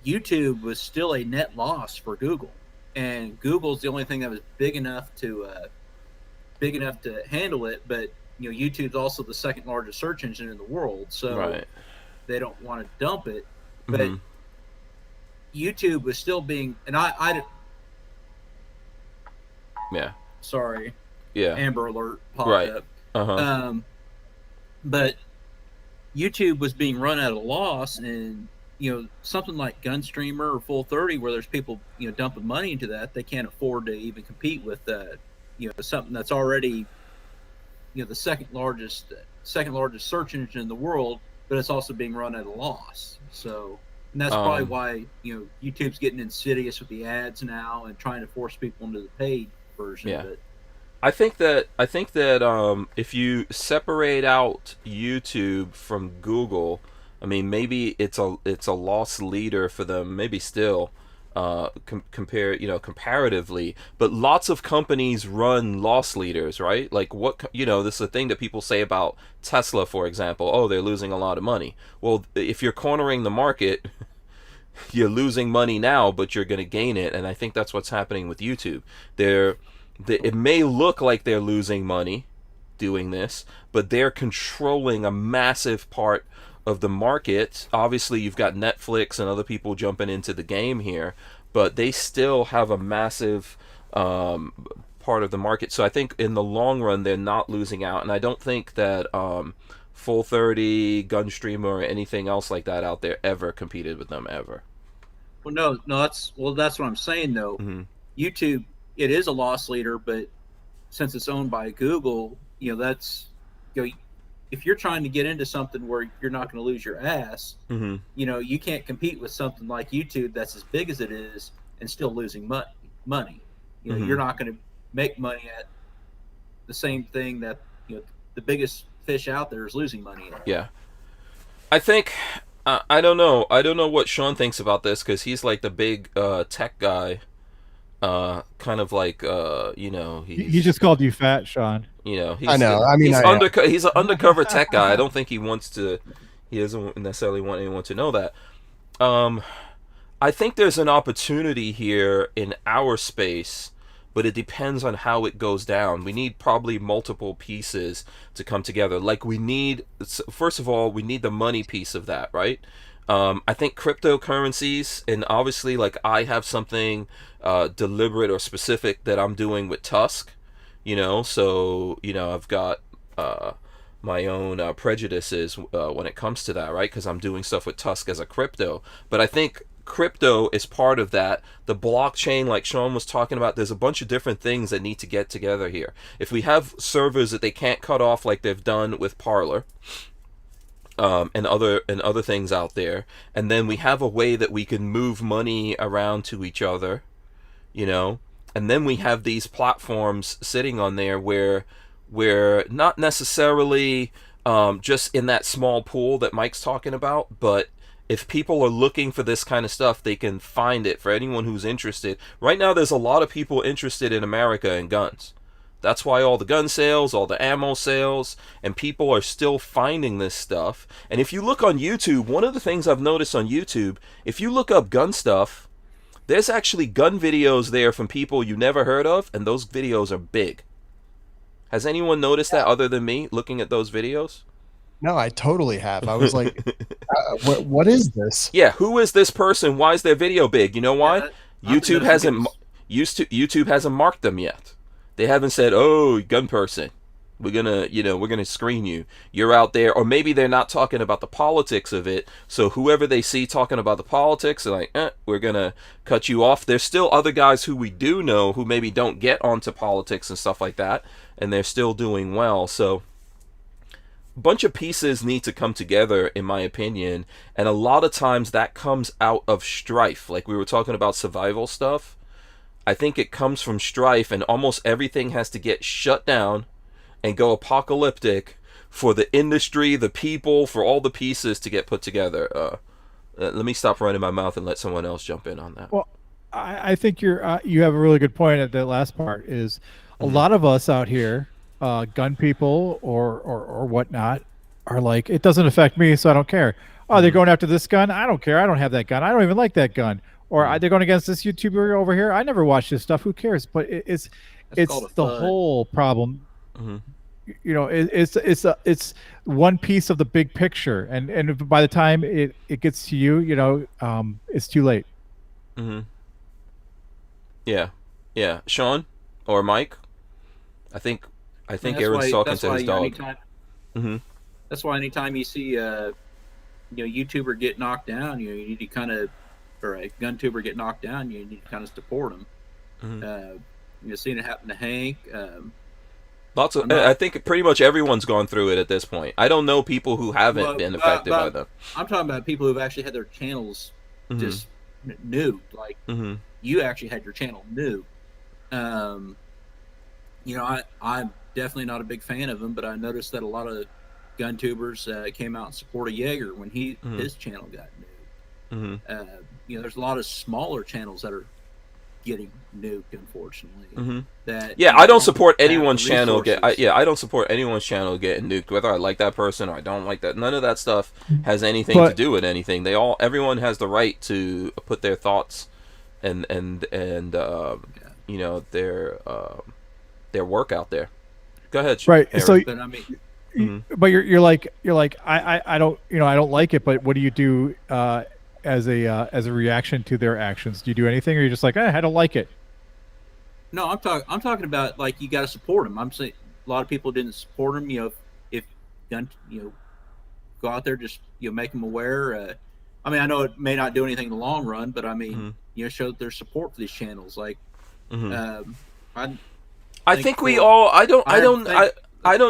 YouTube was still a net loss for Google, and Google's the only thing that was big enough to handle it. But YouTube's also the second largest search engine in the world, so they don't want to dump it. But YouTube was still being, and I sorry, Amber Alert popped up. But YouTube was being run at a loss, and something like Gunstreamer or Full 30, where there's people dumping money into that, they can't afford to even compete with something that's already the second largest search engine in the world, but it's also being run at a loss. So, and that's probably why YouTube's getting insidious with the ads now and trying to force people into the paid version of it. I think that if you separate out YouTube from Google, I mean, maybe it's a loss leader for them, maybe still, comparatively, but lots of companies run loss leaders, right? Like this is a thing that people say about Tesla, for example. Oh, they're losing a lot of money. Well, if you're cornering the market, you're losing money now, but you're going to gain it. And I think that's what's happening with YouTube. It may look like they're losing money doing this, but they're controlling a massive part of the market. Obviously, you've got Netflix and other people jumping into the game here, but they still have a massive part of the market. So I think in the long run, they're not losing out. And I don't think that Full 30, Gunstreamer, or anything else like that out there ever competed with them ever. Well, no, that's what I'm saying though. Mm-hmm. YouTube, it is a loss leader, but since it's owned by Google, that's if you're trying to get into something where you're not going to lose your ass, Mm-hmm. You can't compete with something like YouTube that's as big as it is and still losing money. Mm-hmm. You're not going to make money at the same thing that the biggest fish out there is losing money at. Yeah, I think I don't know. I don't know what Shawn thinks about this, because he's like the big tech guy. Kind of like he just called you fat, Shawn. He's, I know. I mean, he's an undercover tech guy. I don't think he doesn't necessarily want anyone to know that. I think there's an opportunity here in our space, but it depends on how it goes down. We need probably multiple pieces to come together. Like first of all, we need the money piece of that, right? I think cryptocurrencies, and obviously, like, I have something deliberate or specific that I'm doing with TUSC, so I've got my own prejudices when it comes to that, right? Because I'm doing stuff with TUSC as a crypto. But I think crypto is part of that. The blockchain, like Shawn was talking about, there's a bunch of different things that need to get together here. If we have servers that they can't cut off like they've done with Parler, and other things out there, and then we have a way that we can move money around to each other, and then we have these platforms sitting on there where we're not necessarily just in that small pool that Mike's talking about, but if people are looking for this kind of stuff, they can find it. For anyone who's interested right now, there's a lot of people interested in America and guns. That's why all the gun sales, all the ammo sales, and people are still finding this stuff. And if you look on YouTube, one of the things I've noticed on YouTube, if you look up gun stuff, there's actually gun videos there from people you never heard of, and those videos are big. Has anyone noticed that other than me looking at those videos? No, I totally have. I was like, what is this? Yeah, who is this person? Why is their video big? You know why? YouTube hasn't marked them yet. They haven't said, "Oh, gun person, we're gonna screen you. You're out there." Or maybe they're not talking about the politics of it. So whoever they see talking about the politics, they're like, we're gonna cut you off. There's still other guys who we do know who maybe don't get onto politics and stuff like that, and they're still doing well. So a bunch of pieces need to come together, in my opinion, and a lot of times that comes out of strife. Like we were talking about survival stuff. I think it comes from strife, and almost everything has to get shut down and go apocalyptic for the industry, the people, for all the pieces to get put together. Let me stop running my mouth and let someone else jump in on that. Well, I think you have a really good point at that last part. Is a lot of us out here, gun people or whatnot, are like, it doesn't affect me, so I don't care. Oh, they're going after this gun? I don't care. I don't have that gun. I don't even like that gun. Or they're going against this YouTuber over here. I never watched this stuff. Who cares? But it's the whole problem. Mm-hmm. It's one piece of the big picture, and by the time it gets to you, it's too late. Mm-hmm. Yeah. Shawn or Mike? I think Aaron's talking to his dog. That's why anytime you see YouTuber get knocked down, you need to kind of, or a gun tuber get knocked down, you need to kind of support them. Mm-hmm. Seeing it happen to Hank. I think pretty much everyone's gone through it at this point. I don't know people who haven't been affected by them. I'm talking about people who've actually had their channels just new. Like you actually had your channel new. I'm definitely not a big fan of them, but I noticed that a lot of gun tubers came out and supported Jaeger when his channel got nuked. There's a lot of smaller channels that are getting nuked, unfortunately. That I don't support anyone's the channel resources. I don't support anyone's channel getting nuked, whether I like that person or I don't like that. None of that stuff has anything to But do with anything. Everyone has the right to put their thoughts and their work out there. Go ahead, right, Aaron. so But I mean, but you're like I don't I don't like it, but what do you do as a reaction to their actions? Do you do anything, or you're just like, I don't like it? no, I'm talking about like you got to support them. I'm saying a lot of people didn't support them. If gun, go out there, just make them aware. I mean, I know it may not do anything in the long run, but I mean, show their support for these channels. Like, I think we all. I don't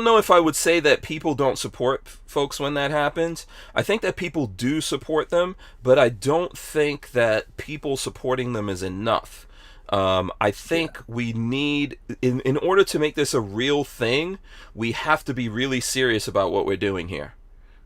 know if I would say that people don't support folks when that happens. I think that people do support them, but I don't think that people supporting them is enough. I think we need, in order to make this a real thing, we have to be really serious about what we're doing here,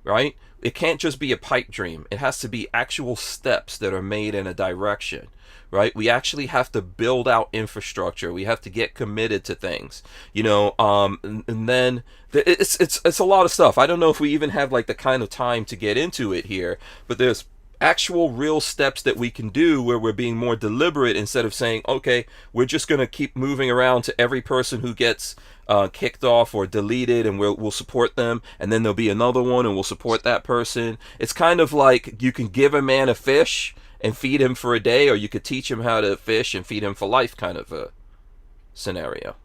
right? It can't just be a pipe dream. It has to be actual steps that are made in a direction, right? We actually have to build out infrastructure. We have to get committed to things, and then it's a lot of stuff. I don't know if we even have like the kind of time to get into it here, but there's actual real steps that we can do where we're being more deliberate instead of saying, okay, we're just going to keep moving around to every person who gets kicked off or deleted, and we'll support them, and then there'll be another one and we'll support that person. It's kind of like you can give a man a fish and feed him for a day, or you could teach him how to fish and feed him for life, kind of a scenario.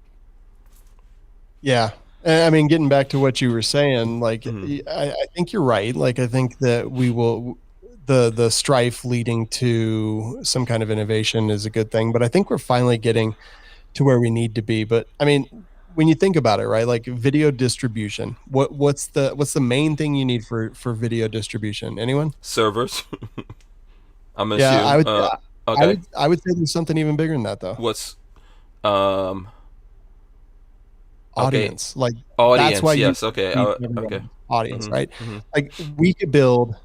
Yeah. I mean, getting back to what you were saying, like, I think you're right. Like, I think that we will, the strife leading to some kind of innovation is a good thing, but I think we're finally getting to where we need to be. But I mean, when you think about it, right, like video distribution, what's the main thing you need for video distribution? Anyone? Servers. I'm assuming. Yeah, Okay. I would say there's something even bigger than that, though. What's Audience. Okay. Like, Audience? that's why Yes. you Okay. need Okay. everyone. Audience, right? Mm-hmm. Like, we could build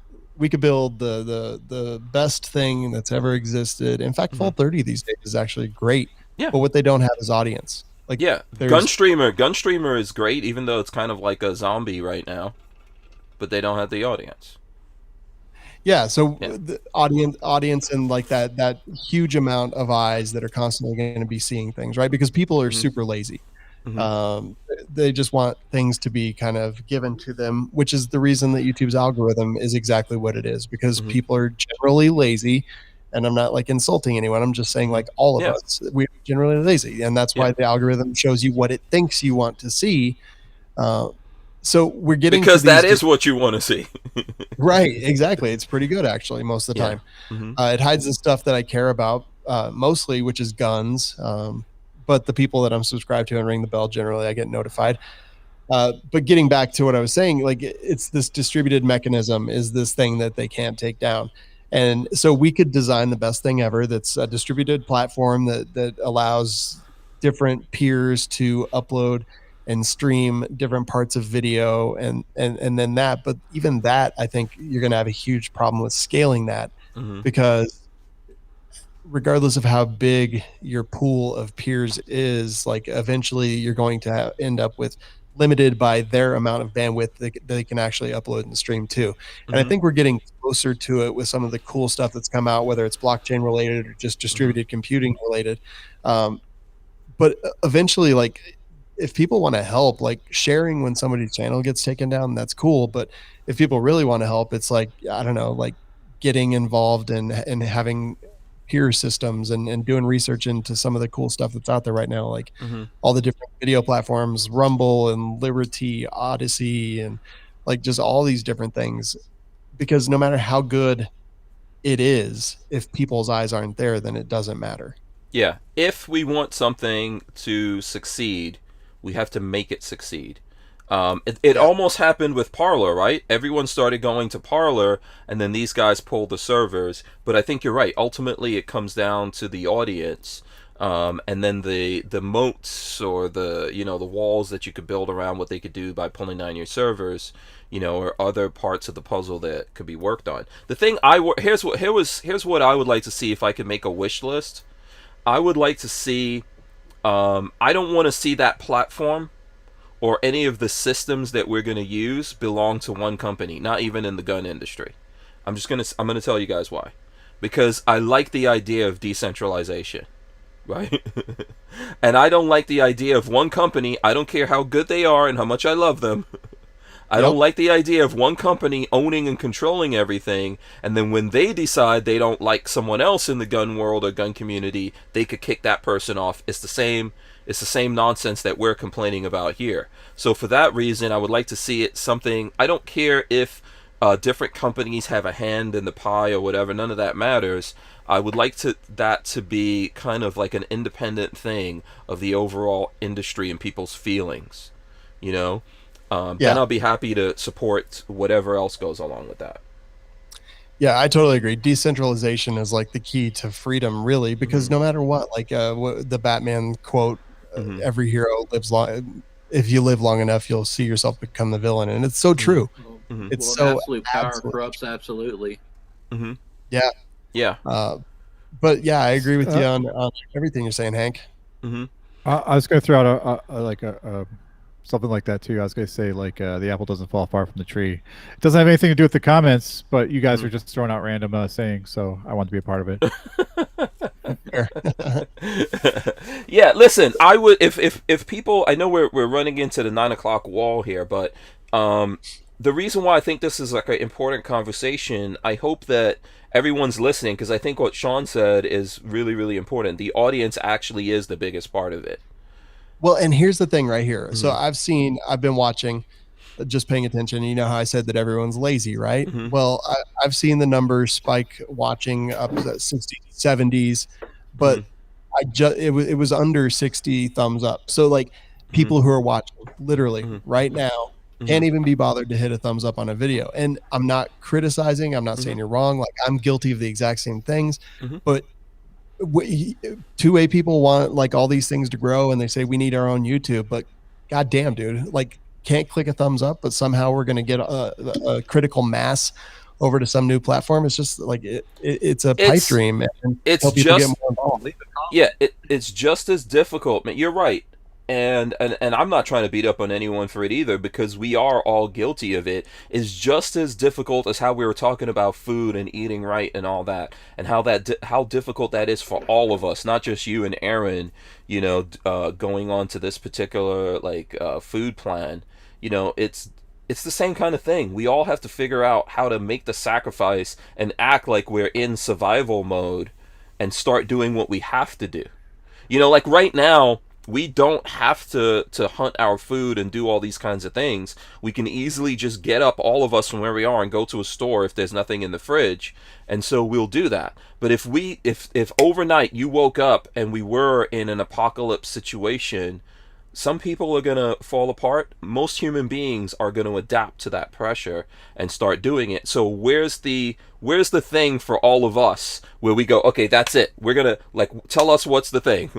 the best thing that's ever existed. In fact, Full 30 these days is actually great. Yeah. But what they don't have is audience. Like, Gunstreamer is great, even though it's kind of like a zombie right now, but they don't have the audience. Yeah, so the audience and like that huge amount of eyes that are constantly going to be seeing things, right? Because people are super lazy. They just want things to be kind of given to them, which is the reason that YouTube's algorithm is exactly what it is, because people are generally lazy. And I'm not like insulting anyone. I'm just saying, like, all of us, we're generally lazy, and that's why the algorithm shows you what it thinks you want to see. So we're getting because that is what you want to see. Right, exactly. It's pretty good, actually, most of the time. It hides the stuff that I care about mostly, which is guns. But the people that I'm subscribed to and ring the bell, generally I get notified. But getting back to what I was saying, like, it's this distributed mechanism is this thing that they can't take down. And so we could design the best thing ever that's a distributed platform that allows different peers to upload and stream different parts of video and then that. But even that, I think you're going to have a huge problem with scaling that, because regardless of how big your pool of peers is, like, eventually you're going to end up with limited by their amount of bandwidth that they can actually upload and stream to. And I think we're getting closer to it with some of the cool stuff that's come out, whether it's blockchain related or just distributed computing related. But eventually, like, if people want to help, like, sharing when somebody's channel gets taken down, that's cool. But if people really want to help, it's like, I don't know, like getting involved and having peer systems and doing research into some of the cool stuff that's out there right now, like all the different video platforms, Rumble and Liberty, Odyssey, and like just all these different things. Because no matter how good it is, if people's eyes aren't there, then it doesn't matter. Yeah. If we want something to succeed, we have to make it succeed. It almost happened with Parler, right? Everyone started going to Parler, and then these guys pulled the servers. But I think you're right. Ultimately, it comes down to the audience. And then the moats or the the walls that you could build around what they could do by pulling down your servers, or other parts of the puzzle that could be worked on. The thing here's what I would like to see if I could make a wish list. I would like to see. I don't want to see that platform or any of the systems that we're going to use belong to one company, not even in the gun industry. I'm gonna tell you guys why. Because I like the idea of decentralization, right? And I don't like the idea of one company. I don't care how good they are and how much I love them. I don't like the idea of one company owning and controlling everything, and then when they decide they don't like someone else in the gun world or gun community, they could kick that person off. It's the same nonsense that we're complaining about here. So for that reason, I would like to see it something. I don't care if different companies have a hand in the pie or whatever. None of that matters. I would like that to be kind of like an independent thing of the overall industry and people's feelings, Then I'll be happy to support whatever else goes along with that. Yeah, I totally agree. Decentralization is like the key to freedom, really, because no matter what, like the Batman quote, every hero lives long. If you live long enough, you'll see yourself become the villain. And it's so true. It's so absolute power corrupts absolutely. Yeah. Yeah. But yeah, I agree with you on everything you're saying, Hank. I was going to throw out a something like that too. I was going to say the apple doesn't fall far from the tree. It doesn't have anything to do with the comments, but you guys are just throwing out random sayings, so I want to be a part of it. Yeah, listen, I would if people. I know we're running into the 9:00 wall here, but the reason why I think this is like an important conversation, I hope that everyone's listening, because I think what Shawn said is really, really important. The audience actually is the biggest part of it. Well, and here's the thing right here. So I've been watching, just paying attention. You know how I said that everyone's lazy, right? Well, I've seen the numbers spike watching up to 60s, 70s, but it was under 60 thumbs up. So like people who are watching literally right now can't even be bothered to hit a thumbs up on a video. And I'm not criticizing. I'm not saying you're wrong. Like I'm guilty of the exact same things, but two-way people want like all these things to grow, and they say we need our own YouTube, but goddamn, dude, like can't click a thumbs up, but somehow we're going to get a critical mass over to some new platform. It's just like it's a pipe dream. And it's just it's just as difficult. Man, you're right. And I'm not trying to beat up on anyone for it either, because we are all guilty of it. It's just as difficult as how we were talking about food and eating right and all that, and how difficult that is for all of us, not just you and Aaron, going on to this particular food plan. It's the same kind of thing. We all have to figure out how to make the sacrifice and act like we're in survival mode and start doing what we have to do. Like right now, we don't have to hunt our food and do all these kinds of things. We can easily just get up, all of us, from where we are and go to a store if there's nothing in the fridge, and so we'll do that. But if overnight you woke up and we were in an apocalypse situation, some people are gonna fall apart. Most human beings are gonna adapt to that pressure and start doing it. So where's the thing for all of us where we go, okay, that's it. We're gonna tell us what's the thing.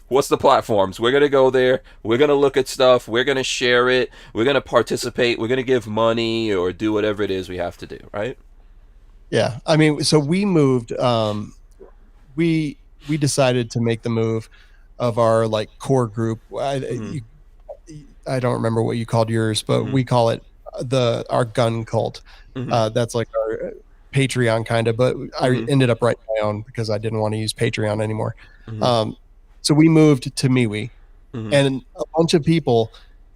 What's the platforms? We're going to go there. We're going to look at stuff. We're going to share it. We're going to participate. We're going to give money or do whatever it is we have to do, right? Yeah. I mean, so we moved, we decided to make the move of our core group. I don't remember what you called yours, but we call it our gun cult. That's like our Patreon kind of, but I ended up writing my own because I didn't want to use Patreon anymore. So we moved to MeWe, and a bunch of people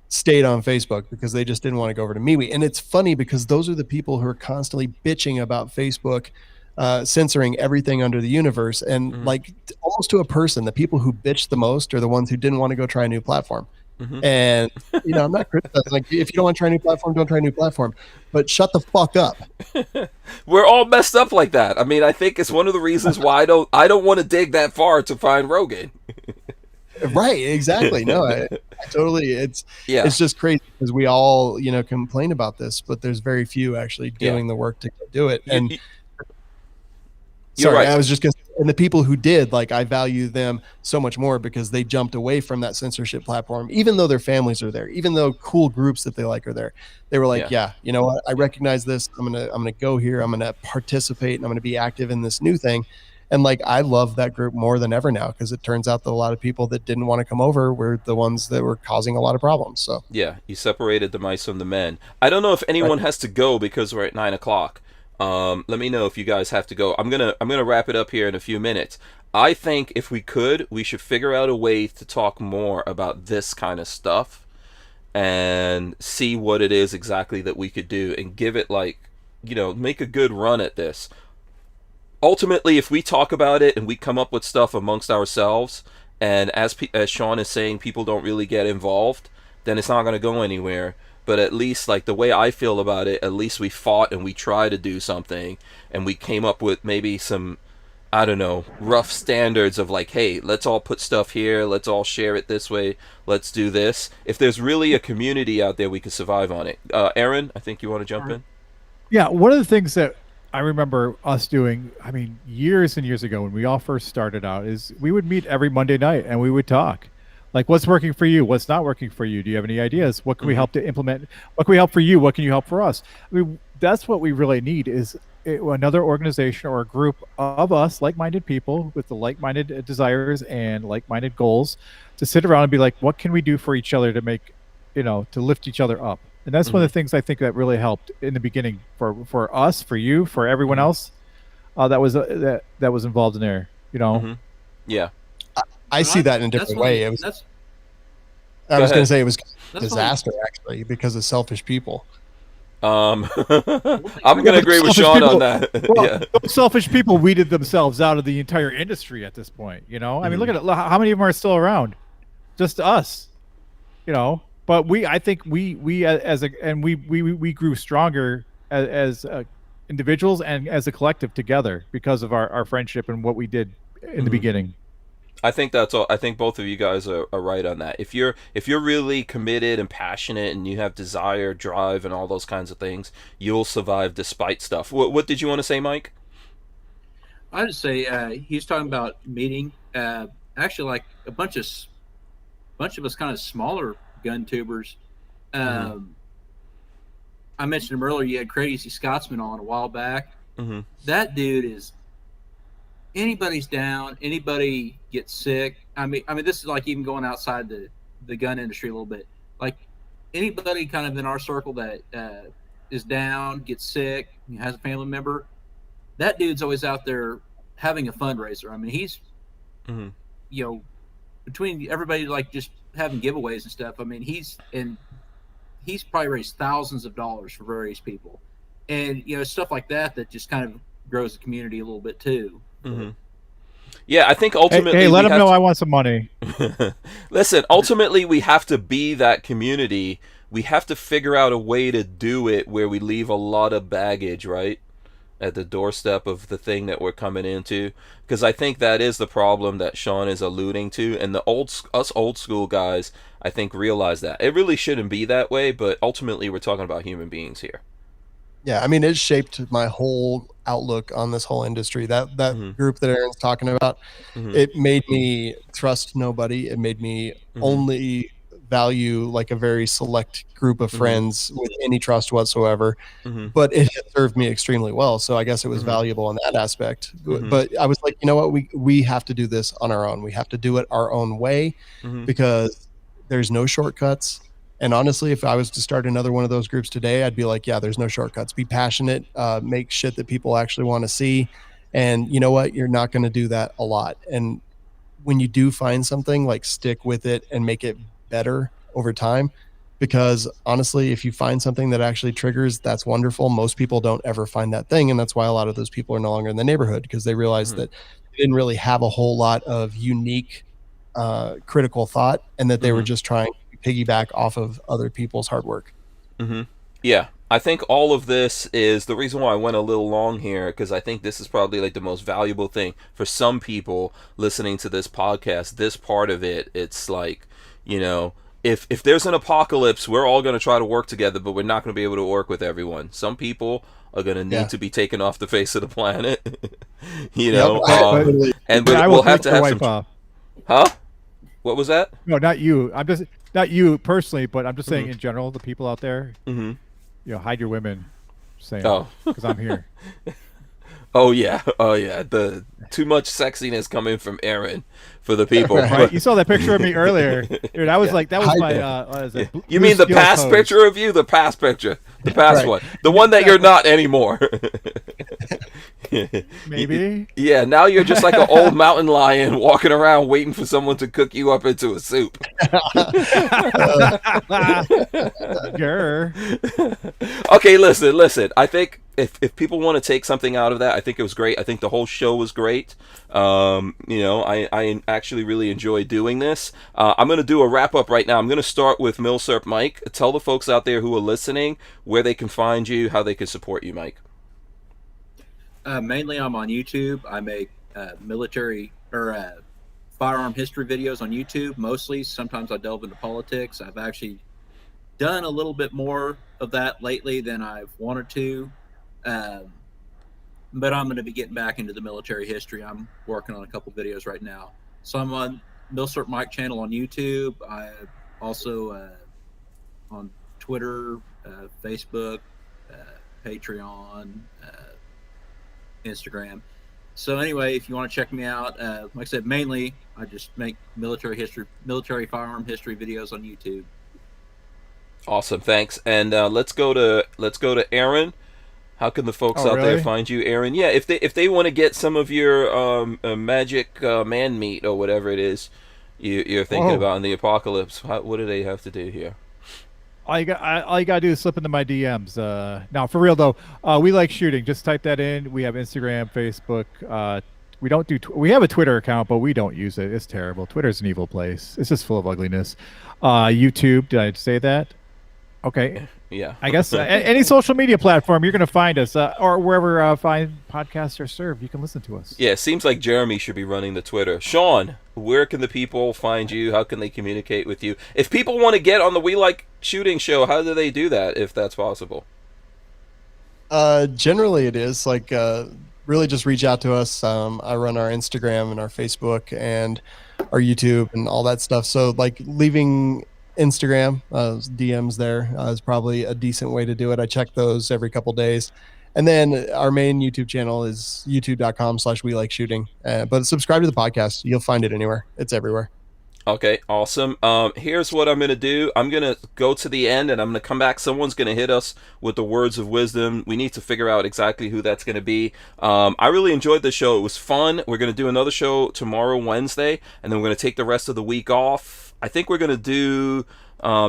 stayed on Facebook because they just didn't want to go over to MeWe. And it's funny because those are the people who are constantly bitching about Facebook censoring everything under the universe. And almost to a person, the people who bitch the most are the ones who didn't want to go try a new platform. And I'm not criticizing. Like, if you don't want to try a new platform, don't try a new platform. But shut the fuck up. We're all messed up like that. I mean, I think it's one of the reasons why I don't want to dig that far to find Rogan. Right, exactly. No, I totally. It's just crazy because we all complain about this, but there's very few actually doing the work to do it. And You're right. I was just gonna say, And the people who did, like, I value them so much more because they jumped away from that censorship platform, even though their families are there, even though cool groups that they like are there. They were like, yeah, you know what? I recognize this. I'm gonna go here. I'm gonna participate, and I'm gonna be active in this new thing. And like, I love that group more than ever now, because it turns out that a lot of people that didn't want to come over were the ones that were causing a lot of problems. So yeah, you separated the mice from the men. I don't know if anyone has to go because we're at 9 o'clock. Let me know if you guys have to go. I'm gonna wrap it up here in a few minutes. I think if we could, we should figure out a way to talk more about this kind of stuff and see what it is exactly that we could do and give it, like, make a good run at this. Ultimately, if we talk about it and we come up with stuff amongst ourselves, and as Shawn is saying, people don't really get involved, then it's not going to go anywhere. But at least, like, the way I feel about it, at least we fought and we tried to do something, and we came up with maybe some, I don't know, rough standards of like, hey, let's all put stuff here, let's all share it this way, let's do this. If there's really a community out there, we could survive on it. Aaron, I think you want to jump in? Yeah, one of the things that I remember us doing, I mean, years and years ago when we all first started out, is we would meet every Monday night and we would talk. Like, what's working for you? What's not working for you? Do you have any ideas? What can we help to implement? What can we help for you? What can you help for us? I mean, that's what we really need, is another organization or a group of us, like-minded people with the like-minded desires and like-minded goals, to sit around and be like, what can we do for each other to make, to lift each other up? And that's one of the things I think that really helped in the beginning for us, for you, for everyone else that was involved in there. Yeah. I see that in a different way. I was going to say it was a disaster, actually, because of selfish people. I'm going to agree with Shawn on that. Well, those selfish people weeded themselves out of the entire industry at this point. I mean, look at it. How many of them are still around? Just us. But I think we grew stronger as individuals and as a collective together because of our friendship and what we did in the beginning. I think that's all. I think both of you guys are right on that. If you're really committed and passionate and you have desire, drive, and all those kinds of things, you'll survive despite stuff. What did you want to say, Mike? I would say he's talking about meeting. Actually, like a bunch of us kind of smaller gun tubers. I mentioned him earlier. You had Crazy Scotsman on a while back. That dude is, anybody's down, anybody gets sick. I mean, this is like even going outside the gun industry a little bit. Like, anybody kind of in our circle that is down, gets sick, has a family member, that dude's always out there having a fundraiser. I mean, he's, between everybody, like, just having giveaways and stuff. I mean, he's probably raised thousands of dollars for various people, and stuff like that just kind of grows the community a little bit too. Yeah, I think ultimately, hey, let him know I want some money. Listen, ultimately we have to be that community. We have to figure out a way to do it where we leave a lot of baggage right at the doorstep of the thing that we're coming into, because I think that is the problem that Shawn is alluding to, and us old school guys, I think, realize that it really shouldn't be that way, but ultimately we're talking about human beings here. Yeah, I mean, it shaped my whole outlook on this whole industry. That group that Aaron's talking about, it made me trust nobody. It made me only value like a very select group of friends with any trust whatsoever. But it had served me extremely well, so I guess it was valuable in that aspect. But I was like, you know what, we have to do this on our own. We have to do it our own way, because there's no shortcuts. And honestly, if I was to start another one of those groups today, I'd be like, yeah, there's no shortcuts. Be passionate, make shit that people actually want to see. And you know what? You're not going to do that a lot. And when you do find something, like, stick with it and make it better over time. Because honestly, if you find something that actually triggers, that's wonderful. Most people don't ever find that thing. And that's why a lot of those people are no longer in the neighborhood, because they realize that they didn't really have a whole lot of unique critical thought, and that they were just trying to piggyback off of other people's hard work. Yeah, I think all of this is the reason why I went a little long here, because I think this is probably like the most valuable thing for some people listening to this podcast. This part of it, it's like, if there's an apocalypse, we're all going to try to work together, but we're not going to be able to work with everyone. Some people are going to need to be taken off the face of the planet. You Yep, know, totally. and But I will we'll have take to the have wife some. off. Huh? What was that? No, not you. I'm just not you personally, but I'm just saying in general, the people out there. Mm-hmm. Hide your women. Saying, Oh. because I'm here. Oh yeah, the too much sexiness coming from Aaron for the people. Right? You saw that picture of me earlier, dude. I was like, that was Hi my. there. What is it? You Blue mean the skill past pose. picture of you? The past picture, the past Right. one, the one that you're not anymore. Maybe. Yeah, now you're just like an old mountain lion walking around waiting for someone to cook you up into a soup. Grr. Okay, listen. I think if people want to take something out of that, I think it was great. I think the whole show was great. I actually really enjoyed doing this. I'm going to do a wrap up right now. I'm going to start with Milsurp Mike. Tell the folks out there who are listening where they can find you, how they can support you, Mike. Mainly, I'm on YouTube. I make military or firearm history videos on YouTube. Mostly, sometimes I delve into politics. I've actually done a little bit more of that lately than I've wanted to. But I'm going to be getting back into the military history. I'm working on a couple videos right now. So I'm on Milsurp Mike channel on YouTube. I also on Twitter, Facebook, Patreon, Instagram. So anyway, if you want to check me out, like I said, mainly I just make military firearm history videos on YouTube. Awesome, thanks. And let's go to Aaron. How can the folks out there really? find you, Aaron? Yeah, if they want to get some of your magic man meat or whatever it is you're thinking Whoa. about in the apocalypse, what do they have to do here? All you got to do is slip into my DMs. Now, for real though, we like shooting. Just type that in. We have Instagram, Facebook. We don't do. We have a Twitter account, but we don't use it. It's terrible. Twitter's an evil place. It's just full of ugliness. YouTube. Did I say that? Okay. Yeah. I guess any social media platform you're going to find us, or wherever fine podcasts are served, you can listen to us. Yeah, it seems like Jeremy should be running the Twitter. Shawn, where can the people find you? How can they communicate with you? If people want to get on the We Like Shooting show, how do they do that, if that's possible? Generally, it is like really just reach out to us. I run our Instagram and our Facebook and our YouTube and all that stuff. So like leaving Instagram DMs there is probably a decent way to do it. I check those every couple days. And then our main YouTube channel is youtube.com/we like shooting. But subscribe to the podcast. You'll find it anywhere. It's everywhere. Okay, awesome. Here's what I'm going to do. I'm going to go to the end and I'm going to come back. Someone's going to hit us with the words of wisdom. We need to figure out exactly who that's going to be. I really enjoyed the show. It was fun. We're going to do another show tomorrow, Wednesday, and then we're going to take the rest of the week off. I think we're going to do,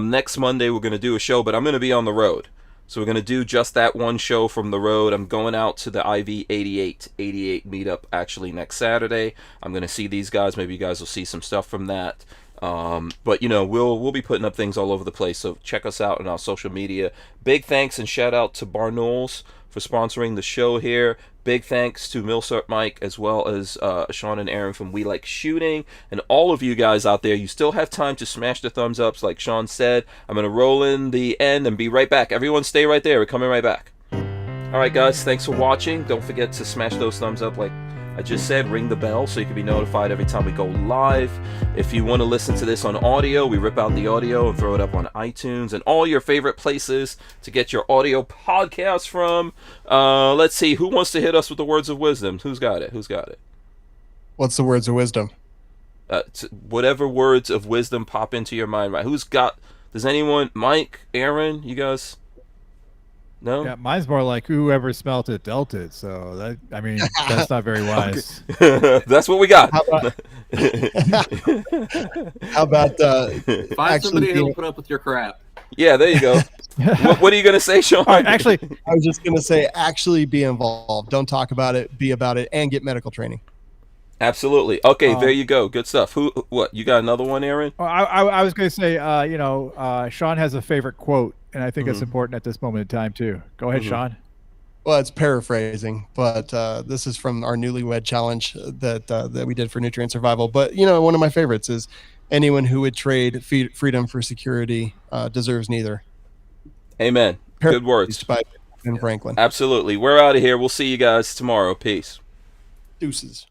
next Monday, we're going to do a show, but I'm going to be on the road. So we're going to do just that one show from the road. I'm going out to the IV 88 meetup actually next Saturday. I'm going to see these guys. Maybe you guys will see some stuff from that. But you know, we'll be putting up things all over the place. So check us out on our social media. Big thanks and shout out to Barnauls for sponsoring the show here. Big thanks to Milsurp Mike as well as Shawn and Aaron from We Like Shooting. And all of you guys out there, you still have time to smash the thumbs ups like Shawn said. I'm going to roll in the end and be right back. Everyone stay right there. We're coming right back. Alright guys, thanks for watching. Don't forget to smash those thumbs up like I just said. Ring the bell so you can be notified every time we go live. If you want to listen to this on audio, we rip out the audio and throw it up on iTunes and all your favorite places to get your audio podcast from. Let's see, who wants to hit us with the words of wisdom? Who's got it? What's the words of wisdom? Whatever words of wisdom pop into your mind, right? Does anyone, Mike, Aaron, you guys? No? Yeah, mine's more like whoever smelt it dealt it. So that, I mean, that's not very wise. That's what we got. How about Find somebody who'll put up with your crap. Yeah, there you go. What are you going to say, Shawn? All right, actually, I was just going to say, actually be involved. Don't talk about it, be about it, and get medical training. Absolutely. Okay, there you go. Good stuff. What? You got another one, Aaron? I was going to say, Shawn has a favorite quote, and I think it's important at this moment in time too. Go ahead, Shawn. Well, it's paraphrasing, but this is from our newlywed challenge that we did for nutrient survival. But one of my favorites is, anyone who would trade freedom for security deserves neither. Amen. Good words By Ben Franklin. Absolutely. We're out of here. We'll see you guys tomorrow. Peace. Deuces.